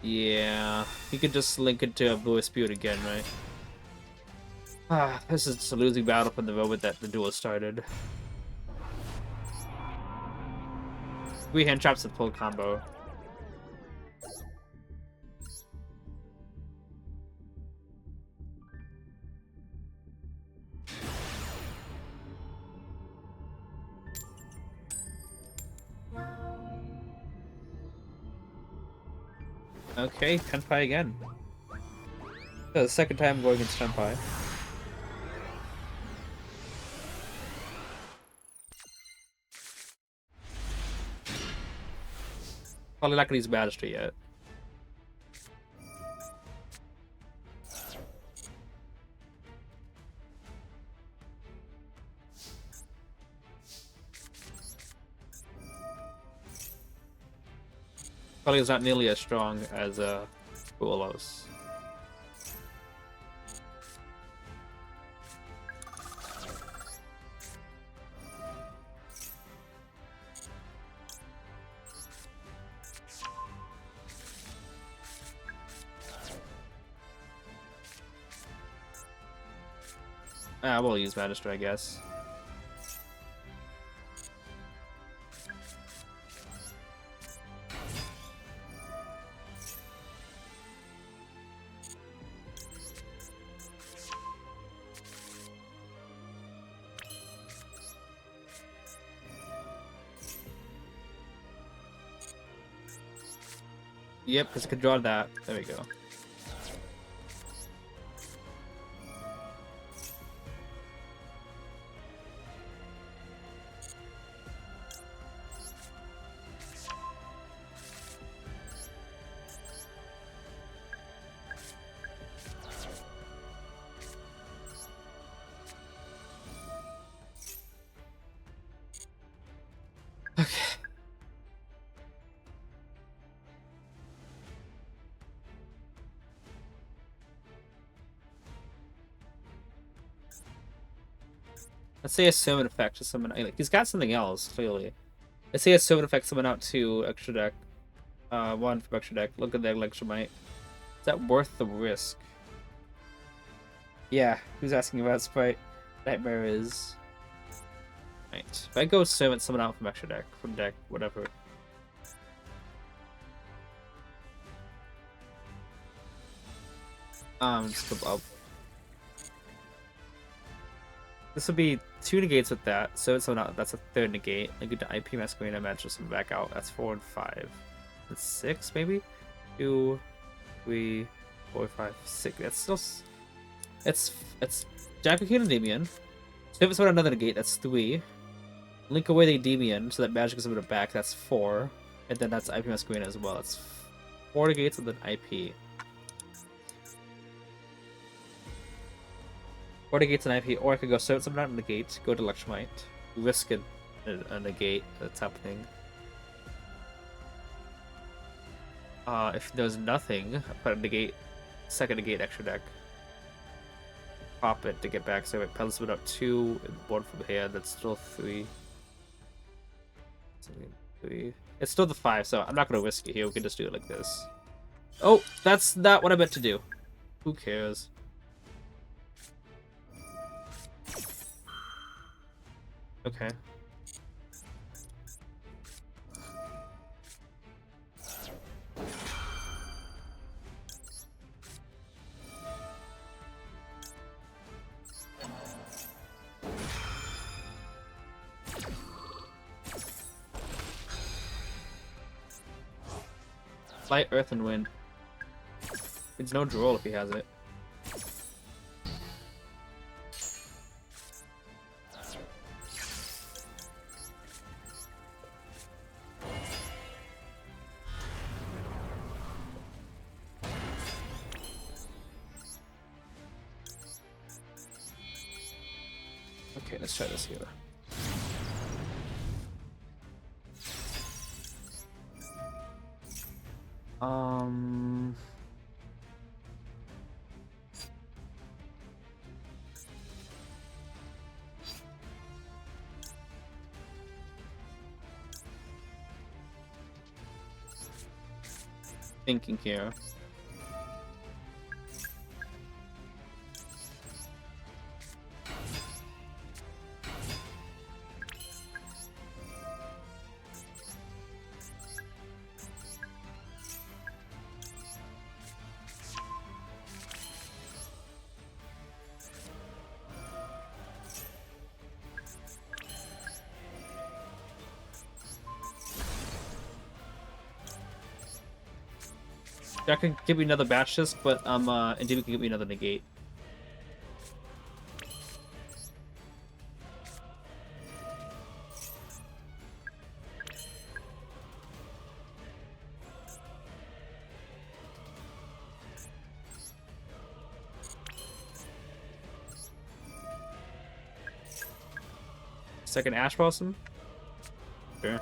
Yeah, he could just link it to a Blue Spirit again, right? Ah, this is just a losing battle from the moment that the duel started. 3 hand traps and full combo. Okay, Tenpai again. The second time I'm going against Tenpai. Probably not gonna use Mastery yet. Probably is not nearly as strong as Buolos. Ah, we'll use Magister, I guess. Yep, because I could draw that. There we go. Let's say a summon effect to summon. Like, he's got something else clearly. Let's say a summon effect summon out to extra deck. One from extra deck. Look at that Electromite. Is that worth the risk? Yeah, who's asking about Sprite? Nightmare is. Right. If I go summon someone out from extra deck, from deck, whatever. Just go up. This would be 2 negates with that, so it's not. That's a 3rd negate. I get to IP Masquerade match just back out. That's 4 and 5. That's 6 maybe. 2, 3, 4, 5, 6. That's still. It's Jack and Endymion. So if it's another negate, that's 3. Link away the Endymion so that magic is able to back. That's 4, and then that's IP Masquerade as well. That's 4 negates and then IP. 4 negates an IP, or I could go search something out in the gate, go to Electromite, risk a negate that's happening. If there's nothing, put a negate, second negate extra deck. Pop it to get back, so it pencils it up 2 and 1 from hand, that's still 3. 3. It's still the 5, so I'm not gonna risk it here, we can just do it like this. Oh, that's not what I meant to do. Who cares? Okay. Light, Earth, and Wind. It's no Duel if he has it. Okay, let's try this here. Thinking here. That can give me another batch disc, but Endymion can give me another negate. Second Ash Blossom? Sure.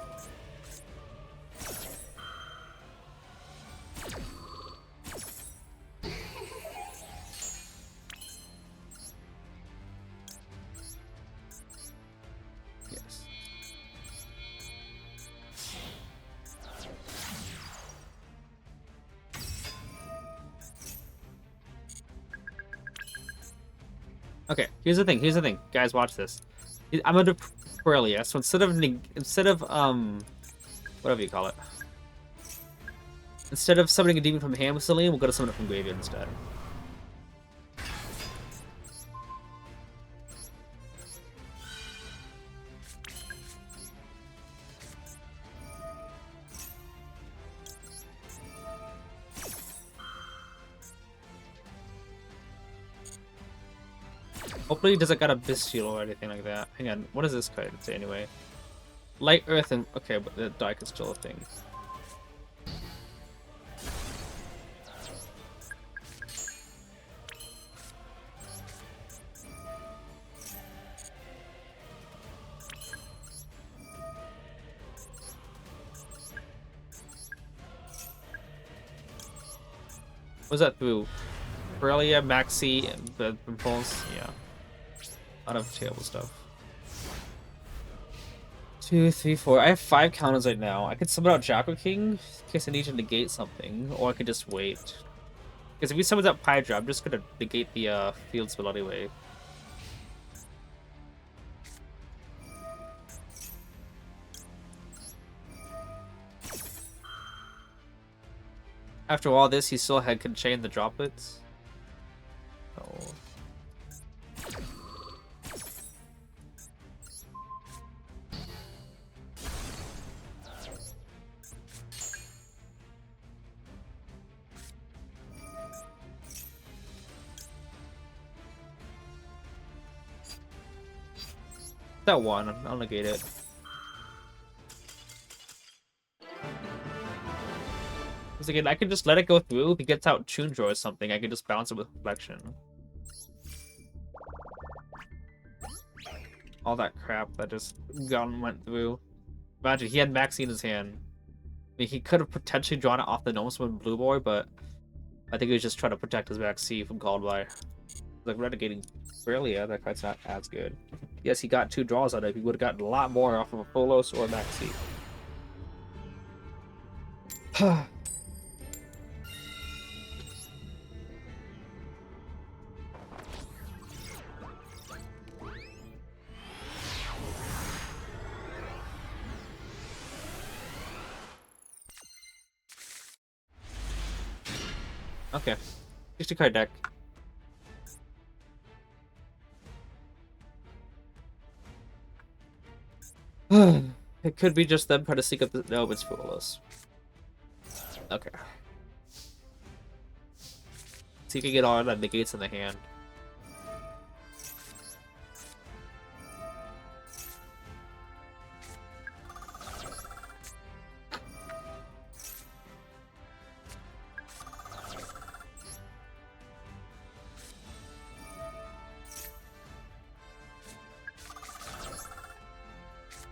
Yes. Okay, here's the thing. Guys, watch this. I'm gonna do Corellia, so instead of whatever you call it. Instead of summoning a demon from hand with Celine, we'll go to summon it from graveyard instead. Hopefully it doesn't got a Bestial or anything like that. Hang on, what does this card say anyway? Light, Earth, and... Okay, but the Dark is still a thing. What was that through? Corellia, Maxi, and Impulse? Yeah. A lot of terrible stuff. 2, 3, 4. I have 5 counters right now. I could summon out Jackal King in case I need to negate something, or I could just wait. Because if he summons out Hydra, I'm just gonna negate the field spell anyway. After all this, he still could chain the droplets. Oh. That one, I'll negate it. Because again, I can just let it go through. If he gets out Chundra or something, I can just bounce it with Reflection. All that crap that just went through. Imagine, he had Maxi in his hand. I mean, he could have potentially drawn it off the Gnome Swim Blue Boy, but I think he was just trying to protect his Maxi from called by. Like, Renegading Brillia, that card's not as good. Yes, he got 2 draws out of it. He would have gotten a lot more off of a Folos or a Maxi. Okay. 60 card deck. It could be just them trying to seek up the... No, it's Folos. Okay. So you can get all that negates in the hand.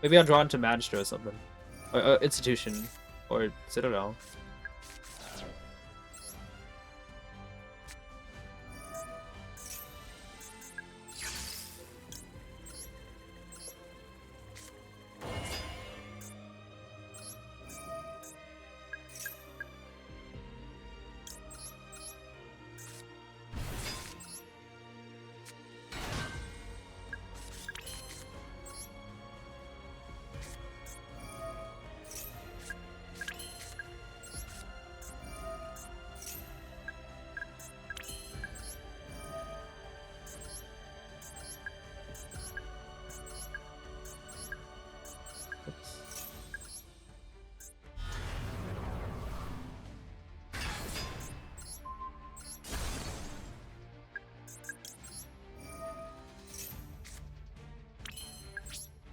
Maybe I'll draw into Magister or something. Or Institution. Or Citadel.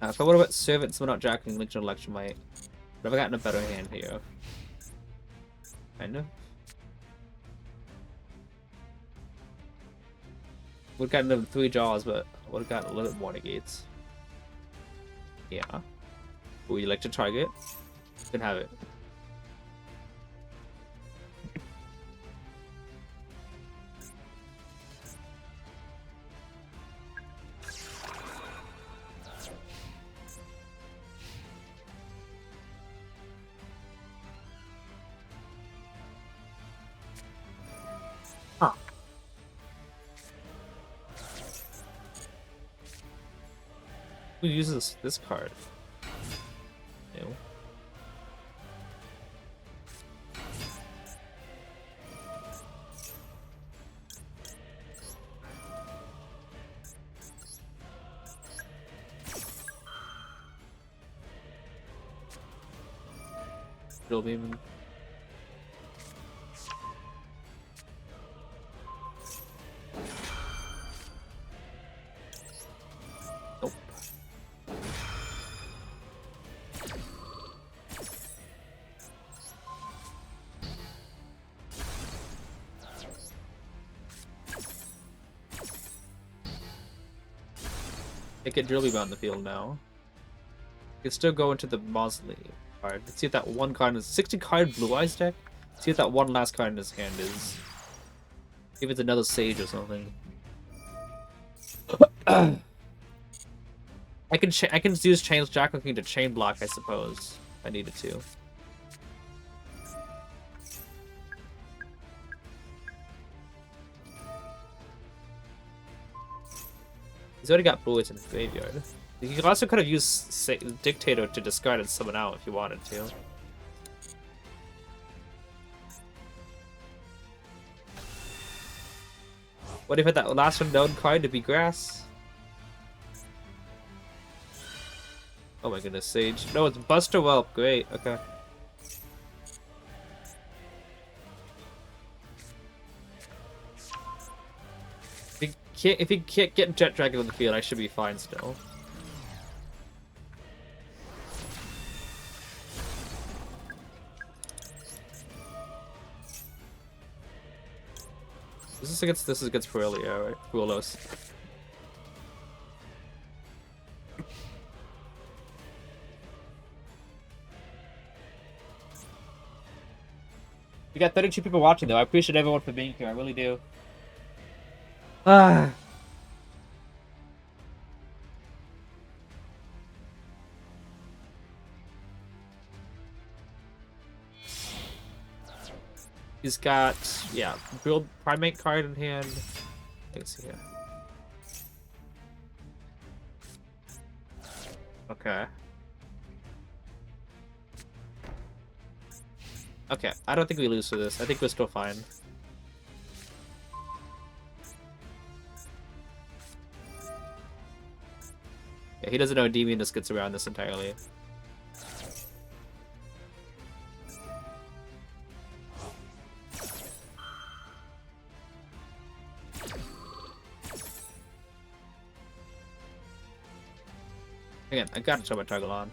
If I would have got Servants, we're not jacking Legion Election might. But have I gotten a better hand here? Kind of. Would have gotten them 3 jaws, but would have gotten a little bit more negates. Yeah. Would you like to target? You can have it. Who uses this card? Ew. Drill beam. Nope. They get drill beam on the field now. You can still go into the Mausoleum card. Let's see if that one card is 60 card Blue Eyes deck. See if that one last card in his hand is. If it's another Sage or something. I can use Chains Jackalking to chain block, I suppose, if I needed to. He's already got bullets in his graveyard. You also could have used Dictator to discard and summon out if you wanted to. What if I had that last unknown card to be grass? Oh my goodness, Sage. No, it's Buster Whelp. Great, okay. If he can't get Jet Dragon on the field, I should be fine still. This is against Puelia, right? Puelos. We got 32 people watching though. I appreciate everyone for being here. I really do. Ah. He's got, yeah, build primate card in hand. Let's see here. Okay. Okay, I don't think we lose to this. I think we're still fine. Yeah, he doesn't know Endymion just gets around this entirely. Again, I gotta show my toggle on.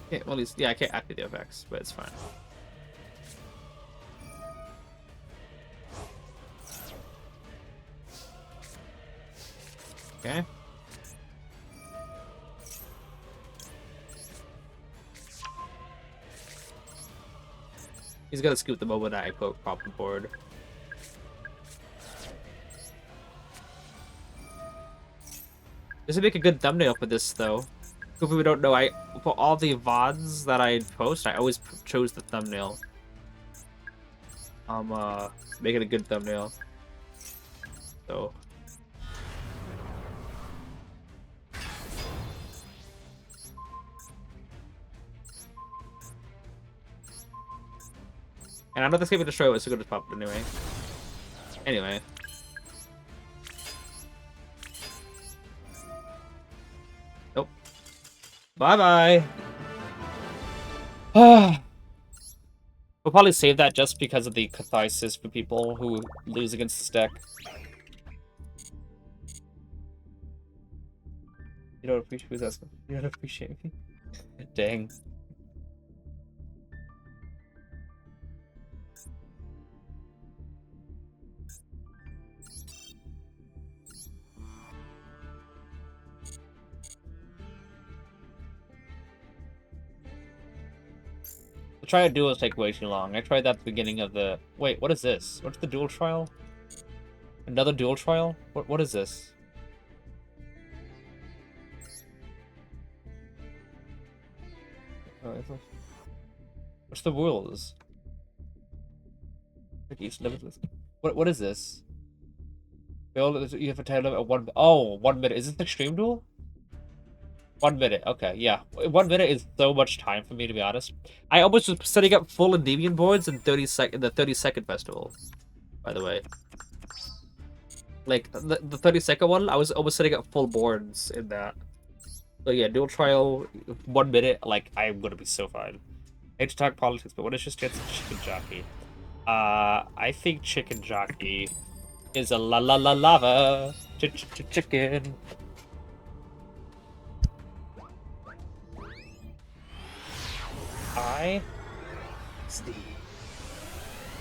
Okay, well, yeah, I can't activate the effects, but it's fine. Okay. He's gonna scoop the moment that I pop the board. This would make a good thumbnail for this, though. For people who don't know, for all the VODs that I post, I always chose the thumbnail. Make it a good thumbnail. So. And I know this game will destroy it, so go to pop it anyway. Anyway. Nope. Bye-bye. We'll probably save that just because of the catharsis for people who lose against this deck. You don't appreciate who's asking. You don't appreciate me. Dang. Try a duel take way too long. I tried that at the beginning of the... Wait, what is this? What's the duel trial? Another duel trial? What is this? What's the rules? What is this? You have a time limit of 1... Oh, 1 minute. Is this the extreme duel? 1 minute, okay, yeah. 1 minute is so much time for me, to be honest. I almost was setting up full Endymion boards in the 30-second festival, by the way. Like, the 30-second one, I was almost setting up full boards in that. So yeah, dual trial, 1 minute, like, I'm gonna be so fine. I hate to talk politics, but what is your stance on chicken jockey? I think chicken jockey is a lava chicken.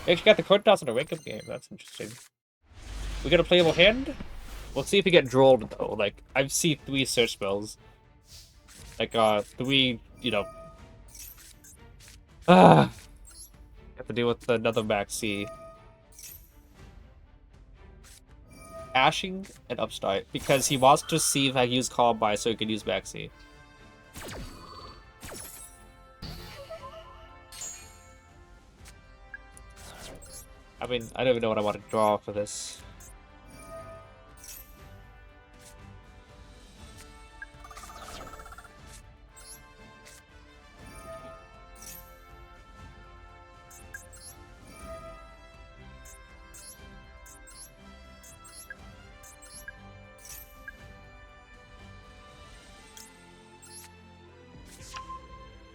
We actually got the coin toss in a wake-up game. That's interesting. We got a playable hand? We'll see if we get drolled, though. Like, I've seen 3 search spells. Like, 3, you know... Have to deal with another back C. Ashing and Upstart, because he wants to see if I use Call By so he can use back C. I mean, I don't even know what I want to draw for this.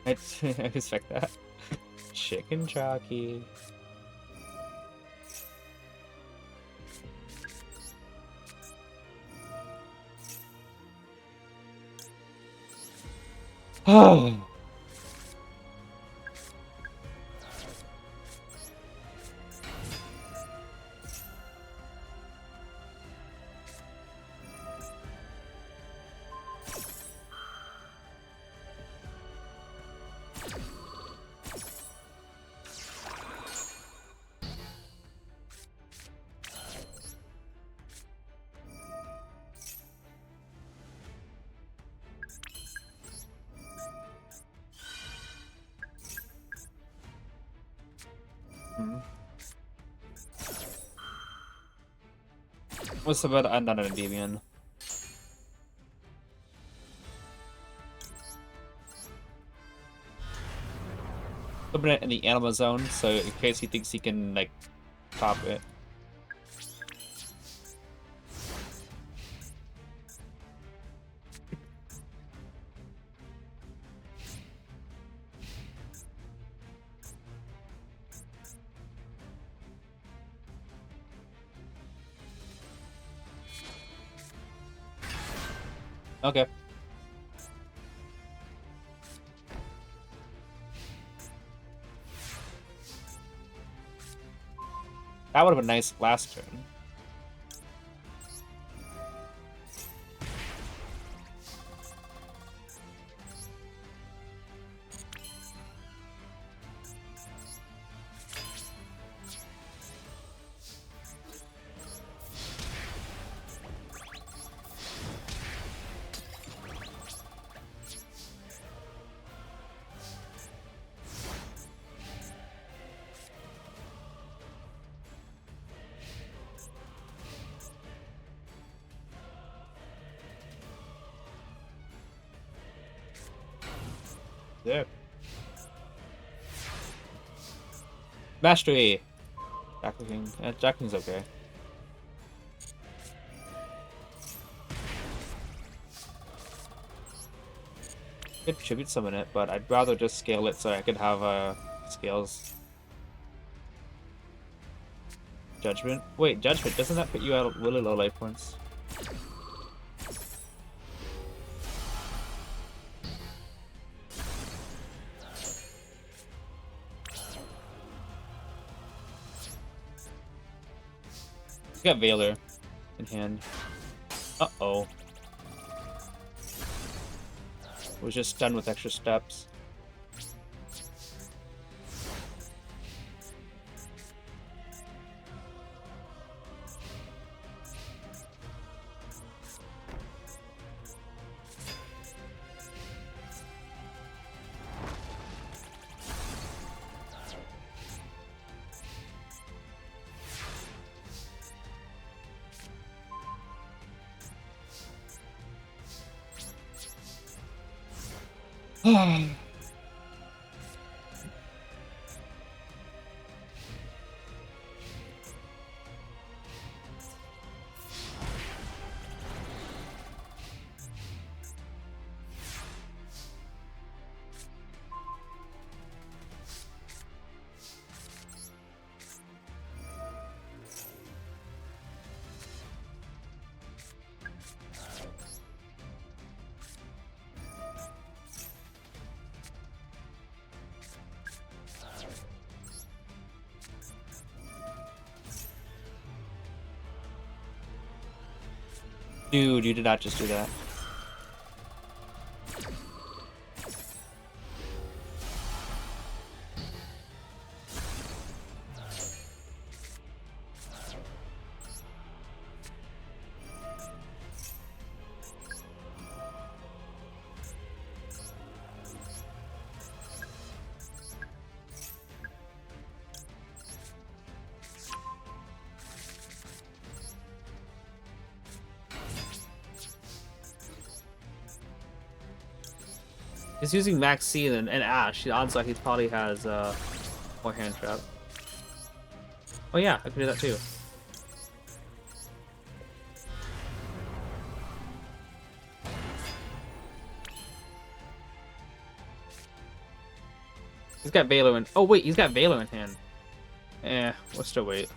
I expect that. Chicken jockey. Oh. What's about I'm not an Endymion. Put it in the animal zone, so in case he thinks he can like top it. Okay. That would have been nice last turn. Yeah. Mastery! Jacking. Jacking's okay. Could tribute summon it, but I'd rather just scale it so I could have scales. Judgment? Wait, Judgment, doesn't that put you at really low life points? We got Veiler in hand. Uh-oh. Was just done with extra steps. Dude, you did not just do that. He's using Max C and Ash. Odds are he probably has more hand trap. Oh yeah, I can do that too. He's got Valor in. Oh wait, he's got Valor in hand. We'll still wait.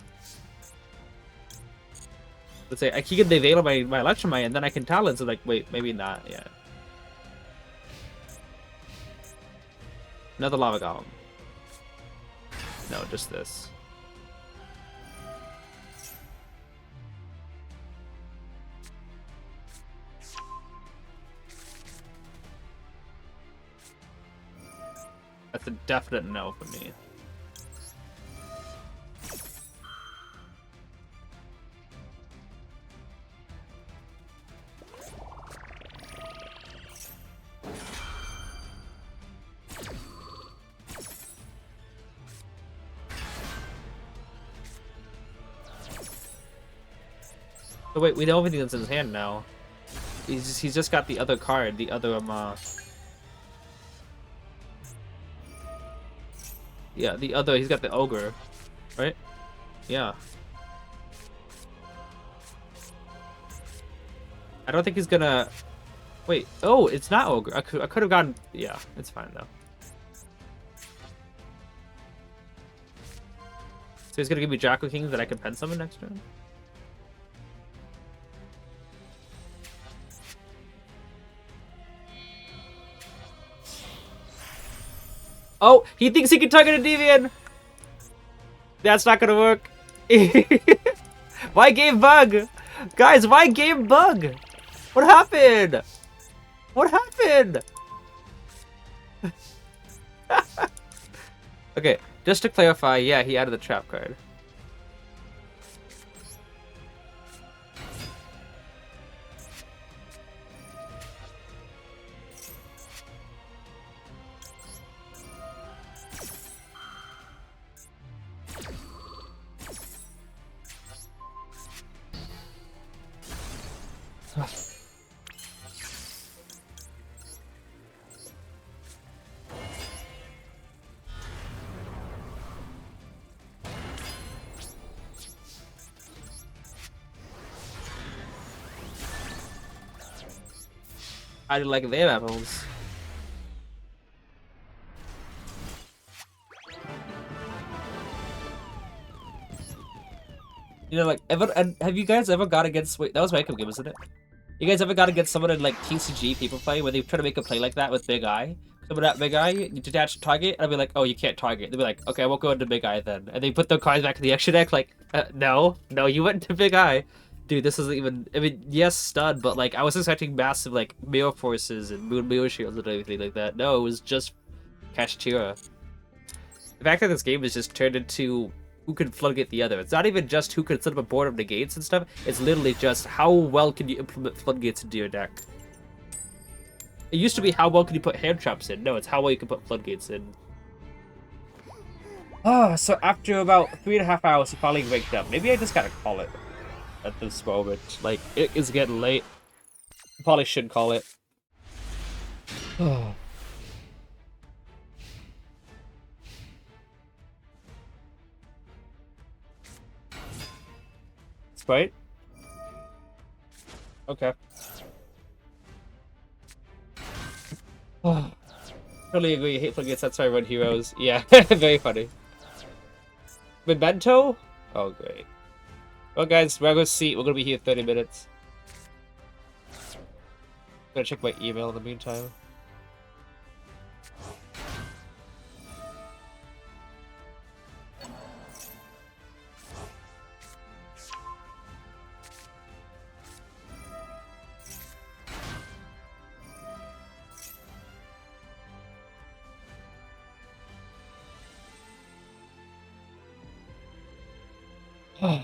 Let's say he can Valor my Electromite, and then I can Talon. So like, wait, maybe not. Yeah. Another Lava Golem. No, just this. That's a definite no for me. Oh wait, we know everything that's in his hand now. He's just got the other card, the other yeah, the other, he's got the Ogre, right? Yeah. I don't think he's gonna... Wait, oh, it's not Ogre. I could have gotten... Yeah, it's fine though. So he's gonna give me Draco King that I can pen summon next turn? Oh, he thinks he can target a Endymion! That's not gonna work. Why game bug? Guys, why game bug? What happened? What happened? Okay, just to clarify, yeah, he added the trap card. I like their apples. You know, like, have you guys ever got against... Wait, that was Makeup Game, isn't it? You guys ever got against someone in, like, TCG people play where they try to make a play like that with Big Eye? Someone at Big Eye, you detach a target, and I'll be like, oh, you can't target. They'll be like, okay, I won't go into Big Eye then. And they put their cards back in the extra deck, like, no, you went into Big Eye. Dude, this isn't even... I mean, yes, stud, but, like, I was expecting massive, like, Mirror Forces and Moon Mirror Shields and everything like that. No, it was just Kashtira. The fact that this game is just turned into who can floodgate the other. It's not even just who can set up a board of negates and stuff. It's literally just how well can you implement floodgates into your deck. It used to be how well can you put hand traps in. No, it's how well you can put floodgates in. Oh, so after about 3.5 hours, he finally waked up. Maybe I just gotta call it at this moment. Like, it is getting late. Probably should call it. Oh. Sprite? Okay. Oh. Totally agree. I hate floodgates. That's why I run heroes. Yeah, very funny. Memento? Oh, great. Well, guys, we're gonna see. We're gonna be here 30 minutes. I'm gonna check my email in the meantime. Oh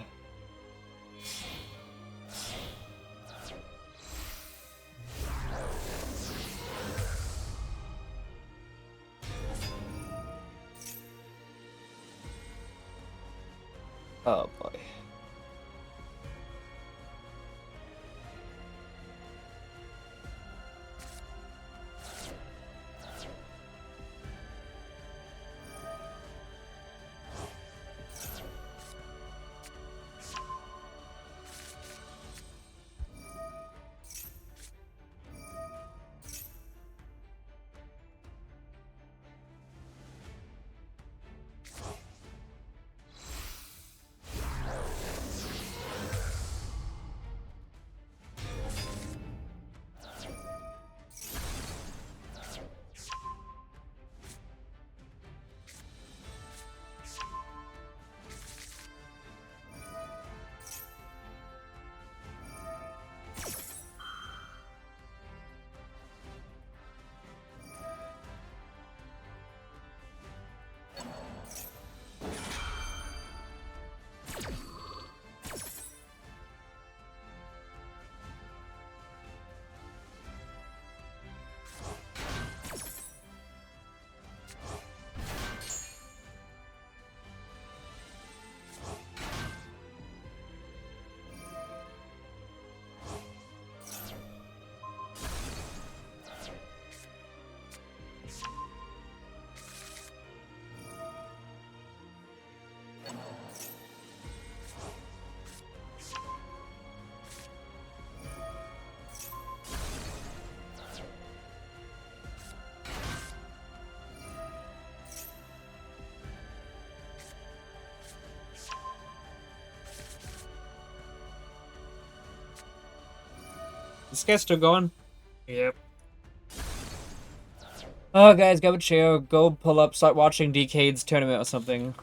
boy. This guy's still going? Yep. Oh, guys, go chill. Go pull up, start watching Decade's tournament or something.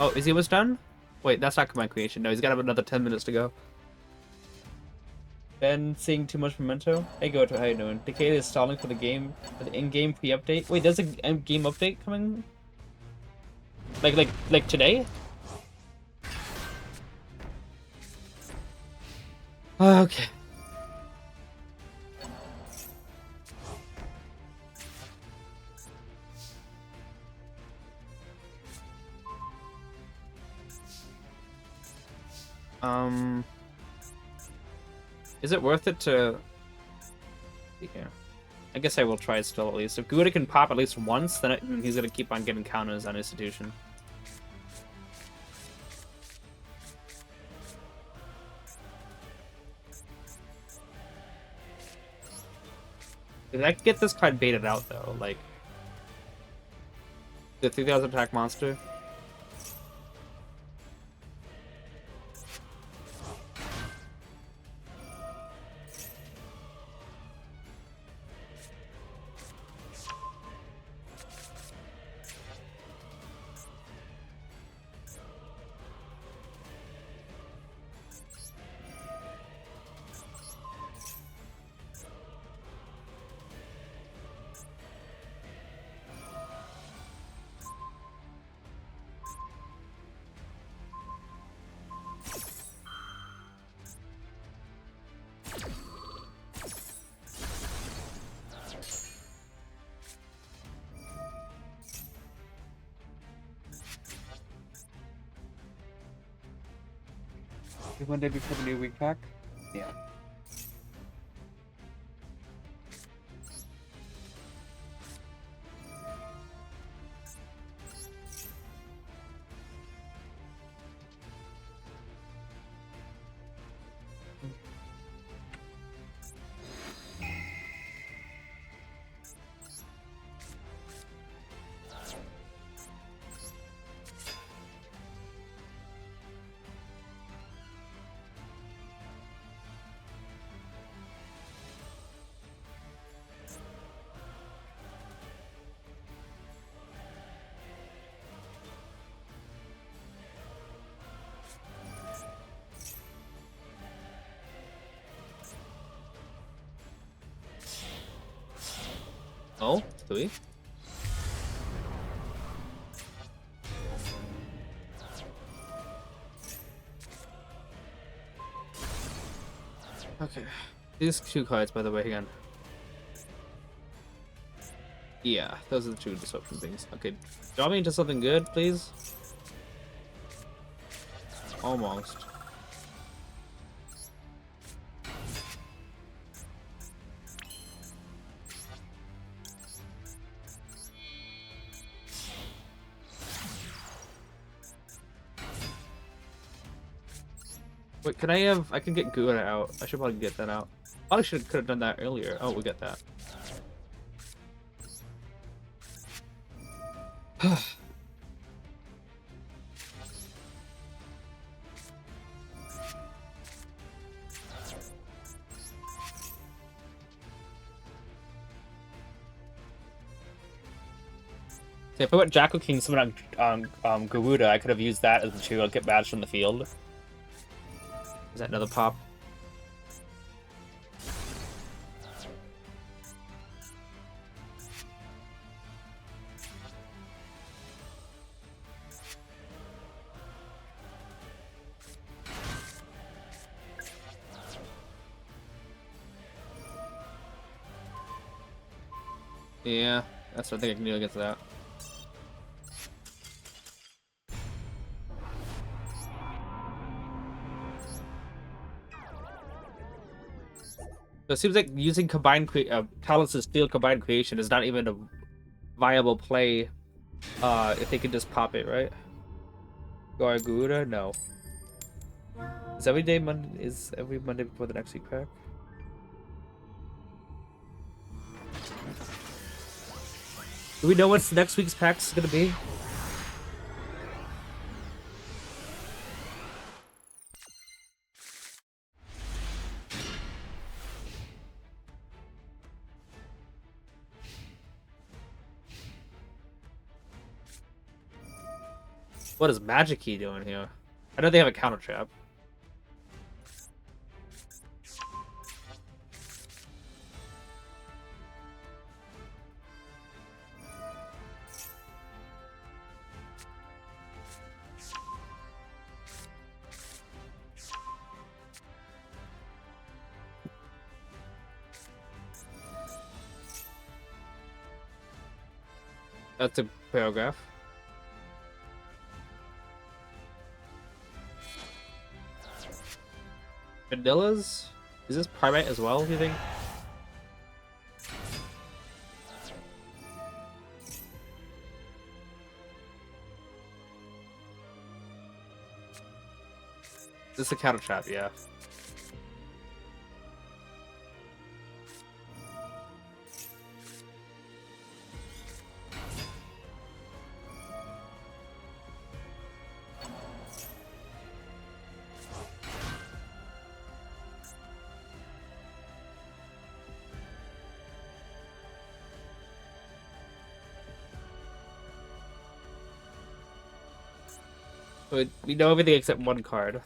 Oh, is he almost done? Wait, that's not command creation. No, he's got another 10 minutes to go. Ben seeing too much memento. Hey, Goto, how you doing? Decade is stalling for the game, for the in-game pre-update. Wait, there's a in-game update coming? Like today? Okay. Is it worth it to... Yeah. I guess I will try it still at least. If Gouda can pop at least once, then he's gonna keep on getting counters on Institution. I could get this card baited out though, like the 3000 attack monster. One day before the new week pack? Yeah. Oh, do we? Okay. These two cards, by the way, again. Yeah, those are the two disruption things. Okay, draw me into something good, please. Almost. Wait, can I have... I can get Gura out. I should probably get that out. Probably could have done that earlier. Oh, we got that. So if I went Jackal King summon on Garuda, I could have used that as material to get badged from the field. Is that another pop? Yeah, that's what I think I can do against that. So it seems like using Talus's field combined creation is not even a viable play if they can just pop it, right? Gargura? No. Is every Monday before the next week pack? Do we know what's next week's pack's gonna be? What is Magic Key doing here? I know they have a counter trap. That's a paragraph. Vanillas? Is this Primate as well, do you think? This is a counter trap, yeah. We know everything except one card.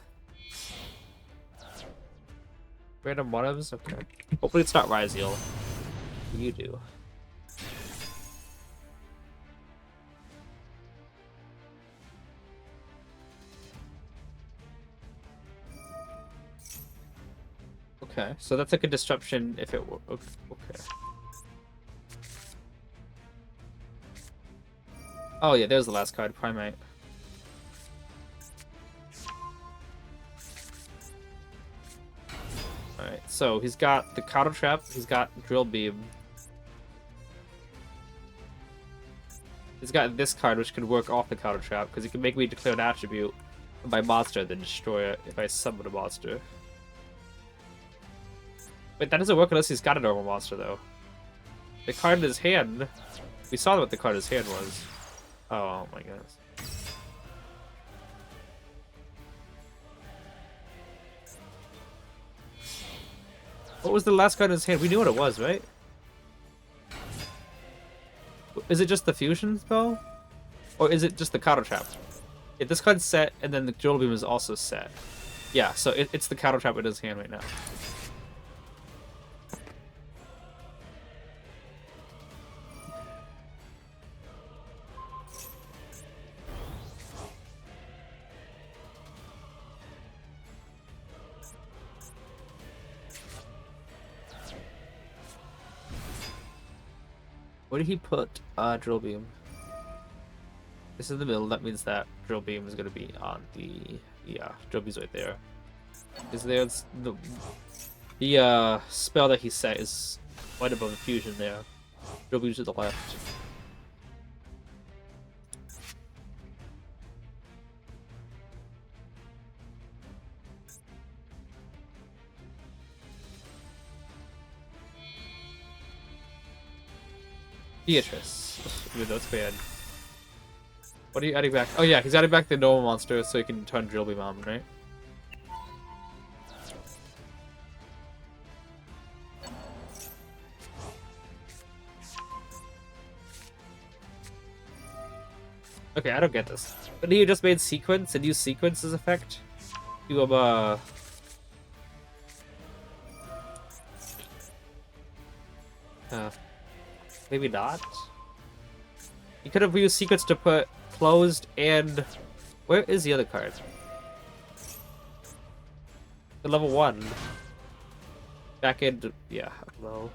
Random one-ofs? Okay. Hopefully it's not Ryziel. You do. Okay, so that's like a disruption if it were... Okay. Oh yeah, there's the last card, Primate. So he's got the counter trap. He's got drill beam. He's got this card, which can work off the counter trap because he can make me declare an attribute of my monster, then destroy it if I summon a monster. Wait, that doesn't work unless he's got a normal monster, though. The card in his hand... We saw what the card in his hand was. Oh my goodness. What was the last card in his hand? We knew what it was, right? Is it just the fusion spell? Or is it just the counter trap? Yeah, this card's set, and then the drill beam is also set. Yeah, so it's the counter trap in his hand right now. Where did he put drill beam? This is in the middle. That means that drill beam is going to be on the... Yeah, drill beam's right there. Is there the spell that he set is right above the fusion there. Drill beam's to the left. Beatrice. Even though it's bad. What are you adding back? Oh yeah, he's adding back the normal monster so he can turn drill beam on, right? Okay, I don't get this. But he just made sequence and used sequence's effect to maybe not. You could have used sequence to put closed and... Where is the other card? The level 1. Back in... Yeah, low.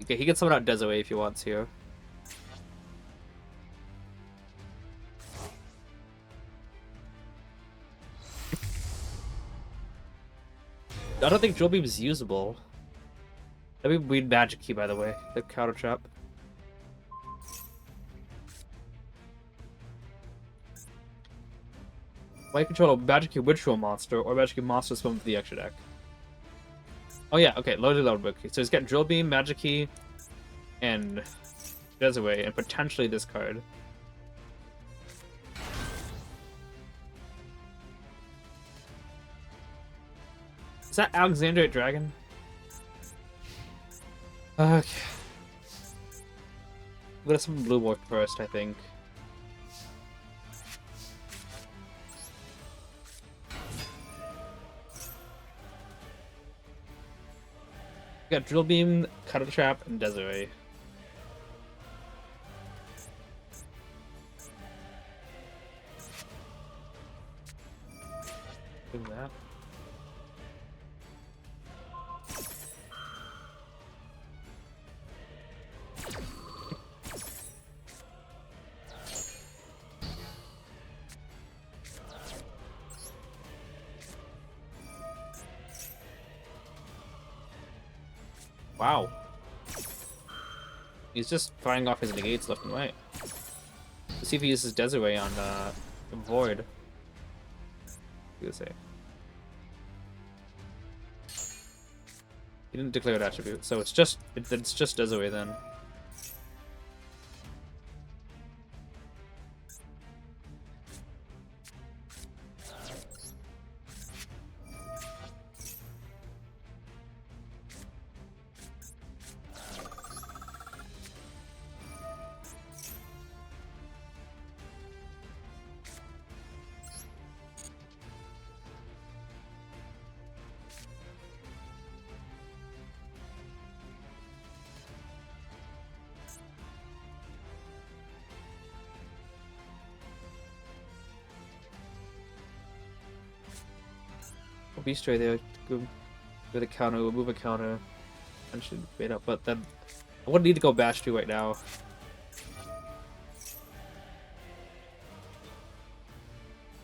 Okay, he can summon out Desaway if he wants here. I don't think Drill Beam is usable. Let me read Magic Key, by the way. The counter trap. Why control a Magic Key Ritual monster or Magic Key monster summoned to the extra deck? Oh yeah, okay, loaded book. So he's got Drill Beam, Magic Key, and Desaway, and potentially this card. Is that Alexandrite Dragon? Okay. I'm gonna summon Blue Morph first, I think. We got Drill Beam, Cutter Trap, and Desiree. Do that. Wow. He's just firing off his negates left and right. Let's see if he uses Desiree on Void. What do you say? He didn't declare an attribute, so it's just Desiree then. Beast Ray there. Go with a counter, we'll move a counter. I should bait up, but then I wouldn't need to go Bash 2 right now.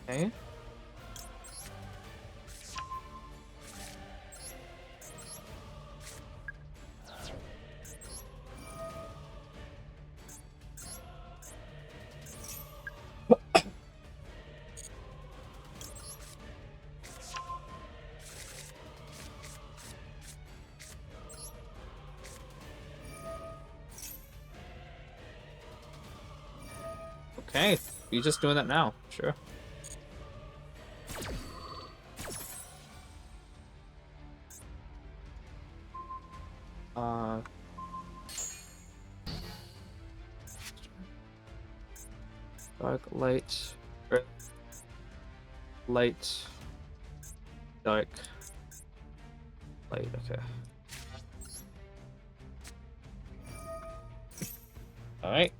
Okay. Okay, he's just doing that now. Sure. Dark, light, earth, light, dark, light. Okay. All right.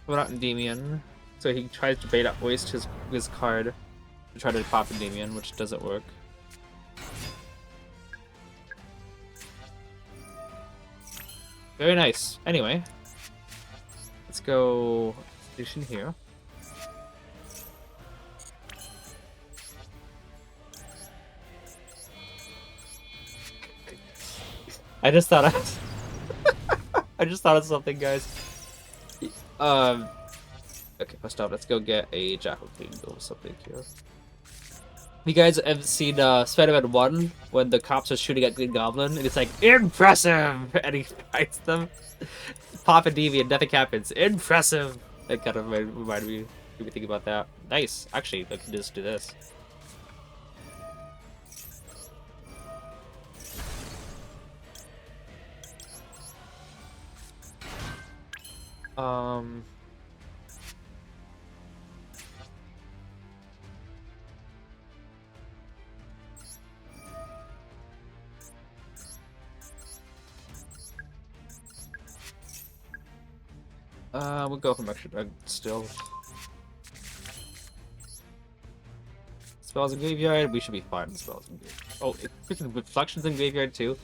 Put out Endymion. So he tries to bait out, waste his card to try to pop Endymion, which doesn't work. Very nice. Anyway, let's go station here. I just thought I just thought of something, guys. Okay, first off, let's go get a Jackal Queen or something here. You guys have seen Spider-Man 1 when the cops are shooting at Green Goblin and it's like, impressive! And he fights them. Pop and Deviant, nothing happens. Impressive! That kind of reminded me think about that. Nice. Actually, I can just do this. We'll go from extra drug still. Spells in graveyard, we should be fine with spells in graveyard. Oh, freaking reflections in graveyard too.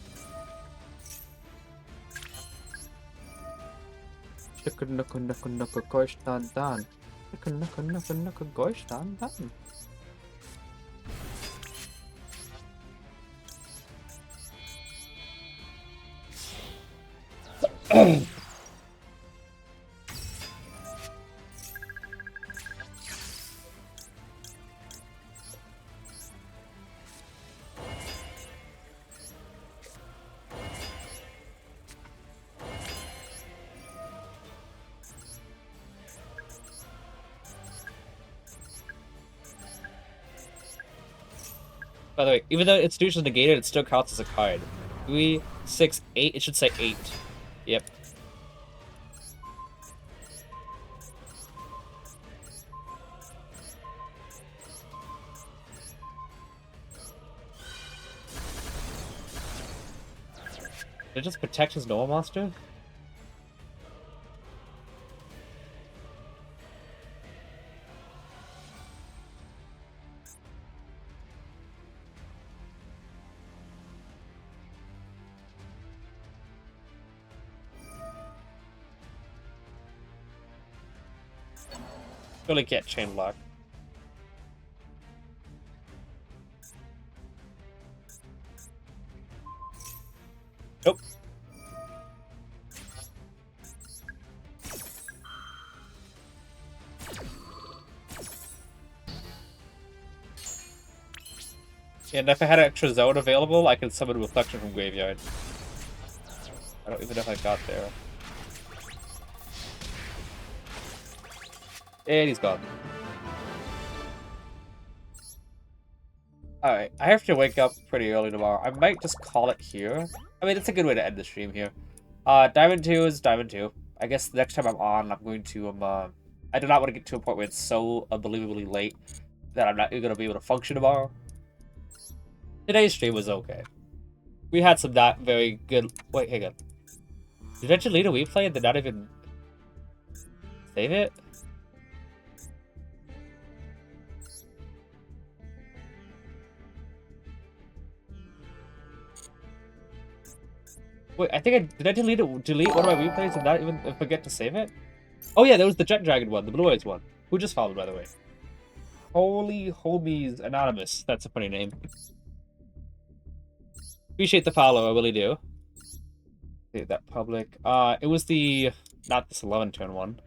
By the way, even though its duration is negated, it still counts as a card. 3, 6, 8, it should say 8. Yep. Did it just protect his normal monster? Really can't chain block. Nope. Yeah, and if I had an extra zone available, I could summon Reflection from Graveyard. I don't even know if I got there. And he's gone. Alright, I have to wake up pretty early tomorrow. I might just call it here. I mean, it's a good way to end the stream here. Diamond 2 is Diamond 2. I guess the next time I'm on, I'm going to, I do not want to get to a point where it's so unbelievably late that I'm not going to be able to function tomorrow. Today's stream was okay. We had some not very good... Wait, hang on. Did I delete a replay and did not even save it? Wait, I think did I delete one of my replays and not even forget to save it? Oh yeah, there was the Jet Dragon one, the Blue Eyes one. Who just followed, by the way? Holy Homies Anonymous. That's a funny name. Appreciate the follow, I really do. Save that public. It was the... Not this 11 turn one.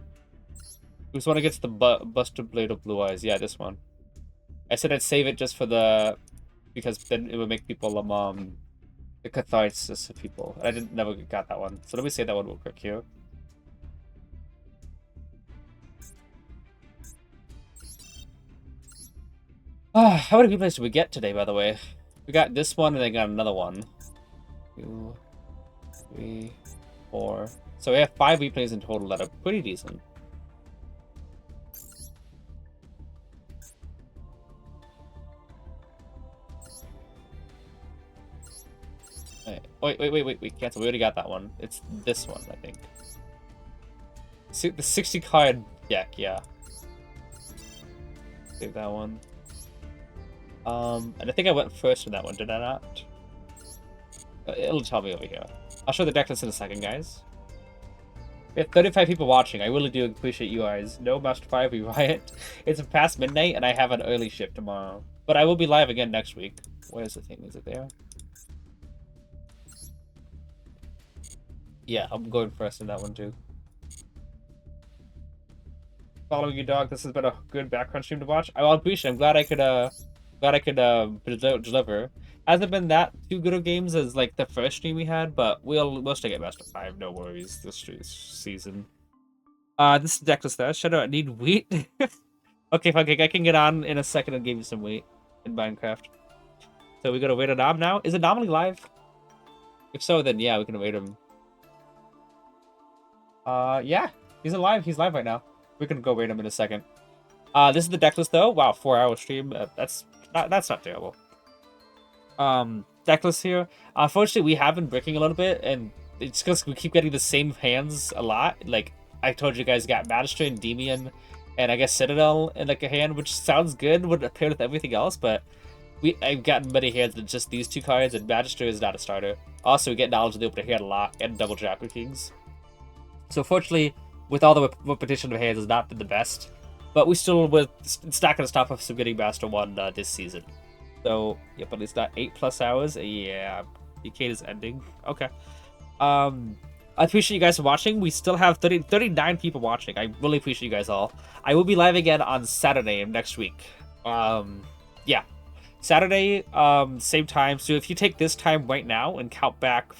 It was one against the Buster Blade of Blue Eyes. Yeah, this one. I said I'd save it just for the... Because then it would make people, the catharsis of people. I never got that one. So let me say that one real quick here. How many replays did we get today, by the way? We got this one and then got another one. 2, 3, 4. So we have 5 replays in total that are pretty decent. Wait, cancel. We already got that one. It's this one, I think. The 60 card deck, yeah. Save that one. And I think I went first in that one, did I not? It'll tell me over here. I'll show the deck list in a second, guys. We have 35 people watching. I really do appreciate you guys. No Master 5, we riot. It's past midnight, and I have an early shift tomorrow. But I will be live again next week. Where's the thing? Is it there? Yeah, I'm going first in that one, too. Following you, dog. This has been a good background stream to watch. I appreciate it. I'm glad I could deliver. Hasn't been that too good of games as like the first stream we had, but we'll still get Master 5, no worries this season. This is deck list there. Shadow, I need wheat. Okay, Funkcake, I can get on in a second and give you some wheat in Minecraft. So we gotta wait on Nom now. Is Anomaly live? If so, then yeah, we can wait him. Yeah, he's alive. He's live right now. We can go wait him in a second. This is the deck list though. Wow, 4-hour stream. That's not terrible. Deck list here. Unfortunately, we have been bricking a little bit, and it's because we keep getting the same hands a lot. Like I told you guys, got Magistrate, Endymion, and I guess Citadel in like a hand, which sounds good when paired with everything else, but I've gotten many hands than just these 2 cards, and Magistrate is not a starter. Also, we get Knowledge of the Open Hand a lot, and Double Jacker Kings. So fortunately, with all the repetition of hands, has not been the best. But we still, it's not going to stop us from getting Master 1 this season. So, yep, at least not 8+ hours. Yeah, Decade is ending. Okay. I appreciate you guys for watching. We still have 39 people watching. I really appreciate you guys all. I will be live again on Saturday of next week. Yeah. Saturday, same time. So if you take this time right now and count back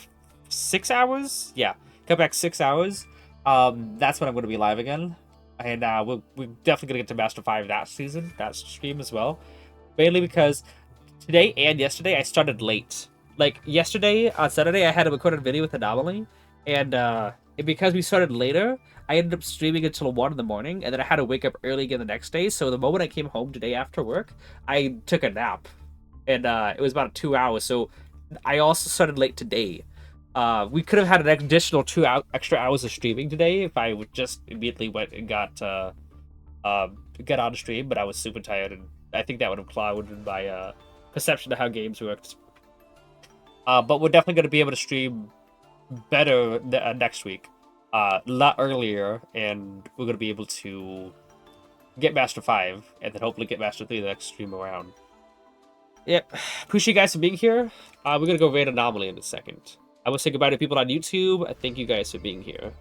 6 hours, yeah, count back 6 hours, that's when I'm going to be live again. And we're definitely going to get to Master 5 that season, that stream as well. Mainly because today and yesterday I started late. Like yesterday, on Saturday, I had a recorded video with Anomaly. And because we started later, I ended up streaming until 1 in the morning. And then I had to wake up early again the next day. So the moment I came home today after work, I took a nap. And it was about 2 hours. So I also started late today. We could have had an additional 2 extra hours of streaming today if I would just immediately went and got on stream, but I was super tired, and I think that would have clouded my perception of how games worked. But we're definitely going to be able to stream better next week, a lot earlier, and we're going to be able to get Master 5, and then hopefully get Master 3 the next stream around. Yep, appreciate you guys for being here. We're going to go raid Anomaly in a second. I will say goodbye to people on YouTube. Thank you guys for being here.